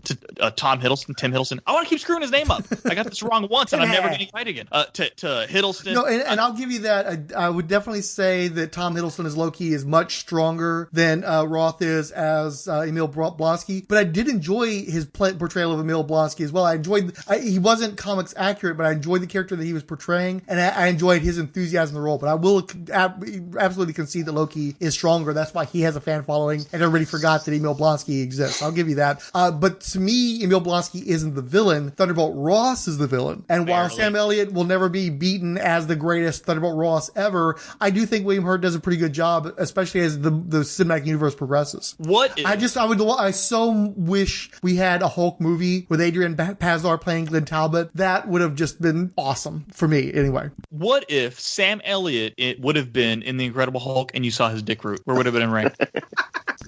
C: Tim Hiddleston. I want to keep screwing his name up. I got this wrong once, and I'm never getting it right again. To Hiddleston.
B: No, and I'll give you that. I would definitely say that Tom Hiddleston as Loki is much stronger than Roth is as Emil Blonsky. But I did enjoy his portrayal of Emil Blonsky as well. He wasn't comics accurate, but I enjoyed the character that he was portraying, and I enjoyed his enthusiasm in the role. But I will absolutely concede that Loki is stronger. That's why he has a fan following, and everybody forgot that Emil Blonsky exists. I'll give you that. But to me, Emil Blonsky isn't the villain. Thunderbolt Ross is the villain. And while Sam Elliott will never be beaten as the greatest Thunderbolt Ross ever, I do think William Hurt does a pretty good job, especially as the cinematic universe progresses. I so wish we had a Hulk movie with Adrian Pasdar playing Glenn Talbot. That would have just been awesome for me, anyway.
C: What if Sam Elliott would have been in The Incredible Hulk and you saw his dick root? Where would it have been ranked?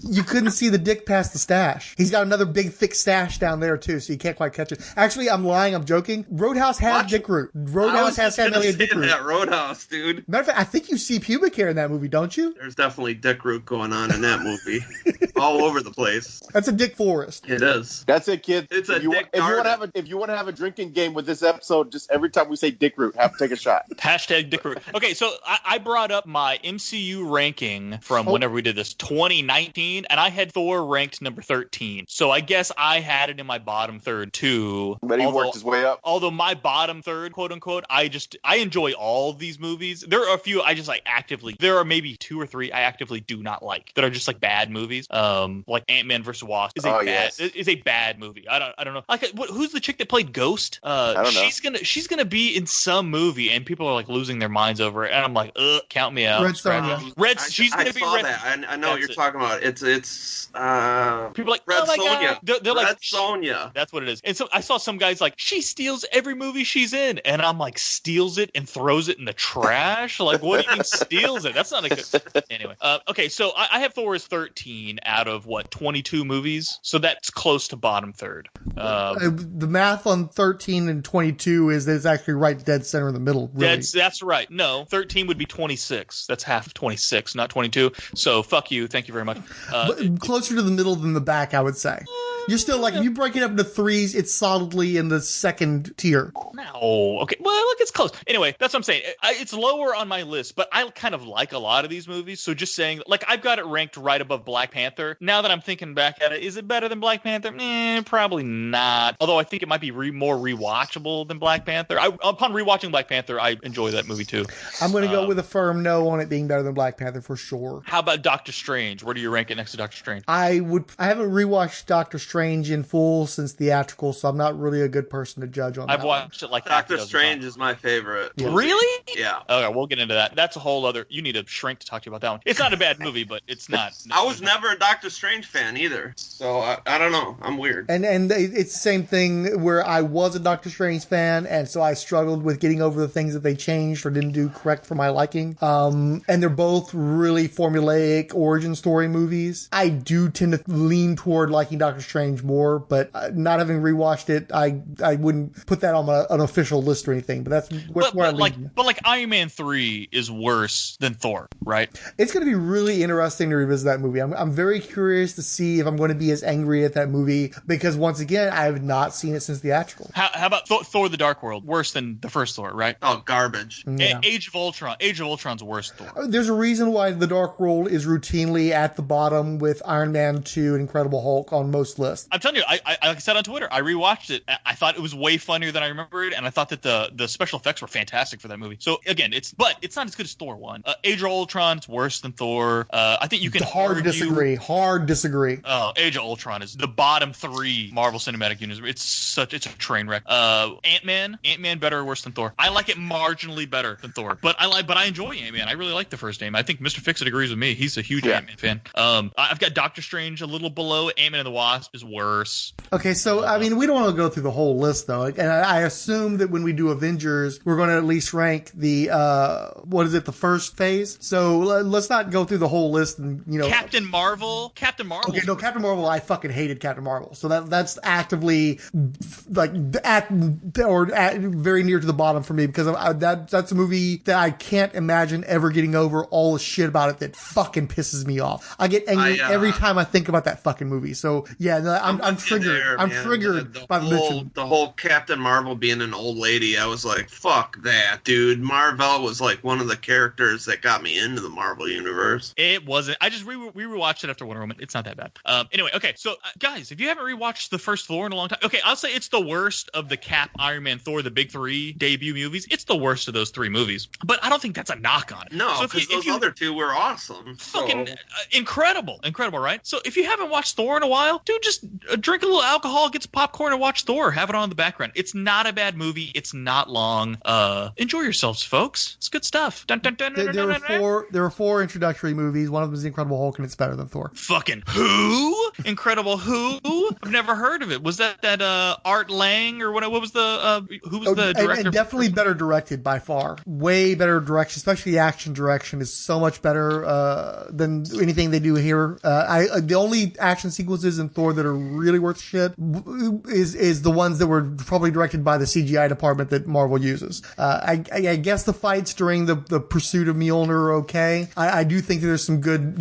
B: You couldn't see the dick past the stash. He's got another big, thick stash down there, too, so you can't quite catch it. Actually, I'm lying. I'm joking. Roadhouse has dick root. Roadhouse has Sam Elliott dick root.
D: That Roadhouse, dude.
B: Matter of fact, I think you see pubic hair in that movie, don't you?
D: There's definitely dick root going on in that movie. All over the place.
B: That's a dick forest.
D: It is.
F: That's it, kid.
D: It's
F: if you want to have a drinking game with this episode, just every time we say dick root, have to take a shot.
C: Hashtag dick root. Okay, so I brought up my MCU ranking from whenever we did this, 2019. 13, and I had Thor ranked number 13. So I guess I had it in my bottom third too.
F: But he worked his way up.
C: Although my bottom third, quote unquote, I enjoy all of these movies. There are a few I just like actively. There are maybe 2 or 3 I actively do not like that are just like bad movies. Like Ant-Man vs. Wasp is a bad movie. I don't know. Like who's the chick that played Ghost?
F: I don't know.
C: She's gonna be in some movie, and people are like losing their minds over it. And I'm like, count me out. She's gonna be Red.
D: I know what you're talking about. It's
C: people like
D: Red
C: Sonja. They're like
D: Sonja.
C: That's what it is. And so I saw some guys like she steals every movie she's in, and I'm like, steals it and throws it in the trash. Like, what do you mean steals it? That's not a good. Anyway, okay, so I have Thor as 13 out of 22 movies, so that's close to bottom third.
B: The math on 13 and 22 is that it's actually right dead center in the middle. Really.
C: That's right. No, 13 would be 26. That's half of 26, not 22. So fuck you. Thank you very much.
B: But closer to the middle than the back, I would say. You're still like, if you break it up into threes, it's solidly in the second tier.
C: No. Okay. Well, look, it's close. Anyway, that's what I'm saying. It's lower on my list, but I kind of like a lot of these movies. So just saying, like, I've got it ranked right above Black Panther. Now that I'm thinking back at it, is it better than Black Panther? Probably not. Although I think it might be more rewatchable than Black Panther. Upon rewatching Black Panther, I enjoy that movie too.
B: I'm going to go with a firm no on it being better than Black Panther for sure.
C: How about Doctor Strange? Where do you rank it next to Doctor Strange?
B: I haven't rewatched Doctor Strange in full since theatrical, so I'm not really a good person to judge on that.
C: I've watched it like
D: Doctor Strange is my favorite.
C: Yeah. Really?
D: Yeah.
C: Okay, we'll get into that. That's a whole other. You need a shrink to talk to you about that one. It's not a bad movie, but it's not.
D: I was never a Doctor Strange fan either, so I don't know. I'm weird.
B: And it's the same thing where I was a Doctor Strange fan, and so I struggled with getting over the things that they changed or didn't do correct for my liking. And they're both really formulaic origin story movies. I do tend to lean toward liking Doctor Strange more, but not having rewatched it, I wouldn't put that on an official list or anything. But that's where I lean.
C: But like Iron Man 3 is worse than Thor, right?
B: It's going to be really interesting to revisit that movie. I'm very curious to see if I'm going to be as angry at that movie because once again, I have not seen it since theatrical.
C: How about Thor: The Dark World? Worse than the first Thor, right?
D: Oh, garbage.
B: Yeah.
C: Age of Ultron. Age of Ultron's worse Thor.
B: There's a reason why The Dark World is routinely at the bottom with Iron Man 2 and Incredible Hulk on most lists.
C: I'm telling you, I like I said on Twitter, I rewatched it. I thought it was way funnier than I remembered, and I thought that the special effects were fantastic for that movie. So again, it's not as good as Thor 1. Age of Ultron is worse than Thor. I think you can
B: hard disagree.
C: Oh, Age of Ultron is the bottom 3 Marvel Cinematic Universe. It's a train wreck. Ant-Man better or worse than Thor? I like it marginally better than Thor, but I enjoy Ant-Man. I really like the first Ant-Man. I think Mr. Fixit agrees with me. He's a huge Ant-Man fan. I've got Doctor Strange a little below. Ant-Man and the Wasp is worse.
B: Okay, so I mean, we don't want to go through the whole list though, and I assume that when we do Avengers, we're going to at least rank the the first phase. So let's not go through the whole list and
C: Captain Marvel.
B: Okay, no, Captain Marvel. I fucking hated Captain Marvel, so that's actively like at very near to the bottom for me because that's a movie that I can't imagine ever getting over all the shit about it that fucking pisses me off. I get angry every time I think about that fucking movie. So yeah, no, I'm triggered. I'm triggered by the mention.
D: The whole Captain Marvel being an old lady. I was like, fuck that, dude. Marvel was like one of the characters that got me into the Marvel universe.
C: It wasn't. I just we rewatched it after Wonder Woman. It's not that bad. Anyway, okay. So guys, if you haven't rewatched the first Thor in a long time, okay, I'll say it's the worst of the Cap, Iron Man, Thor, the big 3 debut movies. It's the worst of those 3 movies. But I don't think that's a knock on it.
D: No, because those other 2 were awesome.
C: Fucking incredible, right? So if you haven't watched Thor in a while, dude, just drink a little alcohol, get some popcorn, and watch Thor. Have it on in the background. It's not a bad movie. It's not long. Enjoy yourselves, folks. It's good stuff.
B: There were 4 introductory movies. One of them is The Incredible Hulk, and it's better than Thor.
C: Fucking who? Incredible who? I've never heard of it. Was that Art Lang or what was the who was the director?
B: And definitely better directed by far. Way better direction, especially the action direction is so much better than anything they do here. The only action sequences in Thor that that are really worth shit is the ones that were probably directed by the CGI department that Marvel uses. I guess the fights during the pursuit of Mjolnir are okay. I do think that there's some good,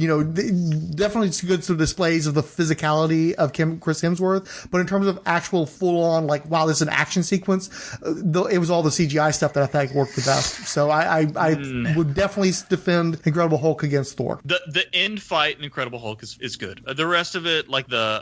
B: definitely some good sort of displays of the physicality of Chris Hemsworth, but in terms of actual full on, like, wow, this is an action sequence, it was all the CGI stuff that I think worked the best. So I would definitely defend Incredible Hulk against Thor.
C: The end fight in Incredible Hulk is good. The rest of it, like the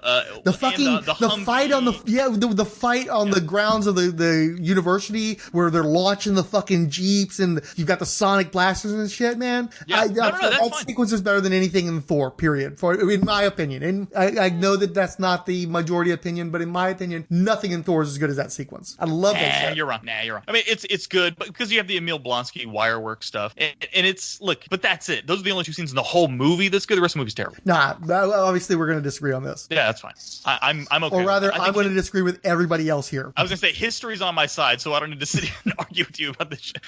B: fight on the fight on the grounds of the university where they're launching the fucking jeeps and you've got the sonic blasters and shit, man.
C: Yeah,
B: that sequence is better than anything in Thor, period. In my opinion. And I know that that's not the majority opinion, but in my opinion, nothing in Thor is as good as that sequence. I love that shit.
C: You're wrong. I mean, it's good, but because you have the Emil Blonsky wire work stuff, and it's, look, but that's it. Those are the only two scenes in the whole movie that's good. The rest of the movie's terrible.
B: Nah, obviously we're going to disagree on this.
C: Yeah, that's fine. I'm okay.
B: Or rather, I'm going to disagree with everybody else here.
C: I was going to say, history's on my side, so I don't need to sit here and argue with you about this shit.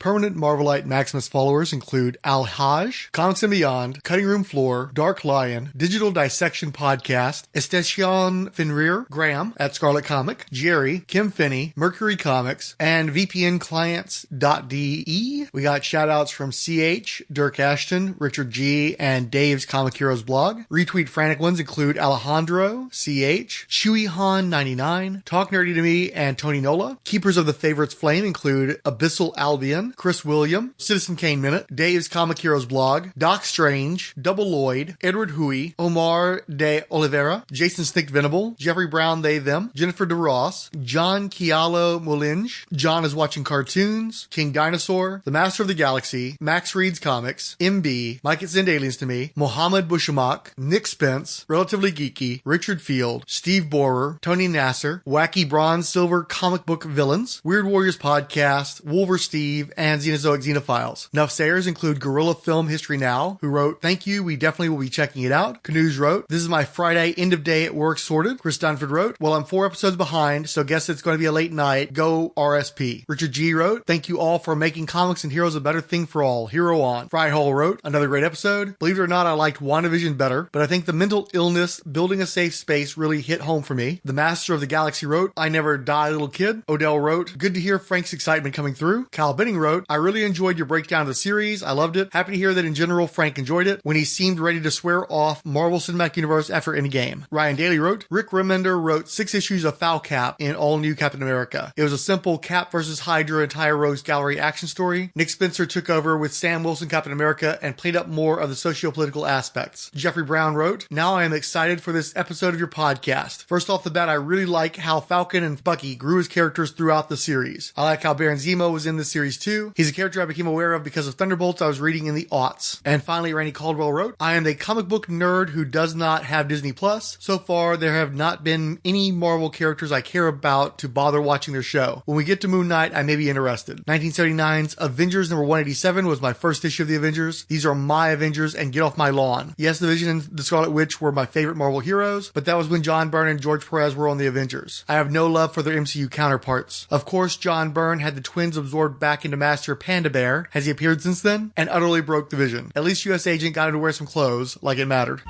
B: Permanent Marvelite Maximus followers include Al Haj, Comics and Beyond, Cutting Room Floor, Dark Lion, Digital Dissection Podcast, Estacion Fenrir, Graham at Scarlet Comic, Jerry, Kim Finney, Mercury Comics, and VPNclients.de. We got shoutouts from CH, Dirk Ashton, Richard G, and Dave's Comic Heroes blog. Retweet frantic ones include Alejandro, CH, Chewy Han 99, Talk Nerdy to Me, and Tony Nola. Keepers of the Favorites Flame include Abyssal Albion, Chris William, Citizen Kane Minute, Dave's Comic Heroes blog, Doc Strange, Double Lloyd, Edward Huey, Omar de Oliveira, Jason Snick Venable, Jeffrey Brown They Them, Jennifer DeRoss, John Kialo Molinge, John is Watching Cartoons, King Dinosaur, The Master of the Galaxy, Max Reads Comics, MB, Mike It Send Aliens to Me, Mohammed Bushamak, Nick Spence, Relatively Geeky, Richard Field, Steve Borer, Tony Nasser, Wacky Bronze Silver Comic Book Villains, Weird Warriors Podcast, Wolver Steve, and Xenozoic Xenophiles. Nuff Sayers include Gorilla Film History Now, who wrote, "Thank you, we definitely will be checking it out." Canoes wrote, "This is my Friday end of day at work sorted." Chris Dunford wrote, "Well, I'm 4 episodes behind, so guess it's going to be a late night. Go RSP." Richard G wrote, "Thank you all for making comics and heroes a better thing for all. Hero on." Fryhole wrote, "Another great episode. Believe it or not, I liked WandaVision better, but I think the mental illness, building a safe space really hit home for me." The Master of the Galaxy wrote, "I never die, little kid." Odell wrote, "Good to hear Frank's excitement coming through." Kyle Benning wrote, "I really enjoyed your breakdown of the series. I loved it. Happy to hear that in general Frank enjoyed it when he seemed ready to swear off Marvel Cinematic Universe after Endgame." Ryan Daly wrote, "Rick Remender wrote 6 issues of Foul Cap in All New Captain America. It was a simple Cap versus Hydra entire Rogues Gallery action story. Nick Spencer took over with Sam Wilson Captain America and played up more of the socio-political aspects." Jeffrey Brown wrote, "Now I am excited for this episode of your podcast. First off the bat, I really like how Falcon and Bucky grew as characters throughout the series. I like how Baron Zemo was in this series too. He's a character I became aware of because of Thunderbolts I was reading in the aughts." And finally, Randy Caldwell wrote, "I am a comic book nerd who does not have Disney Plus. So far, there have not been any Marvel characters I care about to bother watching their show. When we get to Moon Knight, I may be interested. 1979's Avengers number 187 was my first issue of the Avengers. These are my Avengers and get off my lawn. Yes, the Vision and the Scarlet Witch were my favorite Marvel heroes, but that was when John Byrne and George Perez were on the Avengers. I have no love for their MCU counterparts. Of course, John Byrne had the twins absorbed back into Master Panda Bear. Has he appeared since then? And utterly broke the Vision. At least US Agent got him to wear some clothes, like it mattered."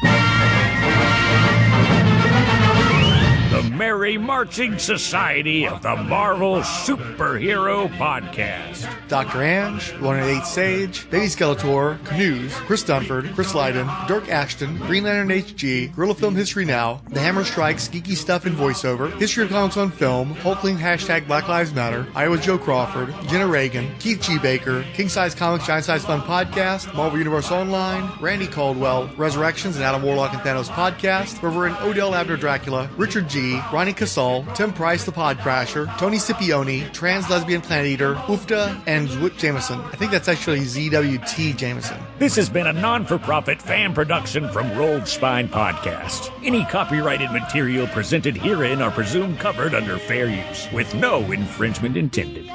N: The Merry Marching Society of the Marvel Superhero Podcast.
B: Dr. Ange, 108 Sage, Baby Skeletor, Canoes, Chris Dunford, Chris Lydon, Dirk Ashton, Green Lantern HG, Gorilla Film History Now, The Hammer Strikes, Geeky Stuff and Voiceover, History of Comics on Film, Hulkling # Black Lives Matter, Iowa Joe Crawford, Jenna Reagan, Keith G. Baker, King Size Comics, Giant Size Fun Podcast, Marvel Universe Online, Randy Caldwell, Resurrections and Adam Warlock and Thanos Podcast, Reverend Odell Abner Dracula, Richard G., Ronnie Casal, Tim Price the Podcrasher, Tony Scipione, Trans Lesbian Planet Eater, Ufta, and Zwip Jameson. I think that's actually ZWT Jameson.
N: This has been a non-for-profit fan production from Rolled Spine Podcast. Any copyrighted material presented herein are presumed covered under fair use, with no infringement intended.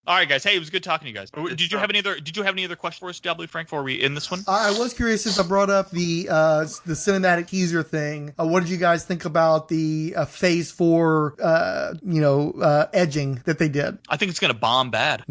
C: All right, guys. Hey, it was good talking to you guys. Did you have any other questions for us, Diabolu Frank, before we end this one?
B: I was curious, since I brought up the cinematic teaser thing. What did you guys think about the Phase 4, edging that they did?
C: I think it's going to bomb bad.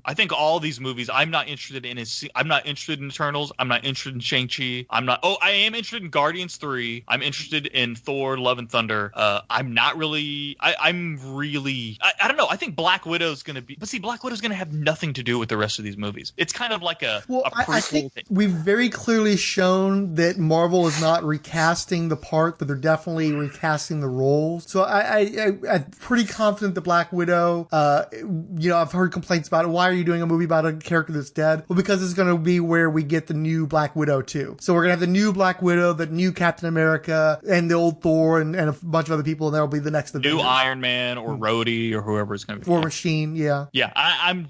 C: I think all these movies. I'm not interested in Eternals. I'm not interested in Shang-Chi. I am interested in Guardians 3. I'm interested in Thor: Love and Thunder. I'm not really. I don't know. I think Black Widow's going to be. But see, Black Widow's going to have nothing to do with the rest of these movies. It's kind of like a
B: I think
C: thing.
B: We've very clearly shown that Marvel is not recasting the part, but they're definitely recasting the roles. So I'm pretty confident that Black Widow, I've heard complaints about it. Why are you doing a movie about a character that's dead? Well, because it's going to be where we get the new Black Widow too. So we're going to have the new Black Widow, the new Captain America, and the old Thor, and a bunch of other people, and that'll be the next
C: new Iron Man or Rhodey or whoever it's going to be.
B: War Machine, yeah.
C: Yeah, I'm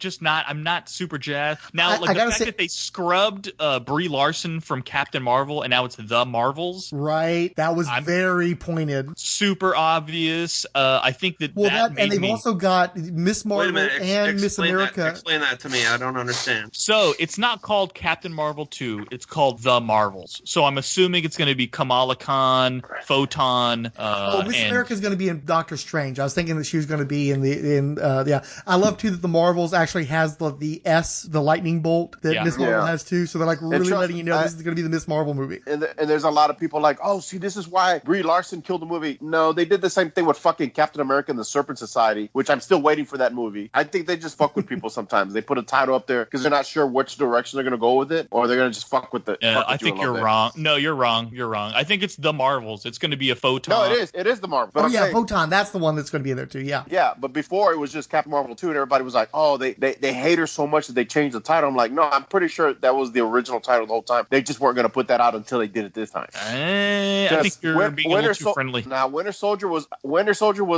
C: not super jazzed. Now, the fact that they scrubbed Brie Larson from Captain Marvel and now it's the Marvels.
B: Right. That was very pointed.
C: Super obvious. I think that
B: and they've also got Miss Marvel and Miss America.
D: Explain that to me. I don't understand.
C: So it's not called Captain Marvel 2. It's called The Marvels. So I'm assuming it's going to be Kamala Khan, Photon.
B: Miss America is going to be in Doctor Strange. I was thinking that she was going to be I love too that the Marvels actually has the lightning bolt that Miss Marvel has too. So they're like really letting you know this is going to be the Miss Marvel movie.
F: And there's a lot of people like, oh, see, this is why Brie Larson killed the movie. No, they did the same thing with fucking Captain America and the Serpent Society, which I'm still waiting for that movie. I think they just fuck with people sometimes. They put a title up there because they're not sure which direction they're going to go with it, or they're going to just fuck with it.
C: I think you're wrong. No, you're wrong. You're wrong. I think it's the Marvels. It's going to be a Photon.
F: No, it is. It is the Marvels. But
B: Photon. That's the one that's going to be in there too. Yeah.
F: Yeah, but before it was just Captain Marvel 2, and everybody was like, oh, they hate her so much that they changed the title. I'm like, no, I'm pretty sure that was the original title the whole time. They just weren't going to put that out until they did it this time.
C: I think you're being a little too friendly.
F: Now, Winter Soldier was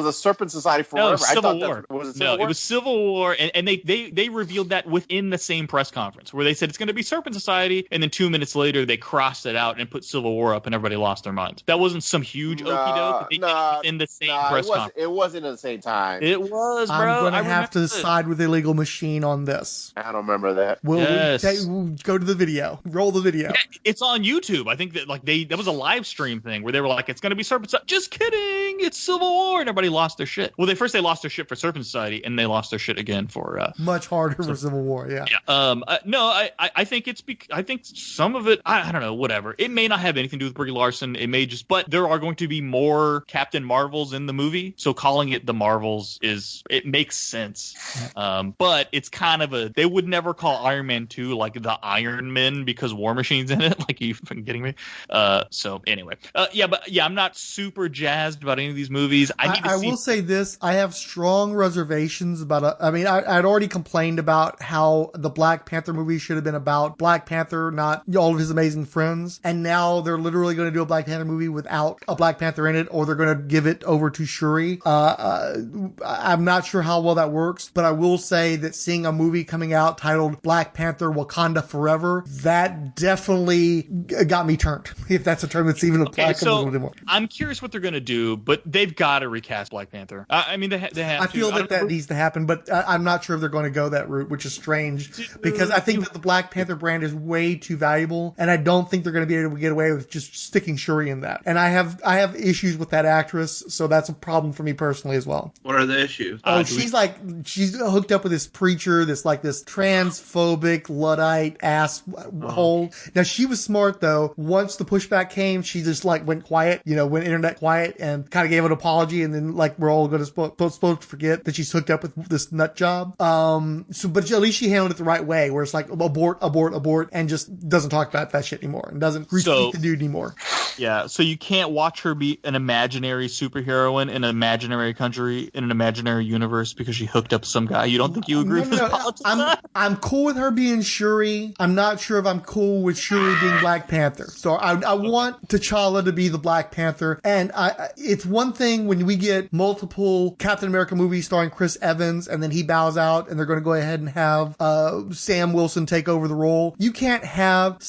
F: a Serpent Society forever.
C: No, Civil War. It was Civil War, and they revealed that within the same press conference where they said it's going to be Serpent Society, and then 2 minutes later they crossed it out and put Civil War up, and everybody lost their minds. That wasn't some huge okie doke. They did it in the same press conference.
F: It wasn't at the same time.
C: It was, bro.
B: I'm going to have to side with Illegal Machine on this.
F: I don't remember that.
B: We'll go to the video. Roll the video.
C: It's on YouTube. I think that that was a live stream thing where they were like, it's going to be Serpent Society. Just kidding. It's Civil War. And everybody lost their shit. Well, they lost their shit for Serpent Society, and they lost their shit again for
B: much harder for Civil War. Yeah.
C: No, I think I think some of it, I don't know, whatever. It may not have anything to do with Brie Larson. It may just, but there are going to be more Captain Marvels in the movie. So calling it the Marvels it makes sense. But it's kind of they would never call Iron Man 2 like the Iron Man because War Machine's in it. Like, are you fucking kidding me? So anyway, I'm not super jazzed about any of these movies. I
B: will say this. I have strong reservations about I'd already complained about how the Black Panther movie should have been about Black Panther, not all of his amazing friends. And now they're literally going to do a Black Panther movie without a Black Panther in it, or they're going to give it over to Shuri. I'm not sure how well that works, but I will say that seeing a movie coming out titled Black Panther Wakanda Forever, that definitely got me turned, if that's a term that's even applicable anymore.
C: I'm curious what they're going to do, but they've got to recast Black Panther. They have to.
B: I feel that needs to happen, but I'm not sure if they're going to go that route, which is strange, because I think that the Black Panther brand is way too valuable, and I don't think they're going to be able to get away with just sticking Shuri in that. And I have issues with that actress, so that's a problem for me personally as well.
D: What are the issues?
B: She's hooked up with this preacher, this transphobic Luddite asshole. Now, she was smart though. Once the pushback came, she just went quiet, went internet quiet, and kind of gave an apology, and then we're all going to supposed to forget that she's hooked up with this nut job. But at least she handled it the right way, where it's like abort, and just doesn't talk about that shit anymore, and doesn't retweet the dude anymore.
C: Yeah, so you can't watch her be an imaginary superheroine in an imaginary country in an imaginary universe because she hooked up with some guy. You don't think you agree with this politics?
B: I'm cool with her being Shuri. I'm not sure if I'm cool with Shuri being Black Panther. So I want T'Challa to be the Black Panther. And it's one thing when we get multiple Captain America movies starring Chris Evans, and then he bows out, and they're going to go ahead and have Sam Wilson take over the role. You can't have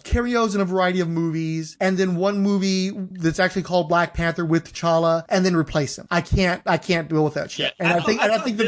B: cameos in a variety of movies, and then one movie that's actually called Black Panther with T'Challa, and then replace him. I can't deal with that shit. And I think that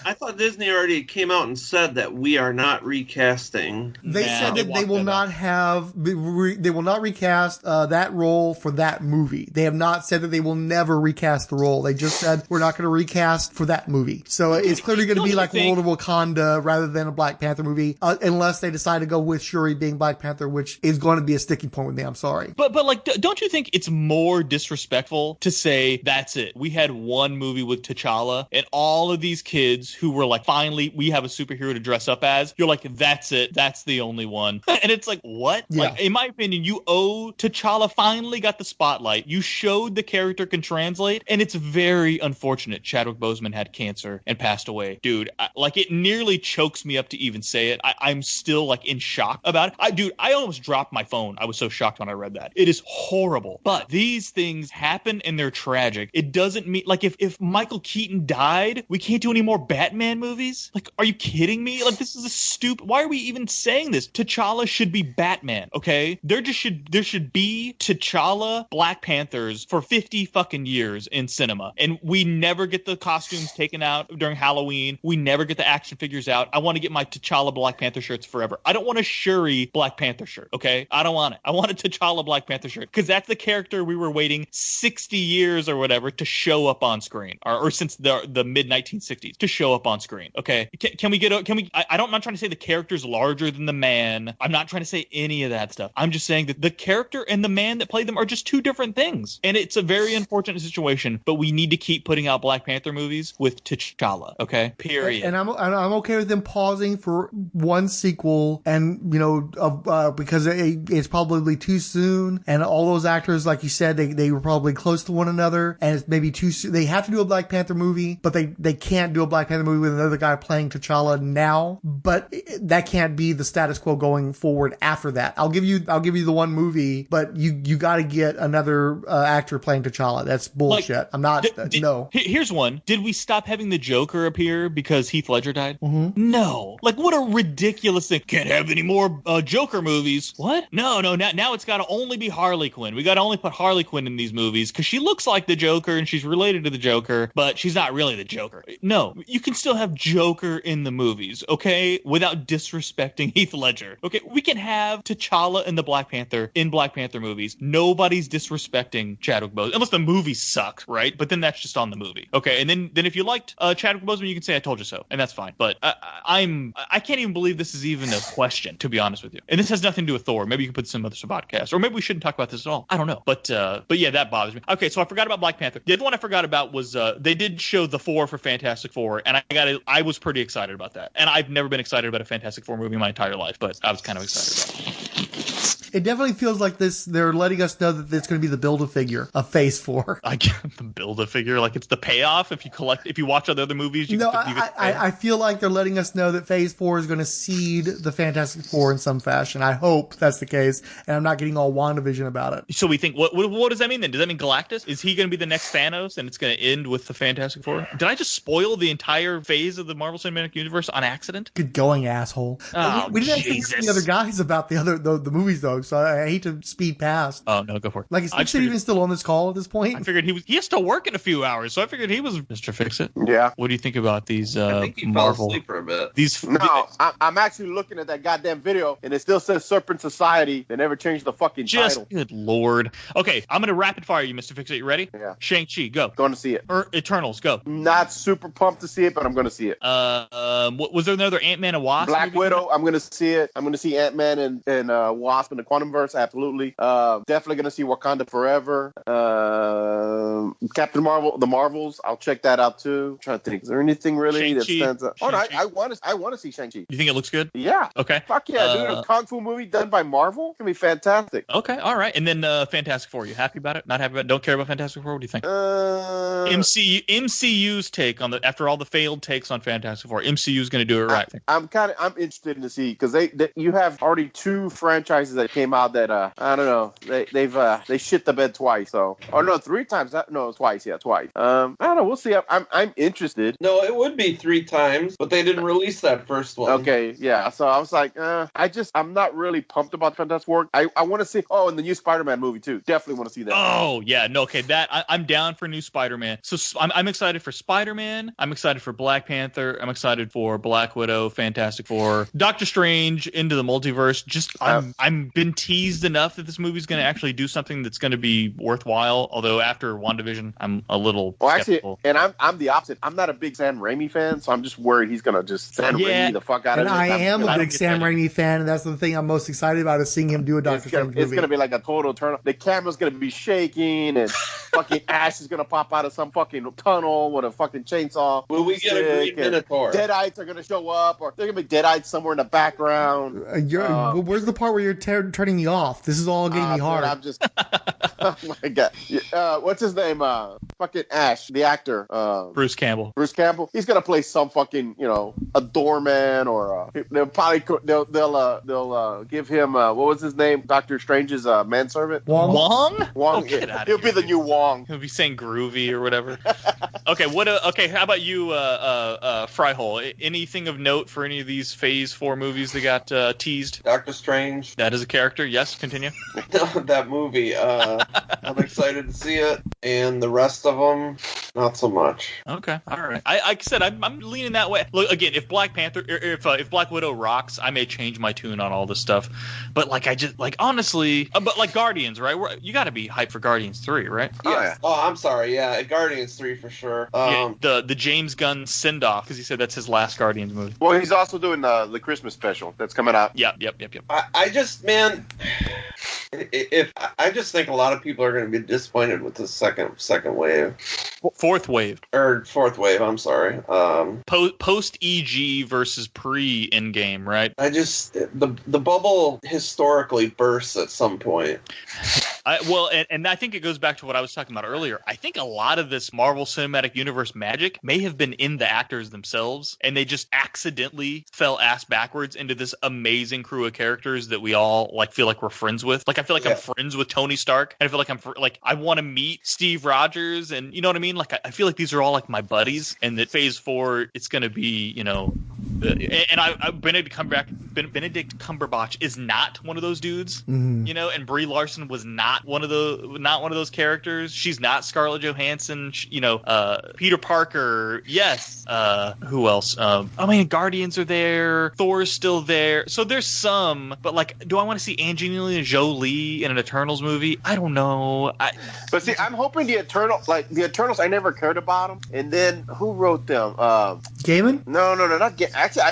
D: I thought Disney already came out and said that we are not recasting.
B: They said that they will not recast that role for that movie. They have not said that they will never recast the role. They just said we're not going to recast for that movie. So it's clearly going to be like World of Wakanda rather than a Black Panther movie, unless they decide to go with Shuri being Black Panther, which is going to be a sticking point with me. I'm sorry.
C: But like, don't you think it's more disrespectful to say that's it? We had one movie with T'Challa and all of these kids who were like, finally, we have a superhero to dress up as. You're like, that's it. That's the only one. And it's like, what? Yeah. Like, in my opinion, you owe T'Challa finally got the spotlight. You showed the character can translate, and it's very unfortunate. Chadwick Boseman had cancer and passed away. Dude, like, it nearly chokes me up to even say it. I'm still like in shock about it. I almost dropped my phone. I was so shocked when I read that. It is horrible. But these things happen and they're tragic. It doesn't mean, like, if Michael Keaton died, we can't do any more Batman movies? Like, are you kidding me? Like, this is a stupid... Why are we even saying this? T'Challa should be Batman, okay? There should be T'Challa Black Panthers for 50 fucking years in cinema. And we never get the costumes taken out during Halloween. We never get the action figures out. I want to get my T'Challa Black Panther shirts forever. I don't want a Shuri Black Panther shirt, okay? I don't want it. I want a T'Challa Black Panther shirt because that's the character we were waiting 60 years or whatever to show up on screen, or since the mid 1960s to show up on screen. Okay, I'm not trying to say the character's larger than the man. I'm not trying to say any of that stuff. I'm just saying that the character and the man that played them are just two different things, and it's a very unfortunate situation. But we need to keep putting out Black Panther movies with T'Challa. Okay, period.
B: And I'm okay with them pausing for one sequel, and because it's probably too soon, and all those actors, like you said, they were probably close to one another, and it's maybe too soon. They have to do a Black Panther movie, but they can't do a Black Panther movie with another guy playing T'Challa now. But that can't be the status quo going forward after that. I'll give you the one movie, but you got to get another actor playing T'Challa. That's bullshit. Like, I'm not. No.
C: Here's one. Did we stop having the Joker appear because Heath Ledger died?
B: Mm-hmm.
C: No. Like, what a ridiculous thing. Can't have any more Joker movies. What? No. Now it's got to only be Harley Quinn. We got to only put Harley Quinn in these movies because she looks like the Joker and she's related to the Joker, but she's not really the Joker. No, you can still have Joker in the movies, okay, without disrespecting Heath Ledger. Okay, we can have T'Challa and the Black Panther in Black Panther movies. Nobody's disrespecting Chadwick Boseman, unless the movie sucked, right? But then that's just on the movie. Okay, and then if you liked Chadwick Boseman, you can say I told you so, and that's fine. But I can't even believe this is even a question, to be honest with you. And this has nothing to do with Thor. Maybe you can put some other podcast, or maybe we shouldn't talk about this at all. I don't know. But yeah, that bothers me. Okay, so I forgot about Black Panther. The other one I forgot about was they did show the 4 for Fantastic Four, and I was pretty excited about that. And I've never been excited about a Fantastic Four movie in my entire life, but I was kind of excited about it.
B: It definitely feels like this. They're letting us know that it's going to be the Build-A-Figure of Phase 4.
C: I get the Build-A-Figure, like it's the payoff. If you watch other movies,
B: I feel like they're letting us know that Phase 4 is going to seed the Fantastic Four in some fashion. I hope that's the case, and I'm not getting all WandaVision about it.
C: So we think, what does that mean then? Does that mean Galactus? Is he going to be the next Thanos, and it's going to end with the Fantastic Four? Did I just spoil the entire phase of the Marvel Cinematic Universe on accident?
B: Good going, asshole.
C: Oh,
B: we didn't actually hear the other guys about the movies though, so I hate to speed past.
C: Oh no, go for it.
B: Like, is Fixit even still on this call at this point?
C: I figured he has to work in a few hours, so I figured he was Mr. Fixit.
F: Yeah.
C: What do you think about these
D: I think he
C: Marvel?
D: fell asleep for a bit.
F: I'm actually looking at that goddamn video, and it still says Serpent Society. They never changed the fucking title.
C: Good lord. Okay, I'm gonna rapid fire you, Mr. Fixit. You ready?
F: Yeah.
C: Shang-Chi, go.
F: Going to see it.
C: Eternals, go.
F: Not super pumped to see it, but I'm going to see it.
C: Was there another Ant-Man and Wasp?
F: Black Widow, I'm going to see it. I'm going to see Ant-Man and Wasp in the Quantumverse, absolutely. Definitely going to see Wakanda Forever. Captain Marvel, the Marvels, I'll check that out too. I'm trying to think, is there anything really that stands out? Oh, no, I want to see Shang-Chi.
C: You think it looks good?
F: Yeah.
C: Okay.
F: Fuck yeah, dude. A Kung Fu movie done by Marvel? It's going to be fantastic.
C: Okay, all right. And then Fantastic Four, you happy about it? Not happy about it? Don't care about Fantastic Four? What do you think? MCU's take on after all the failed takes on Fantastic Four, MCU's going to do it right.
F: I'm interested to see, because you have already 2 franchises that came out that I don't know. They shit the bed twice. So, oh no, 3 times. No, twice. Yeah, twice. I don't know. We'll see. I'm interested.
D: No, it would be 3 times, but they didn't release that first one.
F: Okay, yeah. So I was like, I'm not really pumped about Fantastic Four. I want to see. Oh, and the new Spider-Man movie too. Definitely want to see that.
C: Oh yeah, no, okay. That I'm down for new Spider-Man. So I'm excited for Spider-Man. I'm excited for Black Panther. I'm excited for Black Widow, Fantastic Four, Doctor Strange, Into the Multiverse. Just I'm been teased enough that this movie's going to actually do something that's going to be worthwhile. Although after WandaVision, I'm a little skeptical.
F: Actually, and I'm the opposite. I'm not a big Sam Raimi fan, so I'm just worried he's going to just Sam Raimi the fuck out of it.
B: And I am a big Sam Raimi fan, and that's the thing I'm most excited about is seeing him do a Doctor Strange movie.
F: It's going to be like a total turn. The camera's going to be shaking, and fucking Ash is going to pop out of some fucking tunnel with a fucking chainsaw.
D: Will we get a Green Minotaur?
F: Deadites are going to show up, or they're going to be Deadites somewhere in the background.
B: Where's the part where you're turning me off? This is all getting me hard.
F: I'm just... Oh my god. What's his name? Fucking Ash, the actor.
C: Bruce Campbell.
F: Bruce Campbell. He's gonna play some fucking, a doorman, or they'll probably they'll give him what was his name? Doctor Strange's manservant.
C: Wong.
F: Oh, he'll be the new Wong.
C: He'll be saying groovy or whatever. Okay. Okay. How about you, Fryhole? Anything of note for any of these Phase 4 movies that got teased?
D: Doctor Strange.
C: That is a character. Yes. Continue.
D: That movie. I'm excited to see it, and the rest of them, not so much.
C: Okay, all right. Like I said, I'm leaning that way. Look, again, if Black Panther, if Black Widow rocks, I may change my tune on all this stuff. But honestly, but like Guardians, right? You got to be hyped for Guardians 3, right?
D: Yeah. Oh, I'm sorry. Yeah, Guardians 3 for sure.
C: The James Gunn send off, because he said that's his last Guardians movie.
F: Well, he's also doing the Christmas special that's coming out.
C: Yep.
D: I just think a lot of people are going to be disappointed with the second wave.
C: Fourth wave.
D: I'm sorry.
C: Post EG versus pre Endgame, right?
D: The bubble historically bursts at some point.
C: And I think it goes back to what I was talking about earlier. I think a lot of this Marvel Cinematic Universe magic may have been in the actors themselves, and they just accidentally fell ass backwards into this amazing crew of characters that we all feel like we're friends with. Like I feel like I'm friends with Tony Stark, and I feel like I want to meet Steve Rogers, and you know what I mean? Like I feel like these are all like my buddies, and that Phase 4 it's going to be, and Benedict Cumberbatch is not one of those dudes, and Brie Larson was not one of those characters. She's not Scarlett Johansson. Peter Parker. Yes. Who else? Guardians are there. Thor's still there. So there's some, but do I want to see Angelina Jolie in an Eternals movie? I don't know.
F: But see, I'm hoping the Eternals. I never cared about them. And then who wrote them?
B: Gaiman?
F: No, not Gaiman. Actually,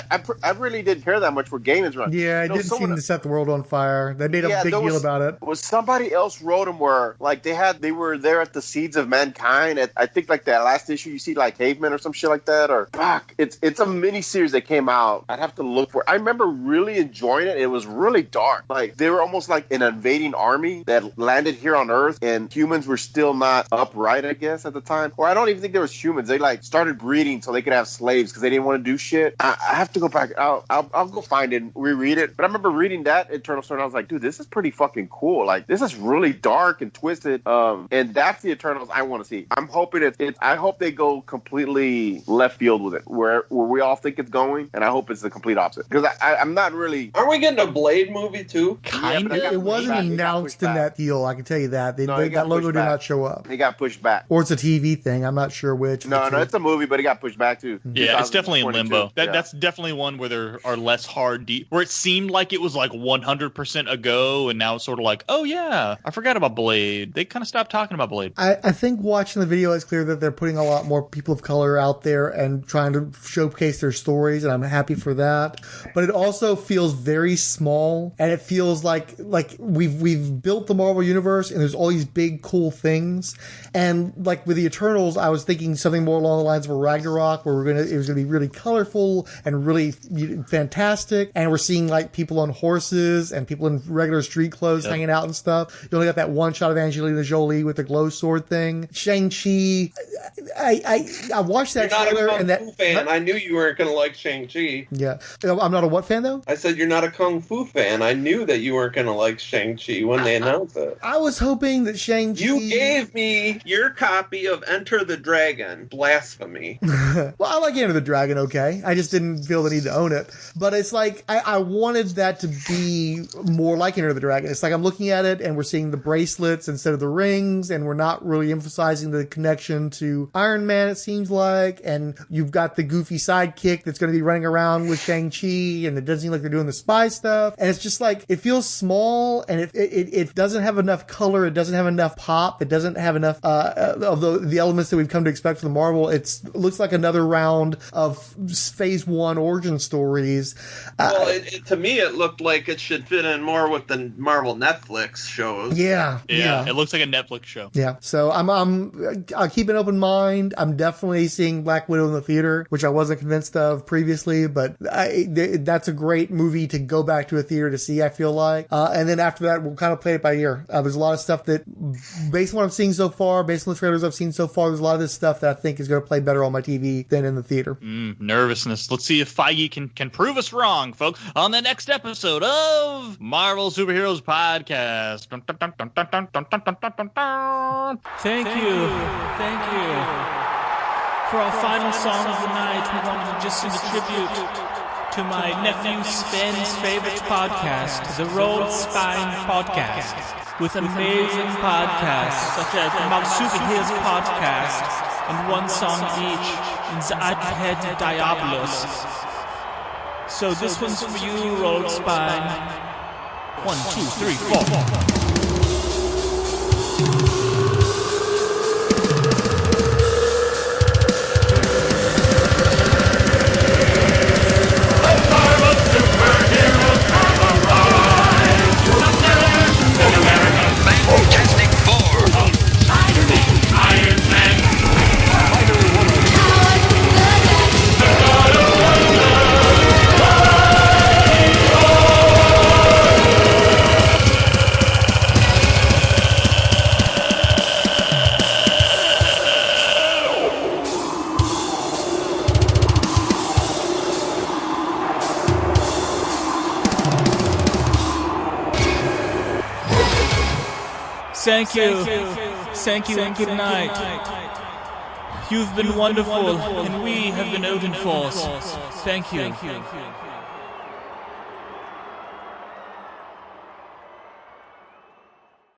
F: I really didn't care that much for Gaiman's run.
B: Yeah, it didn't seem to set the world on fire. They made a big deal about it.
F: Was somebody else wrote them where they were there at the Seeds of Mankind? I think that last issue you see Caveman or some shit like that, or fuck. It's a mini series that came out. I'd have to look for it. I remember really enjoying it. It was really dark. They were almost like an invading army that landed here on Earth, and humans were still not upright, I guess, at the time. Or I don't even think there was humans. They started breeding so they could have slaves because they didn't want to do shit. I have to go back. I'll go find it and reread it. But I remember reading that Eternal Story, and I was like, dude, this is pretty fucking cool. This is really dark and twisted. And that's the Eternals I want to see. I'm hoping I hope they go completely left field with it, where we all think it's going, and I hope it's the complete opposite. Because I'm not really.
D: Aren't we getting a Blade movie too?
B: Kind of. It wasn't announced in that deal. I can tell you that. That logo did not show up.
F: It got pushed back.
B: Or it's a TV thing. I'm not sure which.
F: No, it's a movie, but it got pushed back too.
C: Yeah, it's definitely in limbo. That's definitely one where there are less hard where it seemed like it was 100% a go, and now it's sort of oh yeah, I forgot about Blade. They kind of stopped talking about Blade.
B: I think watching the video, it's clear that they're putting a lot more people of color out there and trying to showcase their stories, and I'm happy for that. But it also feels very small, and it feels like we've built the Marvel universe, and there's all these big cool things. And with the Eternals, I was thinking something more along the lines of a Ragnarok, where it was going to be really colorful and really fantastic. And we're seeing like people on horses and people in regular street clothes hanging out and stuff. You only got that one shot of Angelina Jolie with the glow sword thing. Shang-Chi, I watched that trailer and that.
D: Kung Fu fan. I knew you weren't going to like Shang-Chi.
B: Yeah. I'm not a what fan though?
D: I said you're not a Kung Fu fan. I knew that you weren't going to like Shang-Chi when they announced it.
B: I was hoping that Shang-Chi...
D: You gave me your copy of Enter the Dragon. Blasphemy.
B: Well, I like Enter the Dragon, okay. I just didn't feel the need to own it. But it's like, I wanted that to be more like Enter the Dragon. It's like I'm looking at it and we're seeing the bracelets instead of the rings, and we're not really emphasizing the connection to Iron Man, it seems like, and you've got the goofy sidekick that's going to be running around with Shang-Chi, and it doesn't seem like they're doing the spy stuff, and it's just like, it feels small, and it doesn't have enough color, it doesn't have enough pop, it doesn't have enough of the elements that we've come to expect from the Marvel. It looks like another round of Phase 1 origin stories.
D: Well, to me, it looked like it should fit in more with the Marvel Netflix shows.
B: Yeah.
C: It looks like a Netflix show.
B: Yeah. So I'll keep an open mind. I'm definitely seeing Black Widow in the theater, which I wasn't convinced of previously, but that's a great movie to go back to a theater to see, I feel like. And then after that, we'll kind of play it by ear. There's a lot of stuff that, based on what I'm seeing so far, based on the trailers I've seen so far, there's a lot of this stuff that I think is going to play better on my TV than in the theater.
C: Nervousness. Let's see if Feige can prove us wrong, folks, on the next episode of Marvel Superheroes Podcast.
O: Thank you. For our final song of the night, we wanted to just sing a tribute to my nephew Sven's favorite podcast, the Rolled Spine Podcast, with amazing podcasts such as the Marsupials Podcast and one song each in the Head Diabolus. So this one's for you, Rolled Spine. 1, 2, 3, 4. Thank you and good night. You've been wonderful, and we have been Odin Force. Thank you.